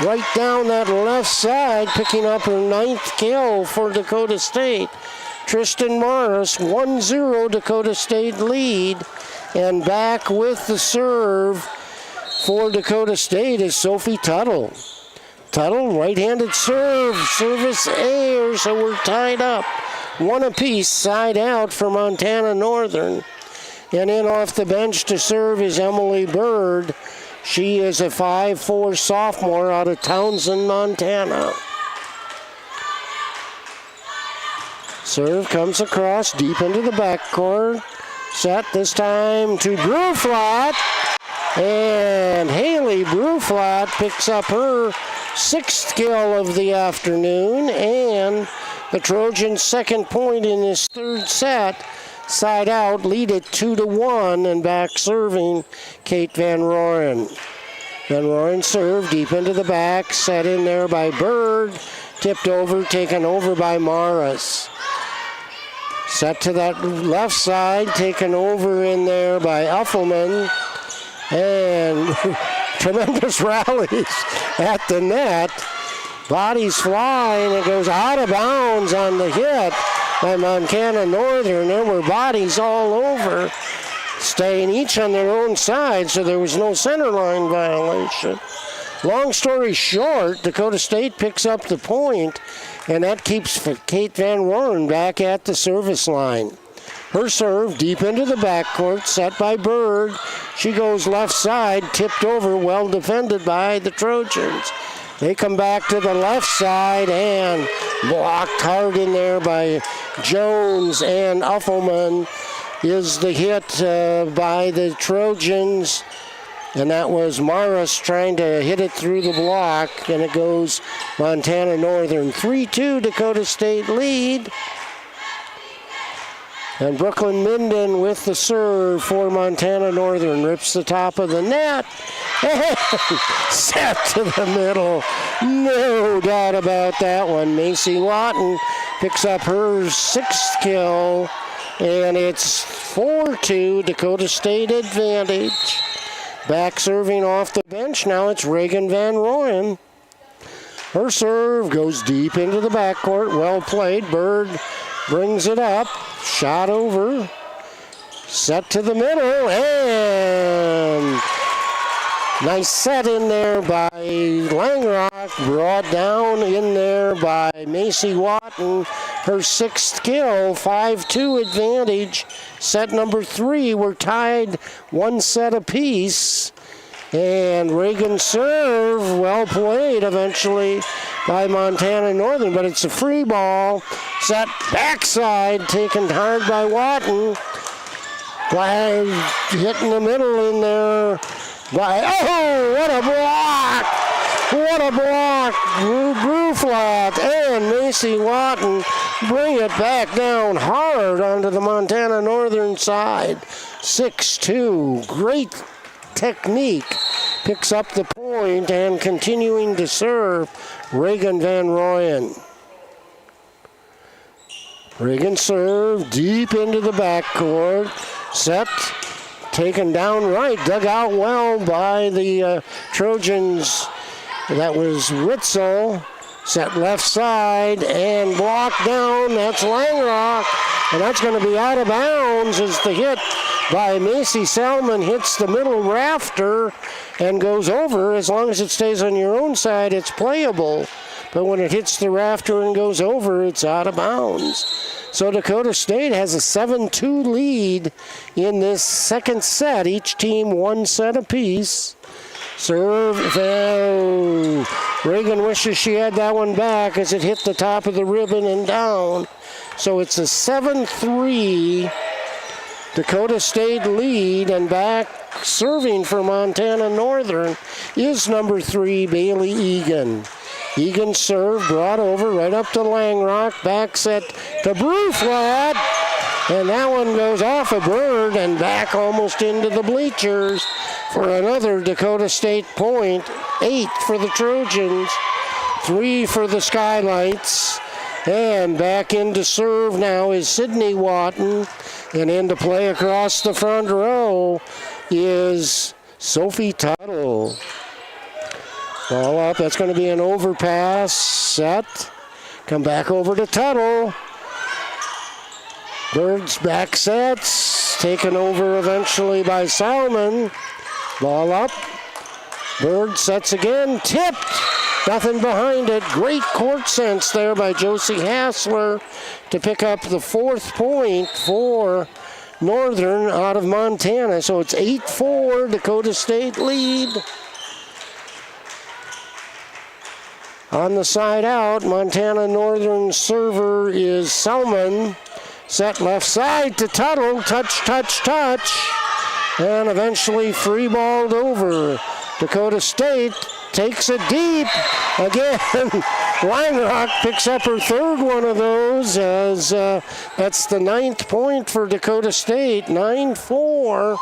right down that left side, picking up her 9th kill for Dakota State. Tristan Morris, 1-0 Dakota State lead. And back with the serve for Dakota State is Sophie Tuttle. Tuttle, right-handed serve, service air, so we're tied up. 1 apiece, side out for Montana Northern. And in off the bench to serve is Emily Bird. She is a 5'4" sophomore out of Townsend, Montana. Serve comes across deep into the backcourt. Set this time to Bruflat. And Haley Bruflat picks up her 6th kill of the afternoon. And the Trojans' 2nd point in this 3rd set. Side out, lead it 2-1, and back serving Kate Van Roren. Van Roren serve deep into the back, set in there by Bird, tipped over, taken over by Morris. Set to that left side, taken over in there by Uffelman, and tremendous rallies at the net. Bodies fly, and it goes out of bounds on the hit by Montana Northern. There were bodies all over, staying each on their own side, so there was no center line violation. Long story short, Dakota State picks up the point, and that keeps Kate Van Roren back at the service line. Her serve deep into the backcourt, set by Bird. She goes left side, tipped over, well defended by the Trojans. They come back to the left side and blocked hard in there by Jones, and Uffelman is the hit by the Trojans. And that was Morris trying to hit it through the block, and it goes Montana Northern. 3-2 Dakota State lead. And Brooklyn Minden with the serve for Montana Northern. Rips the top of the net. And set to the middle. No doubt about that one. Macy Lawton picks up her 6th kill. And it's 4-2, Dakota State advantage. Back serving off the bench. Now it's Reagan Van Royen. Her serve goes deep into the backcourt. Well played. Bird brings it up. Shot over. Set to the middle. And nice set in there by Langrock. Brought down in there by Macy Watton. Her 6th kill. 5-2 advantage. Set number 3. We're tied 1 set apiece. And Reagan serve, well played eventually by Montana Northern, but it's a free ball. Set backside, taken hard by Watton. Hit in the middle in there. Oh, what a block! What a block! Bruflat and Macy Watton bring it back down hard onto the Montana Northern side. 6-2, great technique. Picks up the point and continuing to serve, Reagan Van Royen. Reagan serve deep into the backcourt. Set, taken down right, dug out well by the Trojans. That was Ritzel. Set left side and blocked down. That's Langrock. And that's going to be out of bounds as the hit by Macy Salmon hits the middle rafter and goes over. As long as it stays on your own side, it's playable. But when it hits the rafter and goes over, it's out of bounds. So Dakota State has a 7-2 lead in this second set. Each team 1 set apiece. Serve. Reagan wishes she had that one back as it hit the top of the ribbon and down. So it's a 7-3 Dakota State lead, and back serving for Montana Northern is number 3, Bailey Egan. Egan serve brought over right up to Langrock. Back set to Bruflat. And that one goes off a Bird and back almost into the bleachers for another Dakota State point. 8 for the Trojans, 3 for the Skylights. And back into serve now is Sydney Watton. And into play across the front row is Sophie Tuttle. Ball up, that's going to be an overpass. Set, come back over to Tuttle. Bird's back sets, taken over eventually by Salmon. Ball up, Bird sets again, tipped, nothing behind it. Great court sense there by Josie Hassler to pick up the 4th point for Northern out of Montana. So it's 8-4, Dakota State lead. On the side out, Montana Northern server is Salmon. Set left side to Tuttle, touch, touch, touch, and eventually free balled over. Dakota State takes it deep. Again, Langrock picks up her 3rd one of those as that's the 9th point for Dakota State, 9-4.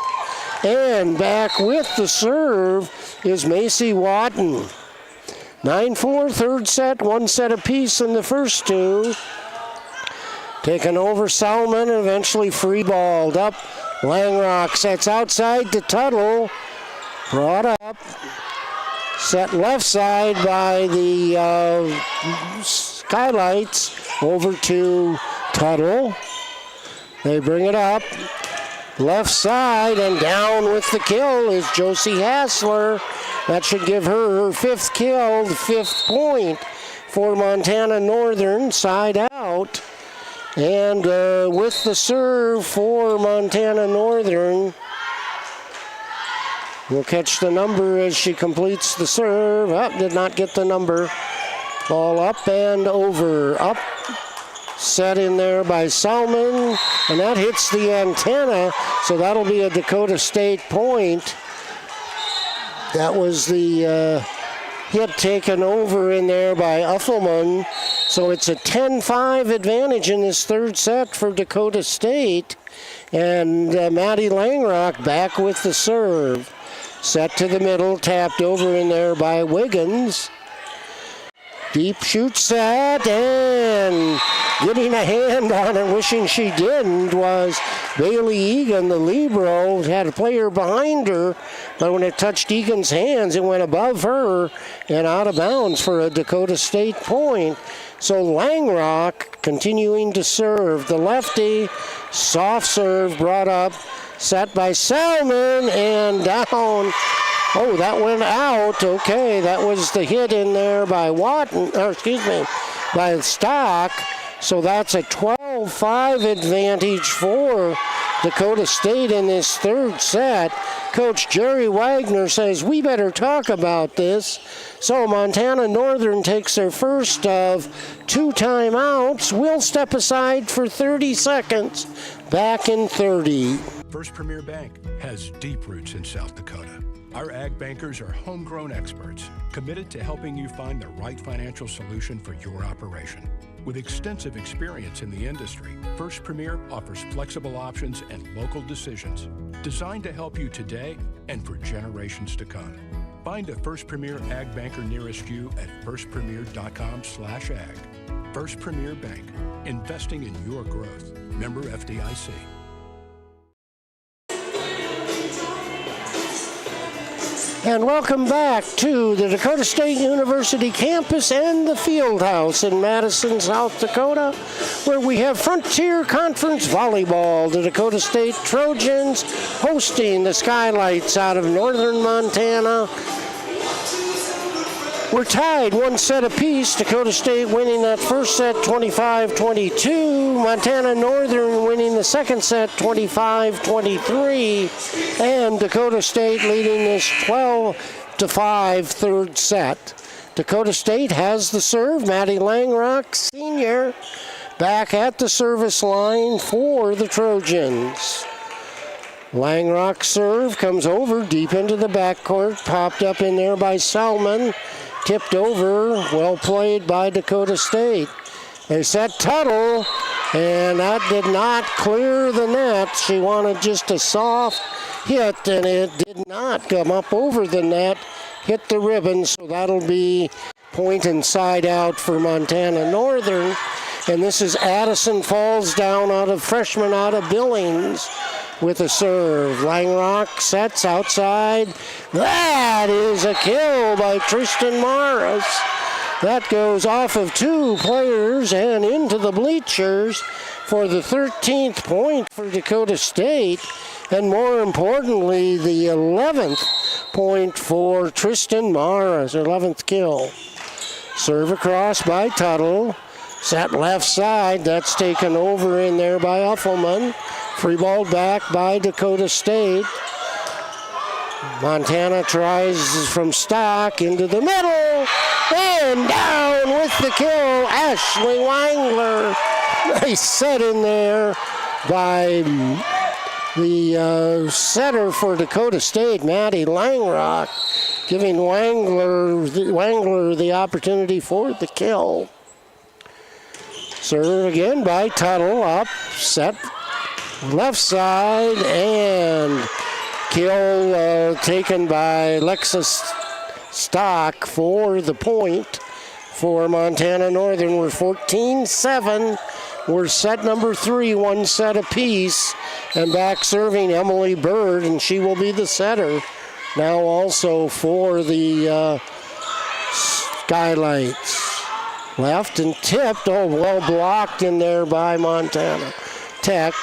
And back with the serve is Macy Watton. 9-4, 3rd set, 1 set apiece in the first 2. Taken over Salmon and eventually free balled up. Langrock sets outside to Tuttle. Brought up. Set left side by the Skylights. Over to Tuttle. They bring it up. Left side and down with the kill is Josie Hassler. That should give her 5th kill, the 5th point for Montana Northern, side out. And with the serve for Montana Northern, we'll catch the number as she completes the serve. Did not get the number. Ball up and over. Up. Set in there by Salmon. And that hits the antenna. So that'll be a Dakota State point. That was the hit taken over in there by Uffelman. So it's a 10-5 advantage in this third set for Dakota State. And Maddie Langrock back with the serve. Set to the middle, tapped over in there by Wiggins. Deep shoot set, and getting a hand on it, wishing she didn't, was Bailey Egan, the libero. Had a player behind her, but when it touched Egan's hands, it went above her and out of bounds for a Dakota State point. So Langrock continuing to serve. The lefty, soft serve brought up, set by Salmon, and down. Oh, that went out. Okay, that was the hit in there by by Stock. So that's a 12-5 advantage for Dakota State in this third set. Coach Jerry Wagner says, we better talk about this. So Montana Northern takes their first of 2 timeouts. We'll step aside for 30 seconds. Back in 30. First Premier Bank has deep roots in South Dakota. Our ag bankers are homegrown experts, committed to helping you find the right financial solution for your operation. With extensive experience in the industry, First Premier offers flexible options and local decisions designed to help you today and for generations to come. Find a First Premier ag banker nearest you at firstpremier.com/ag. First Premier Bank, investing in your growth. Member FDIC. And welcome back to the Dakota State University campus and the Fieldhouse in Madison, South Dakota, where we have Frontier Conference Volleyball. The Dakota State Trojans hosting the Skylights out of northern Montana. We're tied 1 set apiece. Dakota State winning that first set 25-22. Montana Northern winning the second set 25-23. And Dakota State leading this 12-5 third set. Dakota State has the serve. Maddie Langrock, senior, back at the service line for the Trojans. Langrock serve comes over deep into the backcourt. Popped up in there by Salmon. Tipped over, well played by Dakota State. They set Tuttle, and that did not clear the net. She wanted just a soft hit, and it did not come up over the net, hit the ribbon, so that'll be point and side out for Montana Northern. And this is Addison Falls down freshman out of Billings with a serve. Langrock sets outside. That is a kill by Tristan Morris. That goes off of 2 players and into the bleachers for the 13th point for Dakota State. And more importantly, the 11th point for Tristan Morris, 11th kill. Serve across by Tuttle. Set left side. That's taken over in there by Uffelman. Free ball back by Dakota State. Montana tries from Stock into the middle. And down with the kill, Ashley Wangler. Nice set in there by the setter for Dakota State, Maddie Langrock, giving Wangler the opportunity for the kill. Serve again by Tuttle, up, set, left side, and kill taken by Lexus Stock for the point for Montana Northern. We're 14-7. We're set number 3, 1 set apiece. And back serving Emily Bird, and she will be the setter. Now also for the Skylights. Left and tipped. Oh, well blocked in there by Montana Tech.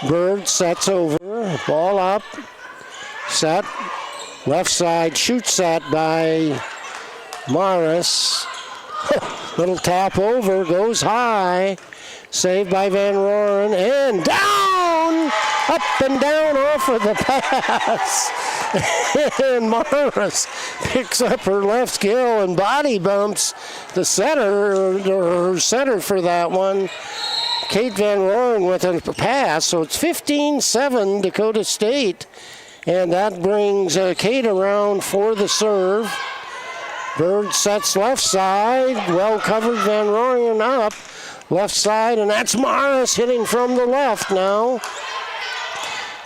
Bird sets over. Ball up. Set. Left side shoot set by Morris. Little tap over. Goes high. Saved by Van Roren. And down! Up and down off of the pass. And Morris picks up her left gill and body bumps the setter, or her setter for that one, Kate Van Roren, with a pass. So it's 15-7 Dakota State. And that brings Kate around for the serve. Bird sets left side. Well covered, Van Rooyen up. Left side, and that's Morris hitting from the left now.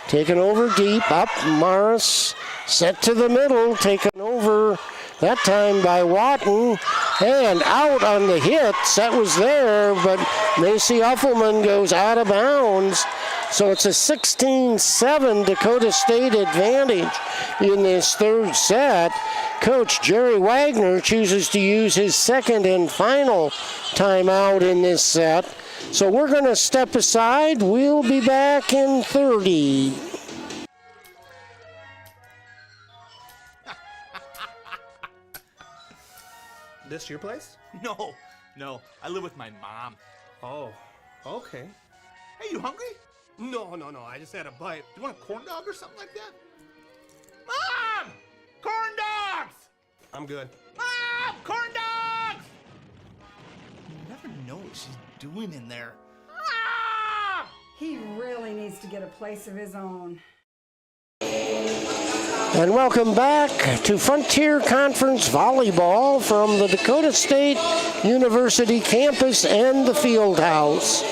Taken over deep, up Morris. Set to the middle, taken over that time by Watton. And out on the hit. Set was there, but Macy Uffelman goes out of bounds. So it's a 16-7 Dakota State advantage in this third set. Coach Jerry Wagner chooses to use his second and final timeout in this set. So we're going to step aside. We'll be back in 30. This your place? No. I live with my mom. Oh, okay. Hey, you hungry? No. I just had a bite. Do you want a corn dog or something like that? Mom! Corn dogs! I'm good. Mom! Corn dogs! You never know what she's doing in there. Mom! He really needs to get a place of his own. And welcome back to Frontier Conference Volleyball from the Dakota State University campus and the Fieldhouse.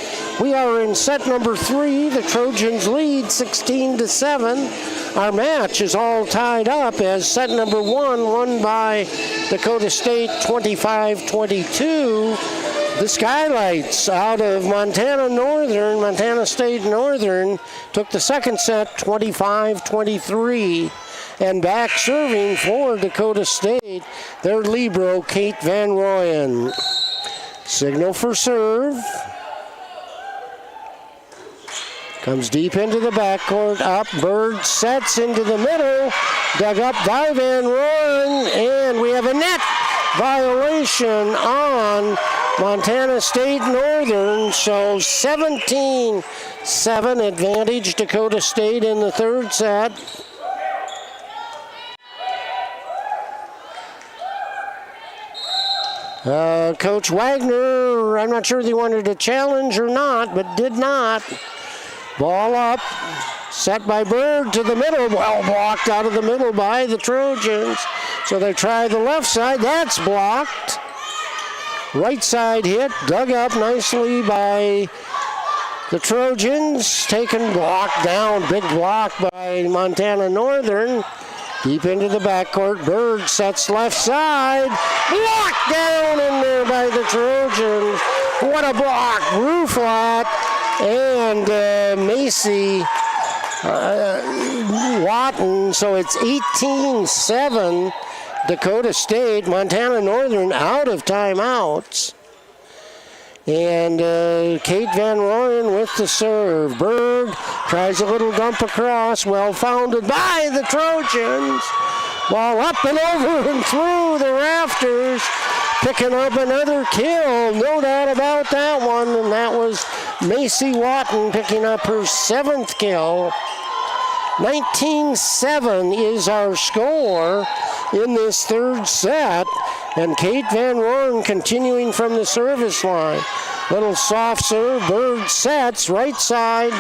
We are in set number 3. The Trojans lead 16-7. Our match is all tied up as set number 1 won by Dakota State 25-22. The Skylights out of Montana State Northern took the second set 25-23. And back serving for Dakota State, their libero, Kate Van Rooyen. Signal for serve. Comes deep into the backcourt, up, Bird sets into the middle, dug up by Van Rooyen, and we have a net violation on Montana State Northern, so 17-7 advantage Dakota State in the third set. Coach Wagner, I'm not sure if he wanted to challenge or not, but did not. Ball up, set by Bird to the middle, well blocked out of the middle by the Trojans. So they try the left side, that's blocked. Right side hit, dug up nicely by the Trojans. Taken, blocked down, big block by Montana Northern. Deep into the backcourt, Bird sets left side. Blocked down in there by the Trojans. What a block, Ruflat and Macy Watton. So it's 18-7 Dakota State. Montana Northern out of timeouts. And Kate Van Rooyen with the serve. Bird tries a little dump across, well founded by the Trojans. Ball up and over and through the rafters. Picking up another kill, no doubt about that one. And that was Macy Watton picking up her 7th kill. 19-7 is our score in this third set. And Kate Van Rooyen continuing from the service line. Little soft serve, Bird sets, right side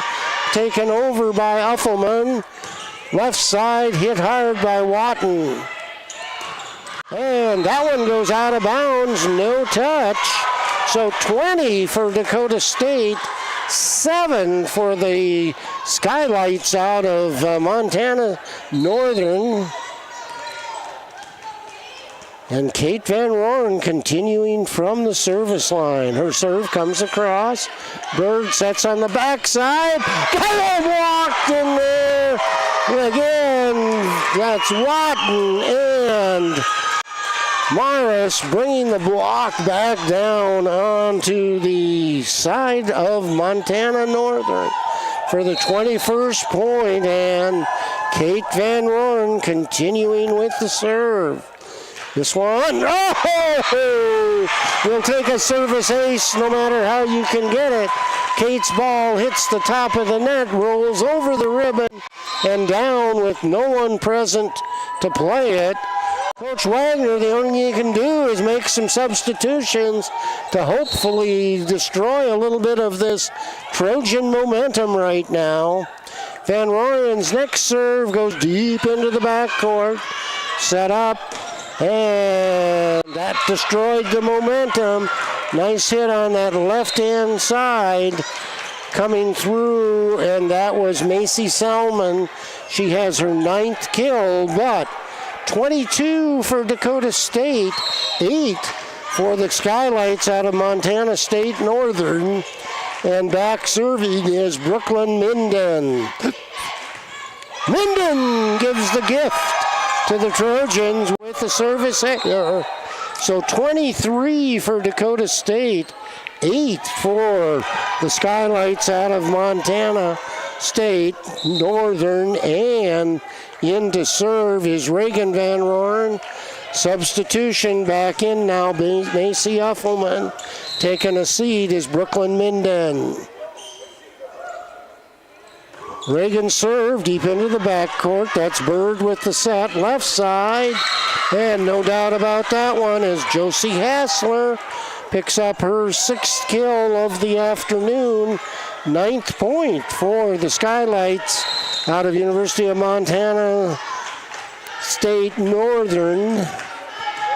taken over by Uffelman. Left side hit hard by Watton. And that one goes out of bounds, no touch. So 20 for Dakota State, 7 for the Skylights out of Montana Northern. And Kate Van Rooyen continuing from the service line. Her serve comes across. Bird sets on the backside. Got blocked in there. Again, that's Watton and Morris bringing the block back down onto the side of Montana Northern for the 21st point. And Kate Van Rooyen continuing with the serve. This one, oh! We'll take a service ace no matter how you can get it. Kate's ball hits the top of the net, rolls over the ribbon, and down with no one present to play it. Coach Wagner, the only thing you can do is make some substitutions to hopefully destroy a little bit of this Trojan momentum right now. Van Rooyen's next serve goes deep into the backcourt. Set up. And that destroyed the momentum. Nice hit on that left-hand side coming through, and that was Macy Salmon. She has her 9th kill, but 22 for Dakota State, 8 for the Skylights out of Montana State Northern. And back serving is Brooklyn Minden. Minden gives the gift to the Trojans with the service error. So 23 for Dakota State, 8 for the Skylights out of Montana State Northern, and in to serve is Reagan Van Roren. Substitution back in now, Macy Uffelman. Taking a seat is Brooklyn Minden. Reagan served deep into the backcourt. That's Bird with the set, left side. And no doubt about that one as Josie Hassler picks up her 6th kill of the afternoon. 9th point for the Skylights out of University of Montana State Northern.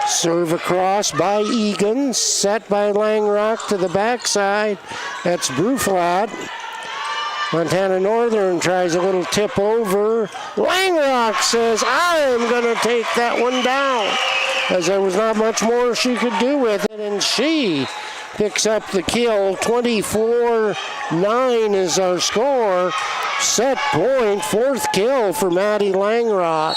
Serve across by Egan, set by Langrock to the backside. That's Bruflat. Montana Northern tries a little tip over. Langrock says, I'm going to take that one down, as there was not much more she could do with it, and she picks up the kill. 24-9 is our score. Set point, 4th kill for Maddie Langrock.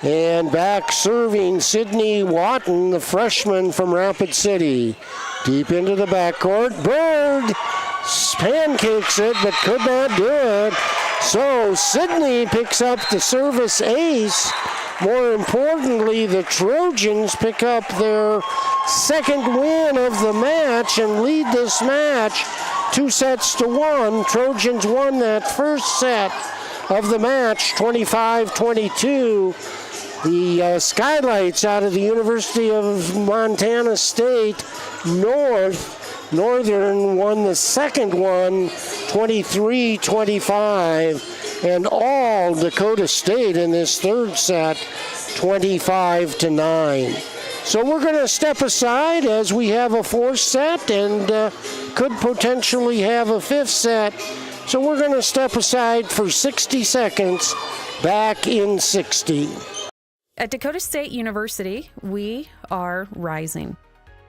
And back serving Sydney Watton, the freshman from Rapid City. Deep into the backcourt. Bird pancakes it, but could not do it. So Sydney picks up the service ace. More importantly, the Trojans pick up their 2nd win of the match and lead this match 2-1. Trojans won that first set of the match, 25-22. The Skylights out of the University of Montana State Northern won the second one, 23-25, and all Dakota State in this third set, 25-9. So we're going to step aside as we have a 4th set and could potentially have a 5th set. So we're going to step aside for 60 seconds, back in 60. At Dakota State University, we are rising.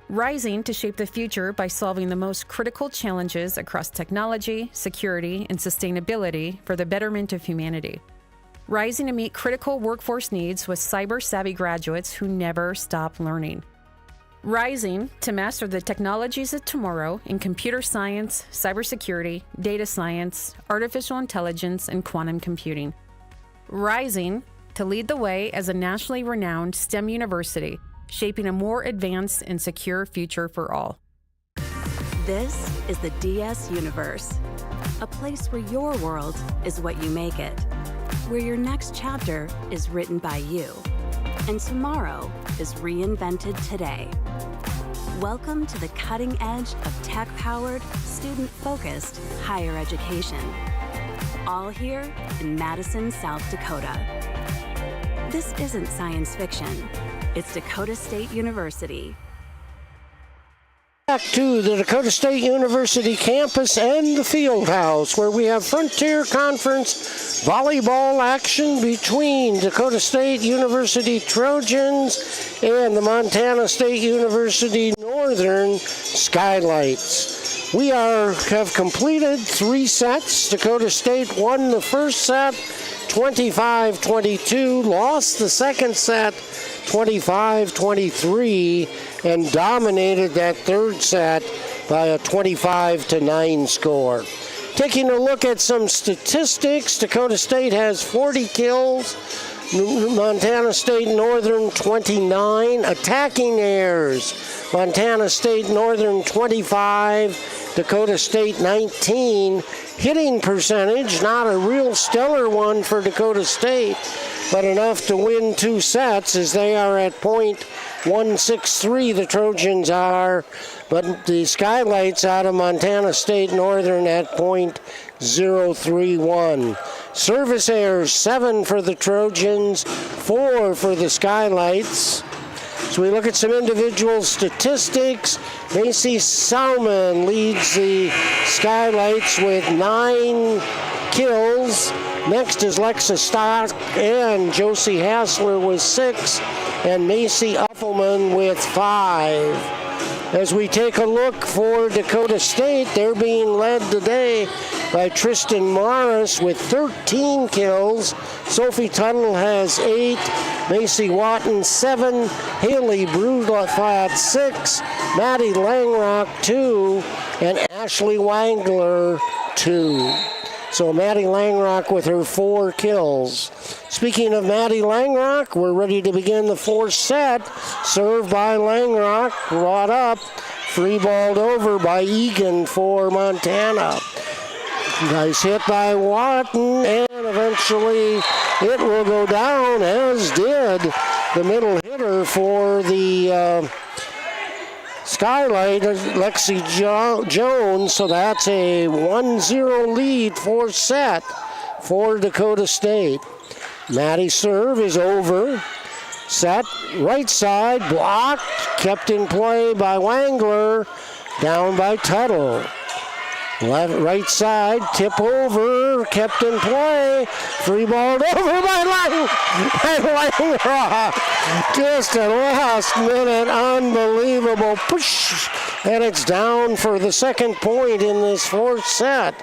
Rising to shape the future by solving the most critical challenges across technology, security, and sustainability for the betterment of humanity. Rising to meet critical workforce needs with cyber-savvy graduates who never stop learning. Rising to master the technologies of tomorrow in computer science, cybersecurity, data science, artificial intelligence, and quantum computing. Rising to lead the way as a nationally renowned STEM university, shaping a more advanced and secure future for all. This is the DS Universe, a place where your world is what you make it, where your next chapter is written by you, and tomorrow is reinvented today. Welcome to the cutting edge of tech-powered, student-focused higher education. All here in Madison, South Dakota. This isn't science fiction. It's Dakota State University. Back to the Dakota State University campus and the Fieldhouse, where we have Frontier Conference volleyball action between Dakota State University Trojans and the Montana State University Northern Skylights. We have completed 3 sets. Dakota State won the first set 25-22, lost the second set 25-23, and dominated that third set by a 25-9 score. Taking a look at some statistics, Dakota State has 40 kills, Montana State Northern 29. Attacking errors, Montana State Northern 25, Dakota State 19. Hitting percentage, not a real stellar one for Dakota State, but enough to win 2 sets as they are at .163, the Trojans are, but the Skylights out of Montana State Northern at .031. Service errors, 7 for the Trojans, 4 for the Skylights. So we look at some individual statistics. Macy Salmon leads the Skylights with 9 kills. Next is Lexa Stock and Josie Hassler with 6, and Macy Uffelman with 5. As we take a look for Dakota State, they're being led today by Tristan Morris with 13 kills. Sophie Tuttle has 8, Macy Watton 7, Haley Brudleflat 6, Maddie Langrock 2, and Ashley Wangler 2. So Maddie Langrock with her 4 kills. Speaking of Maddie Langrock, we're ready to begin the 4th set. Served by Langrock, brought up, free-balled over by Egan for Montana. Nice hit by Watton, and eventually it will go down, as did the middle hitter for the Skylight, Lexi Jones. So that's a 1-0 lead, 4th set for Dakota State. Maddie's serve is over. Set, right side, blocked, kept in play by Wangler, down by Tuttle. Left, right side, tip over, kept in play, free balled over by Langrock. Just a last minute, unbelievable push, and it's down for the second point in this 4th set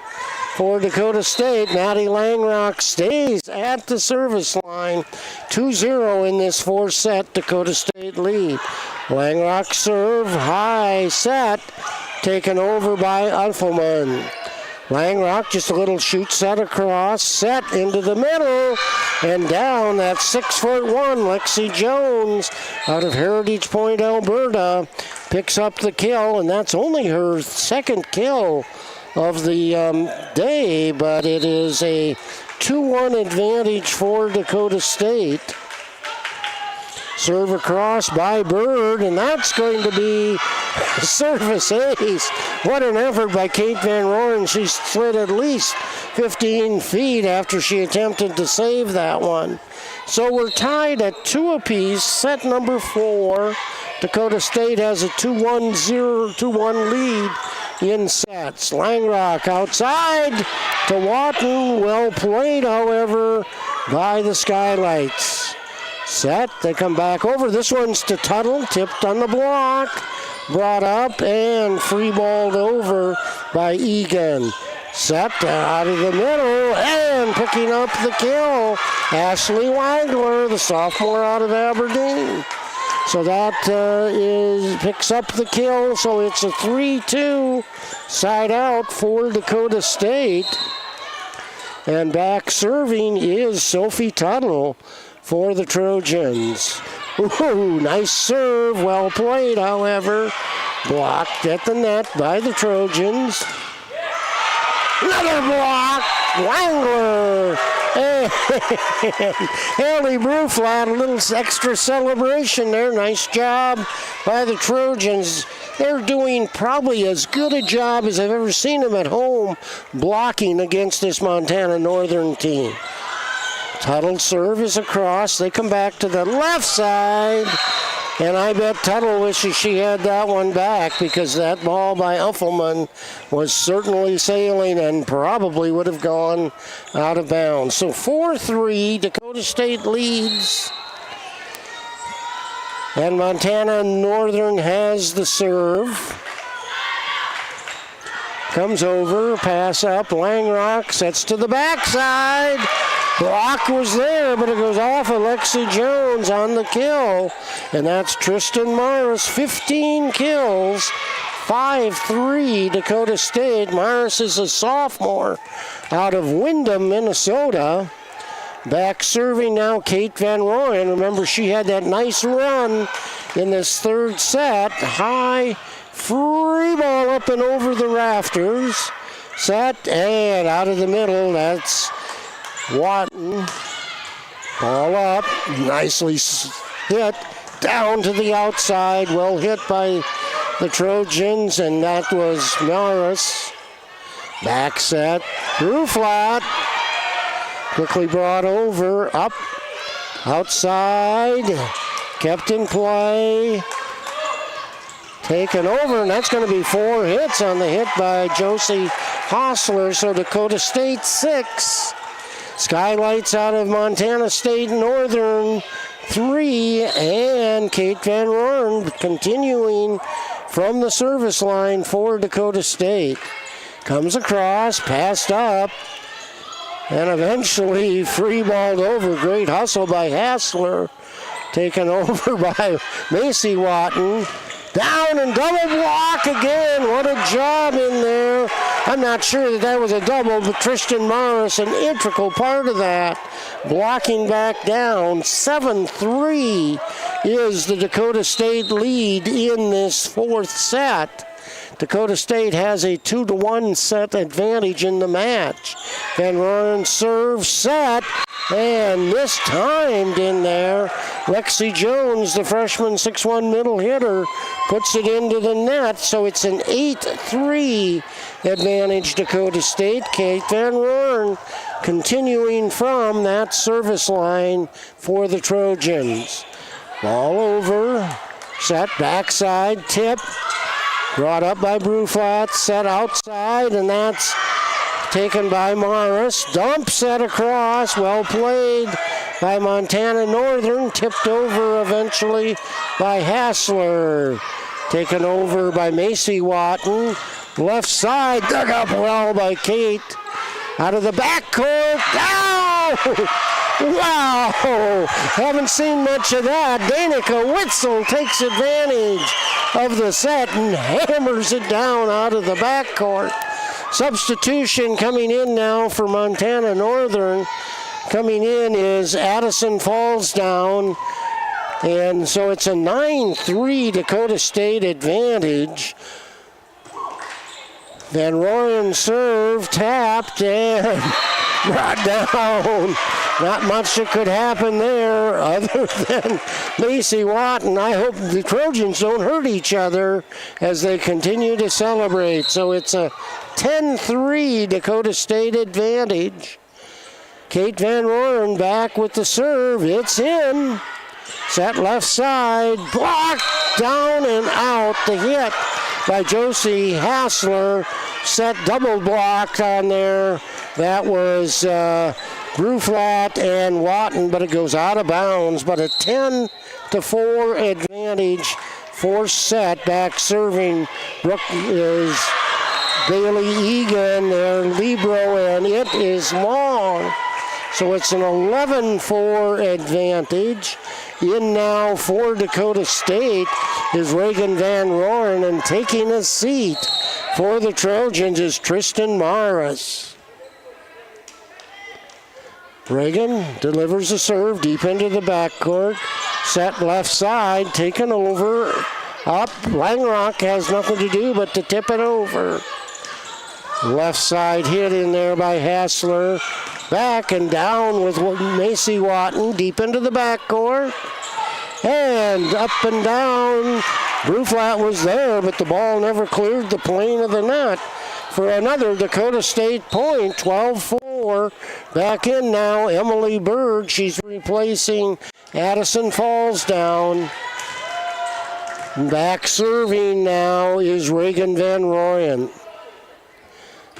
for Dakota State. Maddie Langrock stays at the service line, 2-0 in this 4th set, Dakota State lead. Langrock serve, high set, taken over by Uffelman. Langrock, just a little shoot set across, set into the middle, and down. That's 6'1", Lexi Jones out of Heritage Point, Alberta, picks up the kill, and that's only her 2nd kill of the day, but it is a 2-1 advantage for Dakota State. Serve across by Bird, and that's going to be a service ace. What an effort by Kate Van Rooyen. She slid at least 15 feet after she attempted to save that one. So we're tied at 2 apiece, set number 4. Dakota State has a 2-1 lead in sets. Langrock outside to Watton. Well played, however, by the Skylights. Set, they come back over. This one's to Tuttle, tipped on the block, brought up and free-balled over by Egan. Set out of the middle and picking up the kill, Ashley Wangler, the sophomore out of Aberdeen. So that picks up the kill, so it's a 3-2 side out for Dakota State. And back serving is Sophie Tuttle for the Trojans. Ooh, nice serve, well played, however. Blocked at the net by the Trojans. Another block, Wangler. And Haley Bruflat, a little extra celebration there. Nice job by the Trojans. They're doing probably as good a job as I've ever seen them at home blocking against this Montana Northern team. Tuttle serve is across. They come back to the left side. And I bet Tuttle wishes she had that one back, because that ball by Uffelman was certainly sailing and probably would have gone out of bounds. So 4-3, Dakota State leads. And Montana Northern has the serve. Comes over, pass up, Langrock sets to the backside. Block was there, but it goes off of Lexi Jones on the kill. And that's Tristan Morris, 15 kills, 5-3 Dakota State. Morris is a sophomore out of Windham, Minnesota. Back serving now, Kate Van Rooyen. Remember, she had that nice run in this 3rd set. High free ball up and over the rafters. Set and out of the middle. That's Watton. Ball up, nicely hit down to the outside. Well hit by the Trojans, and that was Morris. Back set, Bruflat. Quickly brought over, up, outside, kept in play. Taken over, and that's going to be 4 hits on the hit by Josie Hostler. So Dakota State 6. Skylights out of Montana State Northern 3. And Kate Van Roeren continuing from the service line for Dakota State. Comes across, passed up, and eventually free-balled over. Great hustle by Hassler. Taken over by Macy Watton. Down and double block again. What a job in there. I'm not sure that was a double, but Tristan Morris, an integral part of that, blocking back down. 7-3 is the Dakota State lead in this 4th set. Dakota State has a 2-1 set advantage in the match. Van Roeren serve set, and mistimed in there. Lexi Jones, the freshman 6'1" middle hitter, puts it into the net, so it's an 8-3 advantage Dakota State. Kate Van Roeren continuing from that service line for the Trojans. Ball over, set backside, tip. Brought up by Bruflat, set outside, and that's taken by Morris. Dump set across, well played by Montana Northern. Tipped over eventually by Hassler. Taken over by Macy Watton. Left side, dug up well by Kate. Out of the backcourt, down! Wow! Haven't seen much of that. Danica Witzel takes advantage of the set and hammers it down out of the backcourt. Substitution coming in now for Montana Northern. Coming in is Addison Fallsdown. And so it's a 9-3 Dakota State advantage. Van Roeren serve, tapped, and brought down. Not much that could happen there other than Macy Watton. I hope the Trojans don't hurt each other as they continue to celebrate. So it's a 10-3 Dakota State advantage. Kate Van Roeren back with the serve. It's in. Set left side. Blocked down and out. The hit by Josie Hassler. Set double blocked on there. That was Bruflat and Watton, but it goes out of bounds. But a 10-4 advantage. 4th set. Back serving Brooke is Bailey Egan, their libero, and it is long. So it's an 11-4 advantage. In now for Dakota State is Reagan Van Roeren, and taking a seat for the Trojans is Tristan Morris. Reagan delivers a serve deep into the backcourt. Set left side, taken over. Up, Langrock has nothing to do but to tip it over. Left side hit in there by Hassler. Back and down with Macy Watton deep into the backcourt. And up and down. Bruflat was there, but the ball never cleared the plane of the net for another Dakota State point. 12-4. Back in now, Emily Bird. She's replacing Addison Fallsdown. Back serving now is Reagan Van Roeren.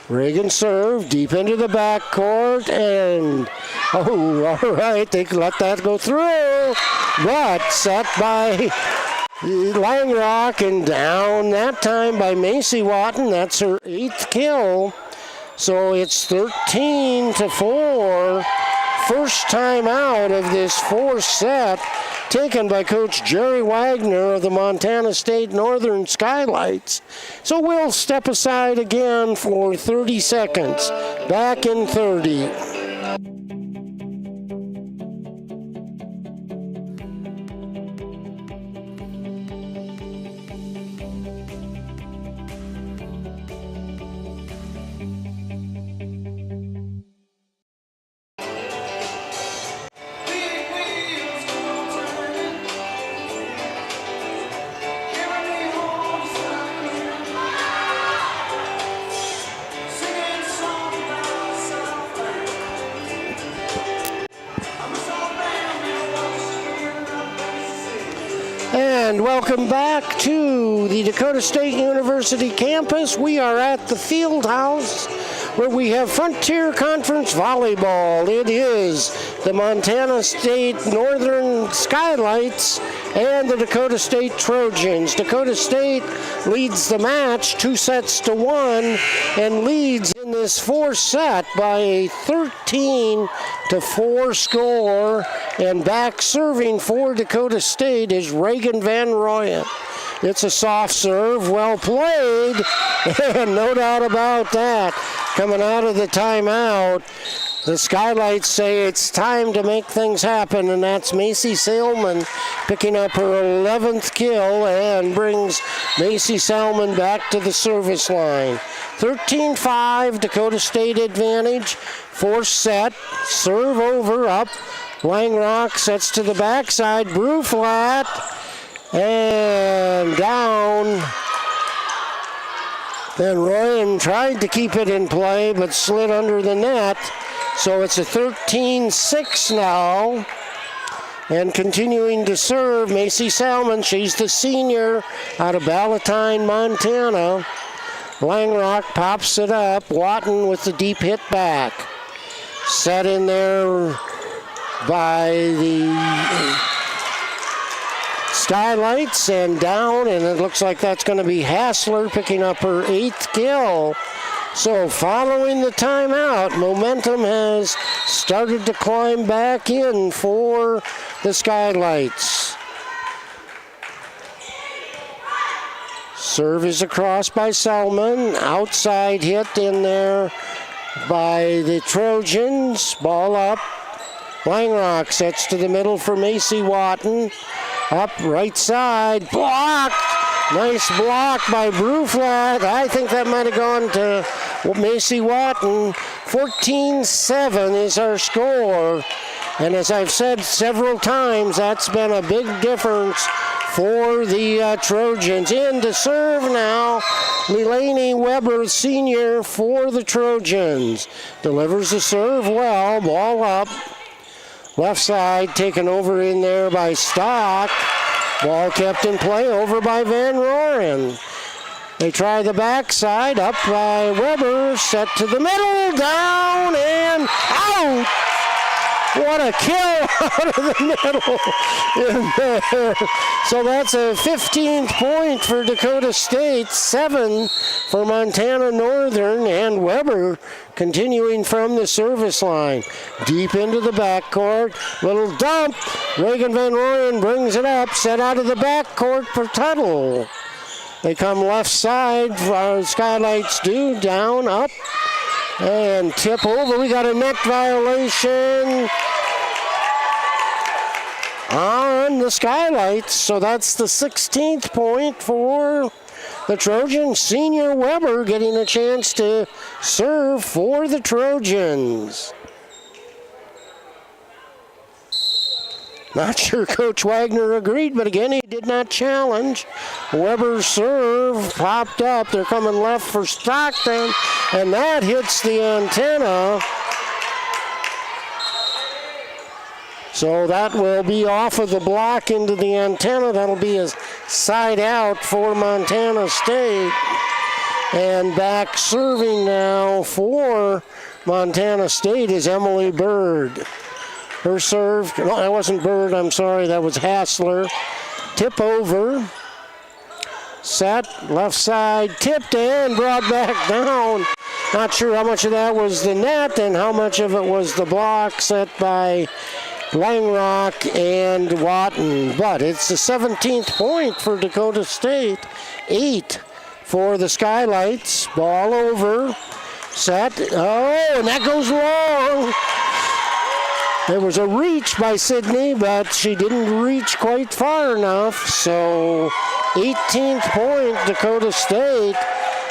Reagan serve deep into the backcourt, and all right, they let that go through, but set by Langrock and down that time by Macy Watton. That's her 8th kill, so it's 13-4. First time out of this 4th set, taken by Coach Jerry Wagner of the Montana State Northern Skylights. So we'll step aside again for 30 seconds. Back in 30. And welcome back to the Dakota State University campus. We are at the Fieldhouse where we have Frontier Conference Volleyball. It is the Montana State Northern Skylights and the Dakota State Trojans. Dakota State leads the match 2-1 and leads in this fourth set by a 13-4 score. And back serving for Dakota State is Reagan Van Royen. It's a soft serve, well played, and no doubt about that. Coming out of the timeout, the Skylights say it's time to make things happen, and that's Macy Salmon picking up her 11th kill and brings Macy Salmon back to the service line. 13-5, Dakota State advantage. Fourth set, serve over, up. Langrock sets to the backside, Brew flat, and down. Then Royen tried to keep it in play, but slid under the net. So it's a 13-6 now. And continuing to serve, Macy Salmon. She's the senior out of Ballantyne, Montana. Langrock pops it up. Watton with the deep hit back. Set in there by the Skylights and down, and it looks like that's going to be Hassler picking up her 8th kill. So following the timeout, momentum has started to climb back in for the Skylights. Serve is across by Salmon, outside hit in there by the Trojans, ball up. Langrock sets to the middle for Macy Watton. Up right side, blocked. Nice block by Bruflat. I think that might have gone to Macy Watton. 14-7 is our score. And as I've said several times, that's been a big difference for the Trojans. In to serve now, Leilani Weber, senior for the Trojans. Delivers the serve well, ball up. Left side taken over in there by Stock. Ball kept in play over by Van Royen. They try the backside, up by Weber, set to the middle, down and out. What a kill out of the middle in there. So that's a 15th point for Dakota State, 7 for Montana Northern, and Weber continuing from the service line. Deep into the backcourt, little dump. Reagan Van Royen brings it up, set out of the backcourt for Tuttle. They come left side, our Skylights do, down, up, and tip over. We got a net violation on the Skylights, so that's the 16th point for the Trojans. Senior Weber getting a chance to serve for the Trojans. Not sure Coach Wagner agreed, but again, he did not challenge. Weber's serve popped up. They're coming left for Stockton, and that hits the antenna. So that will be off of the block into the antenna. That'll be a side out for Montana State. And back serving now for Montana State is Emily Bird. Her serve, no, that wasn't Bird, I'm sorry, that was Hassler. Tip over. Set, left side, tipped and brought back down. Not sure how much of that was the net and how much of it was the block set by Langrock and Watton. But it's the 17th point for Dakota State. 8 for the Skylights. Ball over. Set. Oh, and that goes long. There was a reach by Sydney, but she didn't reach quite far enough. So 18th point, Dakota State.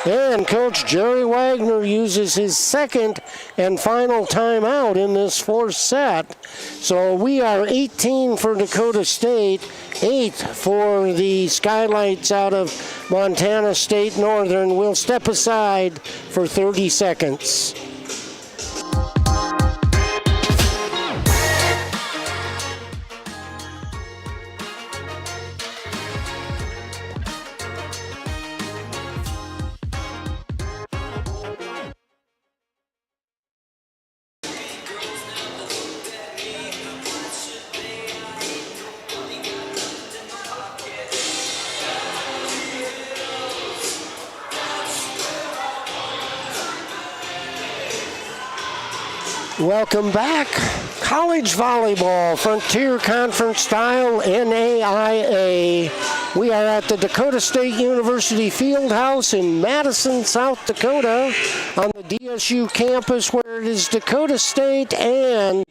And Coach Jerry Wagner uses his second and final timeout in this fourth set. So we are 18 for Dakota State, 8 for the Skylights out of Montana State Northern. We'll step aside for 30 seconds. Welcome back. College volleyball, Frontier Conference style, NAIA. We are at the Dakota State University Fieldhouse in Madison, South Dakota, on the DSU campus, where it is Dakota State and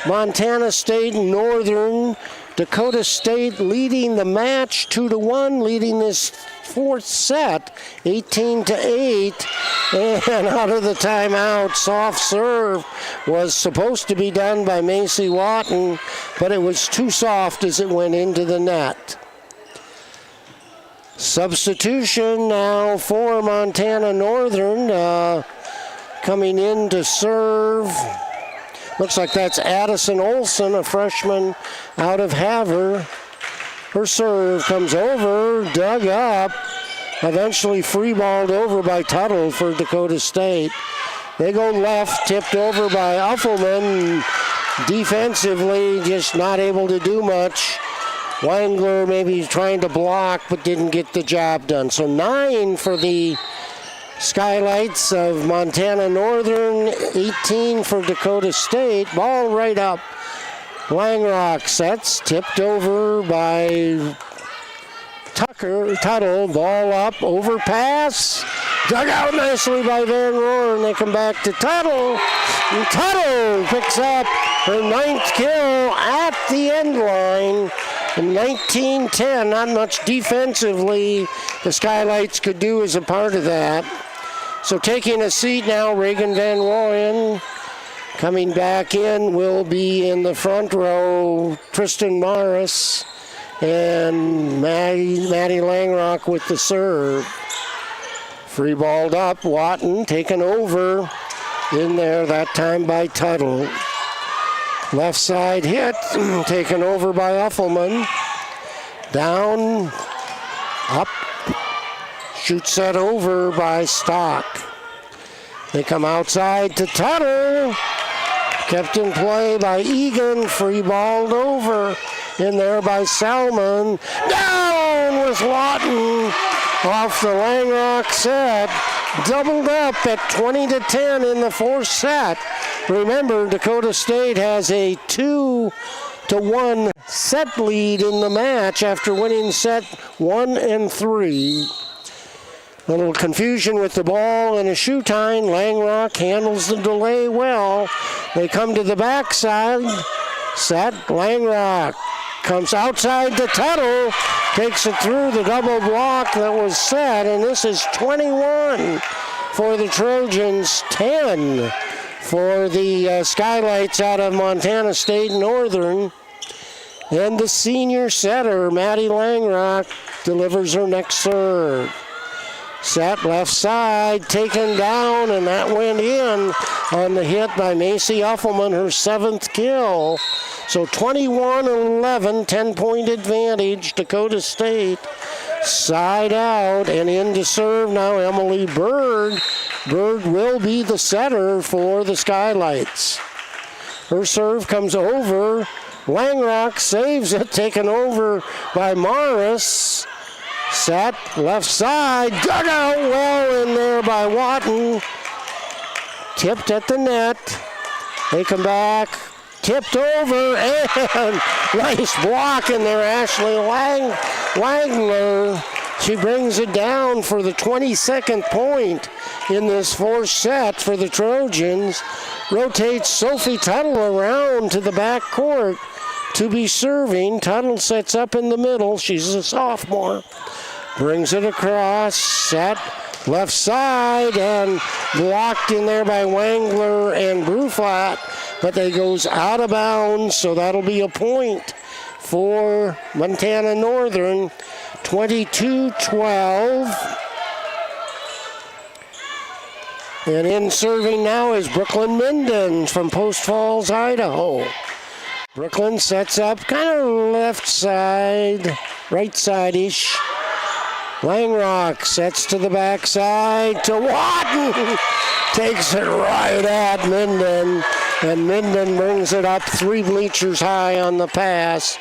Montana State Northern. Dakota State leading the match 2-1, leading this fourth set 18-8, and out of the timeout, soft serve was supposed to be done by Macy Watton, but it was too soft as it went into the net. Substitution now for Montana Northern, coming in to serve. Looks like that's Addison Olson, a freshman out of Havre. Her serve comes over, dug up, eventually free-balled over by Tuttle for Dakota State. They go left, tipped over by Uffelman. Defensively, just not able to do much. Wangler maybe trying to block, but didn't get the job done. So 9 for the Skylights of Montana Northern, 18 for Dakota State. Ball right up. Langrock sets, tipped over by Tuttle, ball up, overpass, dug out nicely by Van Roer, and they come back to Tuttle, and Tuttle picks up her 9th kill at the end line. 19-10, not much defensively the Skylights could do as a part of that. So taking a seat now, Reagan Van Rooyen. Coming back in will be in the front row, Tristan Morris and Maddie Langrock with the serve. Free balled up, Watton taken over in there, that time by Tuttle. Left side hit, taken over by Uffelman. Down, up, shoot set over by Stock. They come outside to Tuttle. Kept in play by Egan, free-balled over in there by Salmon. Down with Watton off the Langrock set. Doubled up at 20-10 in the fourth set. Remember, Dakota State has a 2-1 set lead in the match after winning set 1 and 3. A little confusion with the ball and a shoe time. Langrock handles the delay well. They come to the backside. Set. Langrock comes outside to Tuttle. Takes it through the double block that was set. And this is 21 for the Trojans, 10 for the Skylights out of Montana State Northern. And the senior setter, Maddie Langrock, delivers her next serve. Set left side, taken down, and that went in on the hit by Macy Uffelman, her 7th kill. So 21-11, 10-point advantage, Dakota State. Side out and in to serve now Emily Bird. Bird will be the setter for the Skylights. Her serve comes over. Langrock saves it, taken over by Morris. Set, left side, dug out well in there by Watton. Tipped at the net. They come back, tipped over, and nice block in there, Ashley Wagner. She brings it down for the 22nd point in this fourth set for the Trojans. Rotates Sophie Tuttle around to the back court to be serving. Tuttle sets up in the middle. She's a sophomore. Brings it across, set, left side, and blocked in there by Wangler and Bruflat, but they goes out of bounds, so that'll be a point for Montana Northern, 22-12. And in serving now is Brooklyn Minden from Post Falls, Idaho. Brooklyn sets up kind of left side, right side-ish. Langrock sets to the backside to Watton. Takes it right at Minden. And Minden brings it up 3 bleachers high on the pass.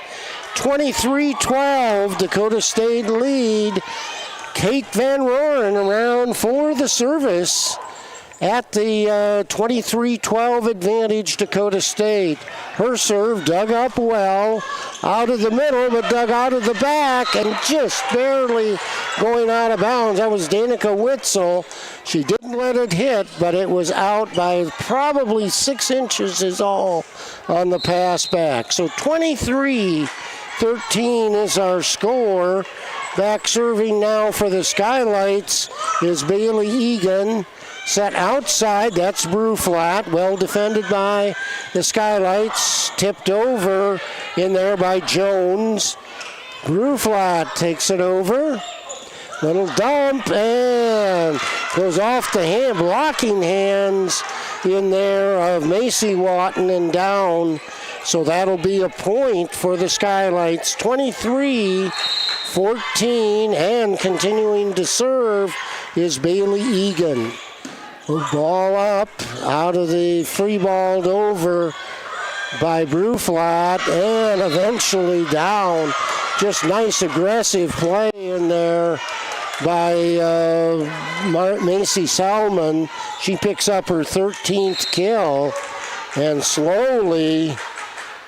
23-12, Dakota State lead. Kate Van Roeren around for the service. at the 23-12 advantage, Dakota State. Her serve dug up well, out of the middle, but dug out of the back and just barely going out of bounds. That was Danica Witzel. She didn't let it hit, but it was out by probably 6 inches is all on the pass back. So 23-13 is our score. Back serving now for the Skylights is Bailey Egan. Set outside, that's Bruflat, well defended by the Skylights, tipped over in there by Jones. Bruflat takes it over, little dump, and goes off the hand, blocking hands in there of Macy Watton and down. So that'll be a point for the Skylights, 23-14, and continuing to serve is Bailey Egan. Ball up, out of the free balled over by Bruflat, and eventually down. Just nice aggressive play in there by Macy Salmon. She picks up her 13th kill, and slowly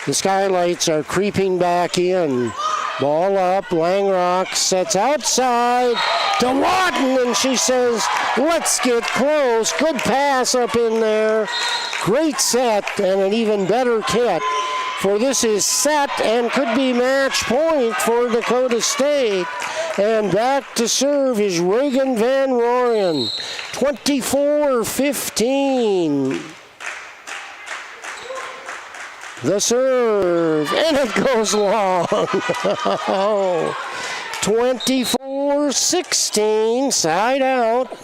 the Skylights are creeping back in. Ball up, Langrock sets outside to Watton, and she says, let's get close. Good pass up in there. Great set and an even better kit. For this is set and could be match point for Dakota State. And back to serve is Reagan Van Rooyen, 24-15. The serve, and it goes long. 24-16, side out.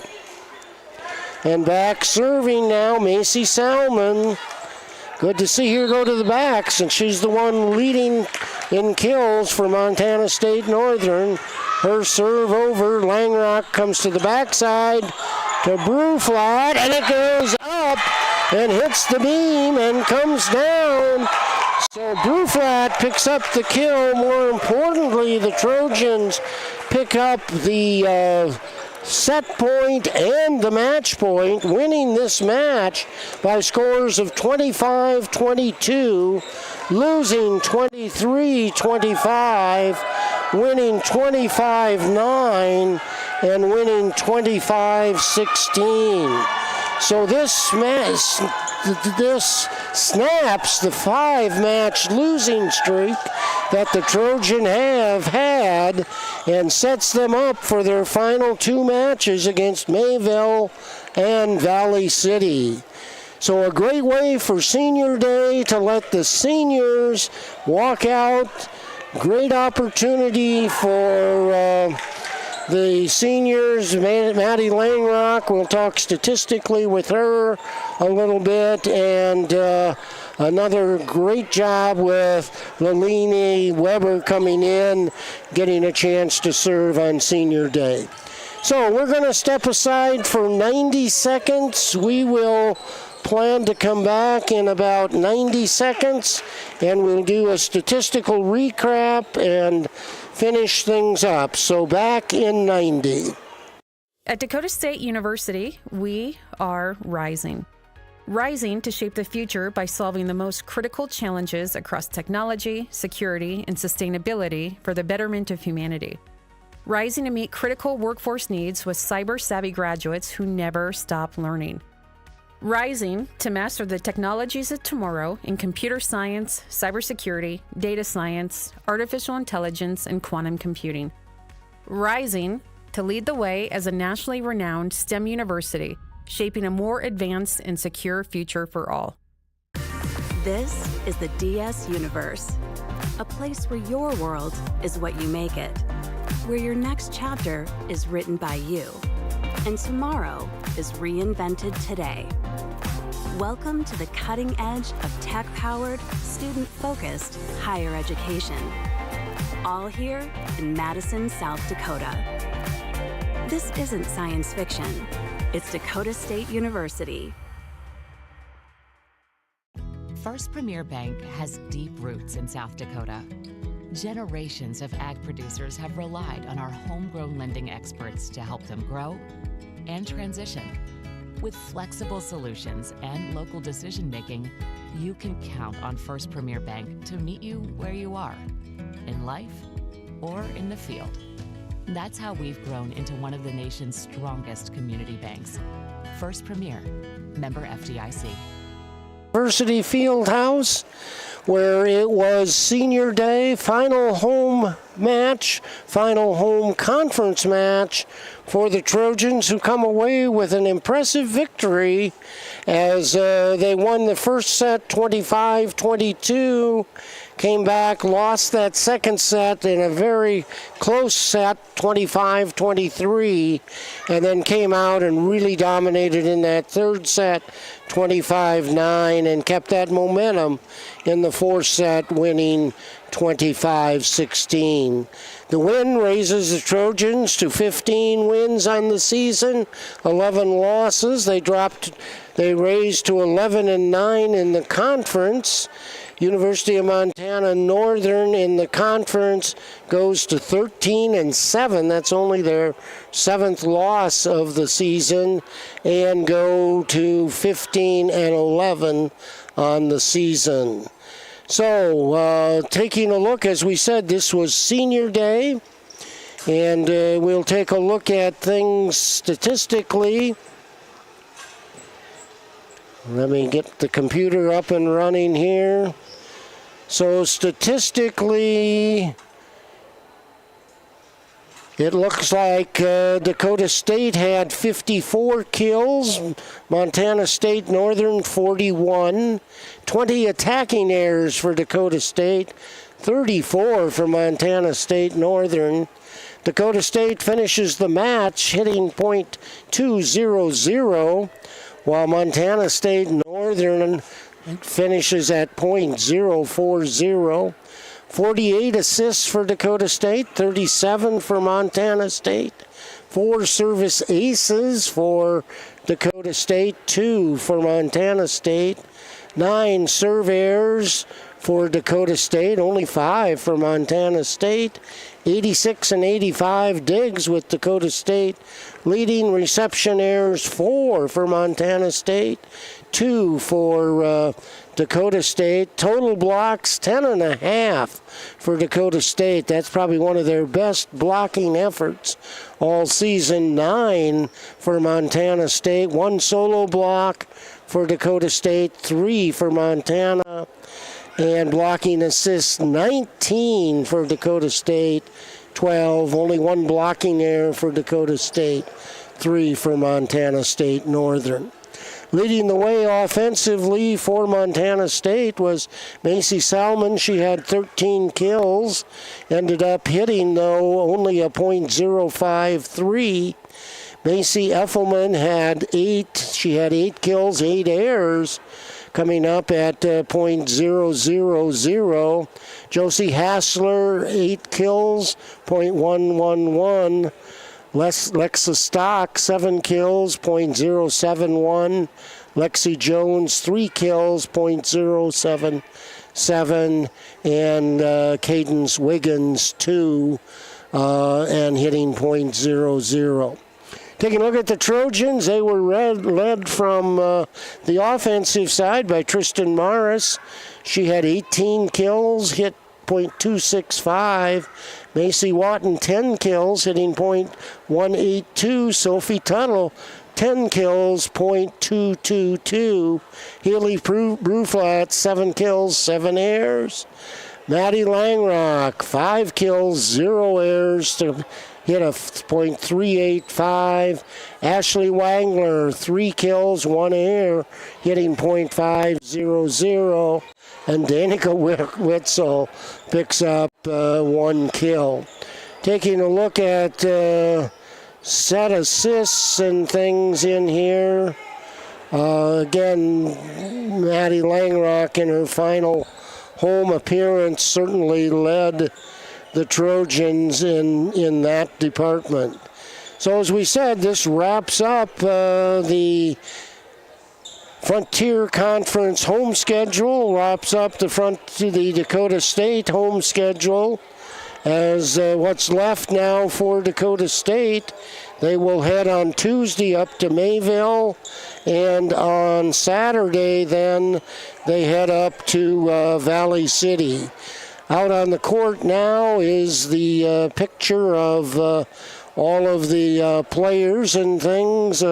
And back serving now, Macy Salmon. Good to see her go to the backs, and she's the one leading in kills for Montana State Northern. Her serve over, Langrock comes to the backside to Bruflat, and it goes up and hits the beam and comes down. So Bruflat picks up the kill. More importantly, the Trojans pick up the set point and the match point, winning this match by scores of 25-22, losing 23-25, winning 25-9, and winning 25-16. So this snaps the 5-match losing streak that the Trojan have had and sets them up for their final 2 matches against Mayville and Valley City. So a great way for Senior Day to let the seniors walk out. Great opportunity for the seniors. Maddie Langrock, we'll talk statistically with her a little bit, and another great job with Lalini Weber coming in, getting a chance to serve on Senior Day. So we're going to step aside for 90 seconds. We will plan to come back in about 90 seconds, and we'll do a statistical recap and finish things up. So back in 90. At Dakota State University, we are rising. Rising to shape the future by solving the most critical challenges across technology, security, and sustainability for the betterment of humanity. Rising to meet critical workforce needs with cyber-savvy graduates who never stop learning. Rising to master the technologies of tomorrow in computer science, cybersecurity, data science, artificial intelligence, and quantum computing. Rising to lead the way as a nationally renowned STEM university, shaping a more advanced and secure future for all. This is the DS Universe, a place where your world is what you make it, where your next chapter is written by you, and tomorrow is reinvented today. Welcome to the cutting edge of tech-powered, student-focused higher education. All here in Madison, South Dakota. This isn't science fiction. It's Dakota State University. First Premier Bank has deep roots in South Dakota. Generations of ag producers have relied on our homegrown lending experts to help them grow and transition. With flexible solutions and local decision making, you can count on First Premier Bank to meet you where you are, in life or in the field. That's how we've grown into one of the nation's strongest community banks. First Premier, member FDIC. Varsity Fieldhouse, where it was senior day, final home match, final home conference match for the Trojans, who come away with an impressive victory as they won the first set 25-22, came back, lost that second set in a very close set, 25-23, and then came out and really dominated in that third set, 25-9, and kept that momentum in the fourth set, winning 25-16. The win raises the Trojans to 15 wins on the season, 11 losses. They raised to 11-9 in the conference. University of Montana Northern in the conference goes to 13-7. That's only their seventh loss of the season, and go to 15-11 on the season. So, taking a look, as we said, this was senior day, and we'll take a look at things statistically. Let me get the computer up and running here. So statistically, it looks like Dakota State had 54 kills, Montana State Northern 41, 20 attacking errors for Dakota State, 34 for Montana State Northern. Dakota State finishes the match hitting .200, while Montana State Northern finishes at .040. 48 assists for Dakota State, 37 for Montana State. 4 service aces for Dakota State, 2 for Montana State. 9 serve errors for Dakota State, only 5 for Montana State. 86 and 85 digs with Dakota State. Leading reception errors, 4 for Montana State, 2 for Dakota State. Total blocks, 10.5 for Dakota State. That's probably one of their best blocking efforts all season. 9 for Montana State. 1 solo block for Dakota State, 3 for Montana. And blocking assists, 19 for Dakota State, 12. Only 1 blocking error for Dakota State, 3 for Montana State Northern. Leading the way offensively for Montana State was Macy Salmon. She had 13 kills, ended up hitting, though, only a .053. Macy Effelman had 8. She had 8 kills, 8 errors, coming up at .000. Josie Hassler, 8 kills, .111. Lexa Stock, 7 kills, .071. Lexi Jones, 3 kills, .077. And Cadence Wiggins, 2, and hitting .00. Taking a look at the Trojans, they were led from the offensive side by Tristan Morris. She had 18 kills, hit .265. Macy Watton, 10 kills, hitting .182. Sophie Tuttle, 10 kills, .222. Healy Bruflat, 7 kills, 7 errors. Maddie Langrock, 5 kills, 0 errors to hit a .385. Ashley Wangler, 3 kills, 1 error, hitting .500. And Danica Witzel picks up 1 kill. Taking a look at set assists and things in here. Again, Maddie Langrock in her final home appearance certainly led the Trojans in that department. So as we said, this wraps up the Frontier Conference home schedule, wraps up the Dakota State home schedule, as what's left now for Dakota State. They will head on Tuesday up to Mayville, and on Saturday then they head up to Valley City. Out on the court now is the picture of all of the players and things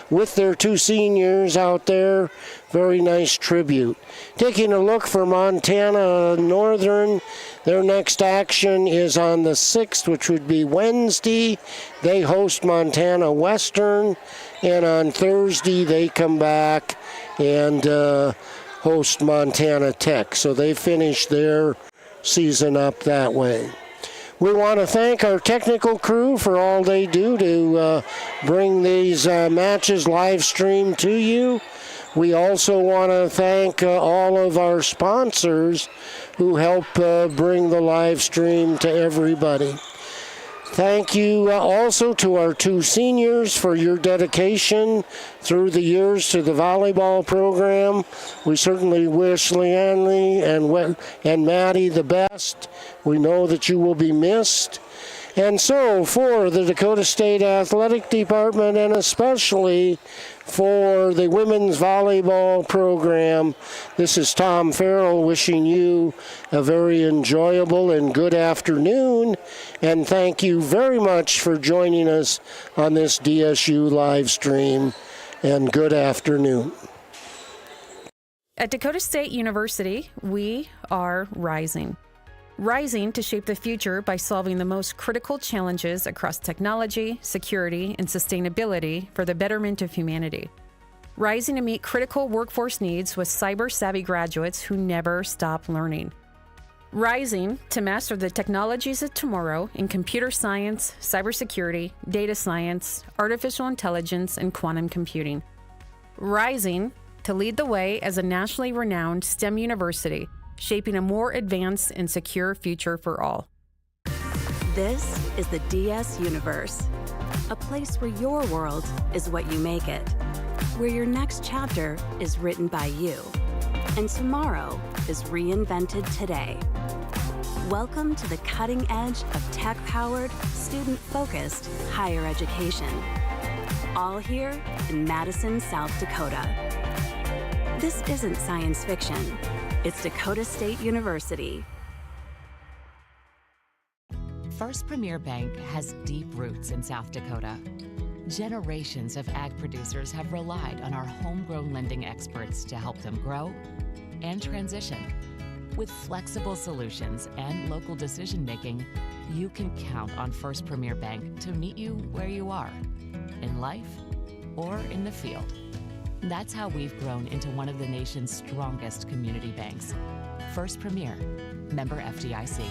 with their two seniors out there. Very nice tribute. Taking a look for Montana Northern, their next action is on the 6th, which would be Wednesday. They host Montana Western, and on Thursday they come back and host Montana Tech. So they finish their season up that way. We want to thank our technical crew for all they do to bring these matches live streamed to you. We also want to thank all of our sponsors who help bring the live stream to everybody. Thank you also to our two seniors for your dedication through the years to the volleyball program. We certainly wish Leanne and Maddie the best. We know that you will be missed. And so for the Dakota State Athletic Department, and especially for the women's volleyball program, this is Tom Farrell wishing you a very enjoyable and good afternoon. And thank you very much for joining us on this DSU live stream. And good afternoon. At Dakota State University, we are rising. Rising to shape the future by solving the most critical challenges across technology, security, and sustainability for the betterment of humanity. Rising to meet critical workforce needs with cyber-savvy graduates who never stop learning. Rising to master the technologies of tomorrow in computer science, cybersecurity, data science, artificial intelligence, and quantum computing. Rising to lead the way as a nationally renowned STEM university, shaping a more advanced and secure future for all. This is the DS Universe, a place where your world is what you make it, where your next chapter is written by you, and tomorrow is reinvented today. Welcome to the cutting edge of tech-powered, student-focused higher education. All here in Madison, South Dakota. This isn't science fiction. It's Dakota State University. First Premier Bank has deep roots in South Dakota. Generations of ag producers have relied on our homegrown lending experts to help them grow and transition. With flexible solutions and local decision-making, you can count on First Premier Bank to meet you where you are, in life or in the field. That's how we've grown into one of the nation's strongest community banks. First Premier, member FDIC.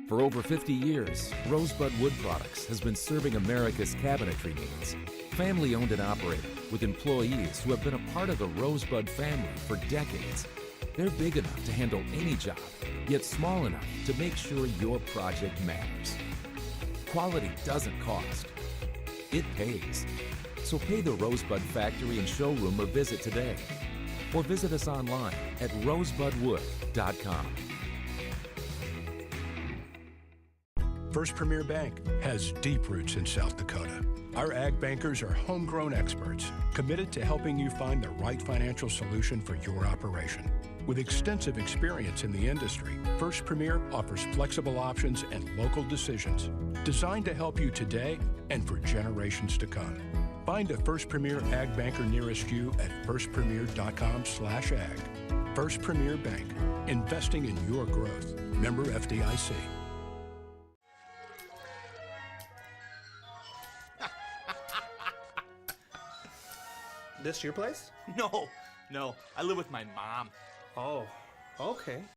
For over 50 years, Rosebud Wood Products has been serving America's cabinetry needs. Family-owned and operated, with employees who have been a part of the Rosebud family for decades. They're big enough to handle any job, yet small enough to make sure your project matters. Quality doesn't cost. It pays. So pay the Rosebud Factory and Showroom a visit today. Or visit us online at rosebudwood.com. First Premier Bank has deep roots in South Dakota. Our ag bankers are homegrown experts committed to helping you find the right financial solution for your operation. With extensive experience in the industry, First Premier offers flexible options and local decisions designed to help you today and for generations to come. Find a First Premier Ag Banker nearest you at firstpremier.com/ag. First Premier Bank, investing in your growth. Member FDIC. This your place? No, I live with my mom. Oh, okay.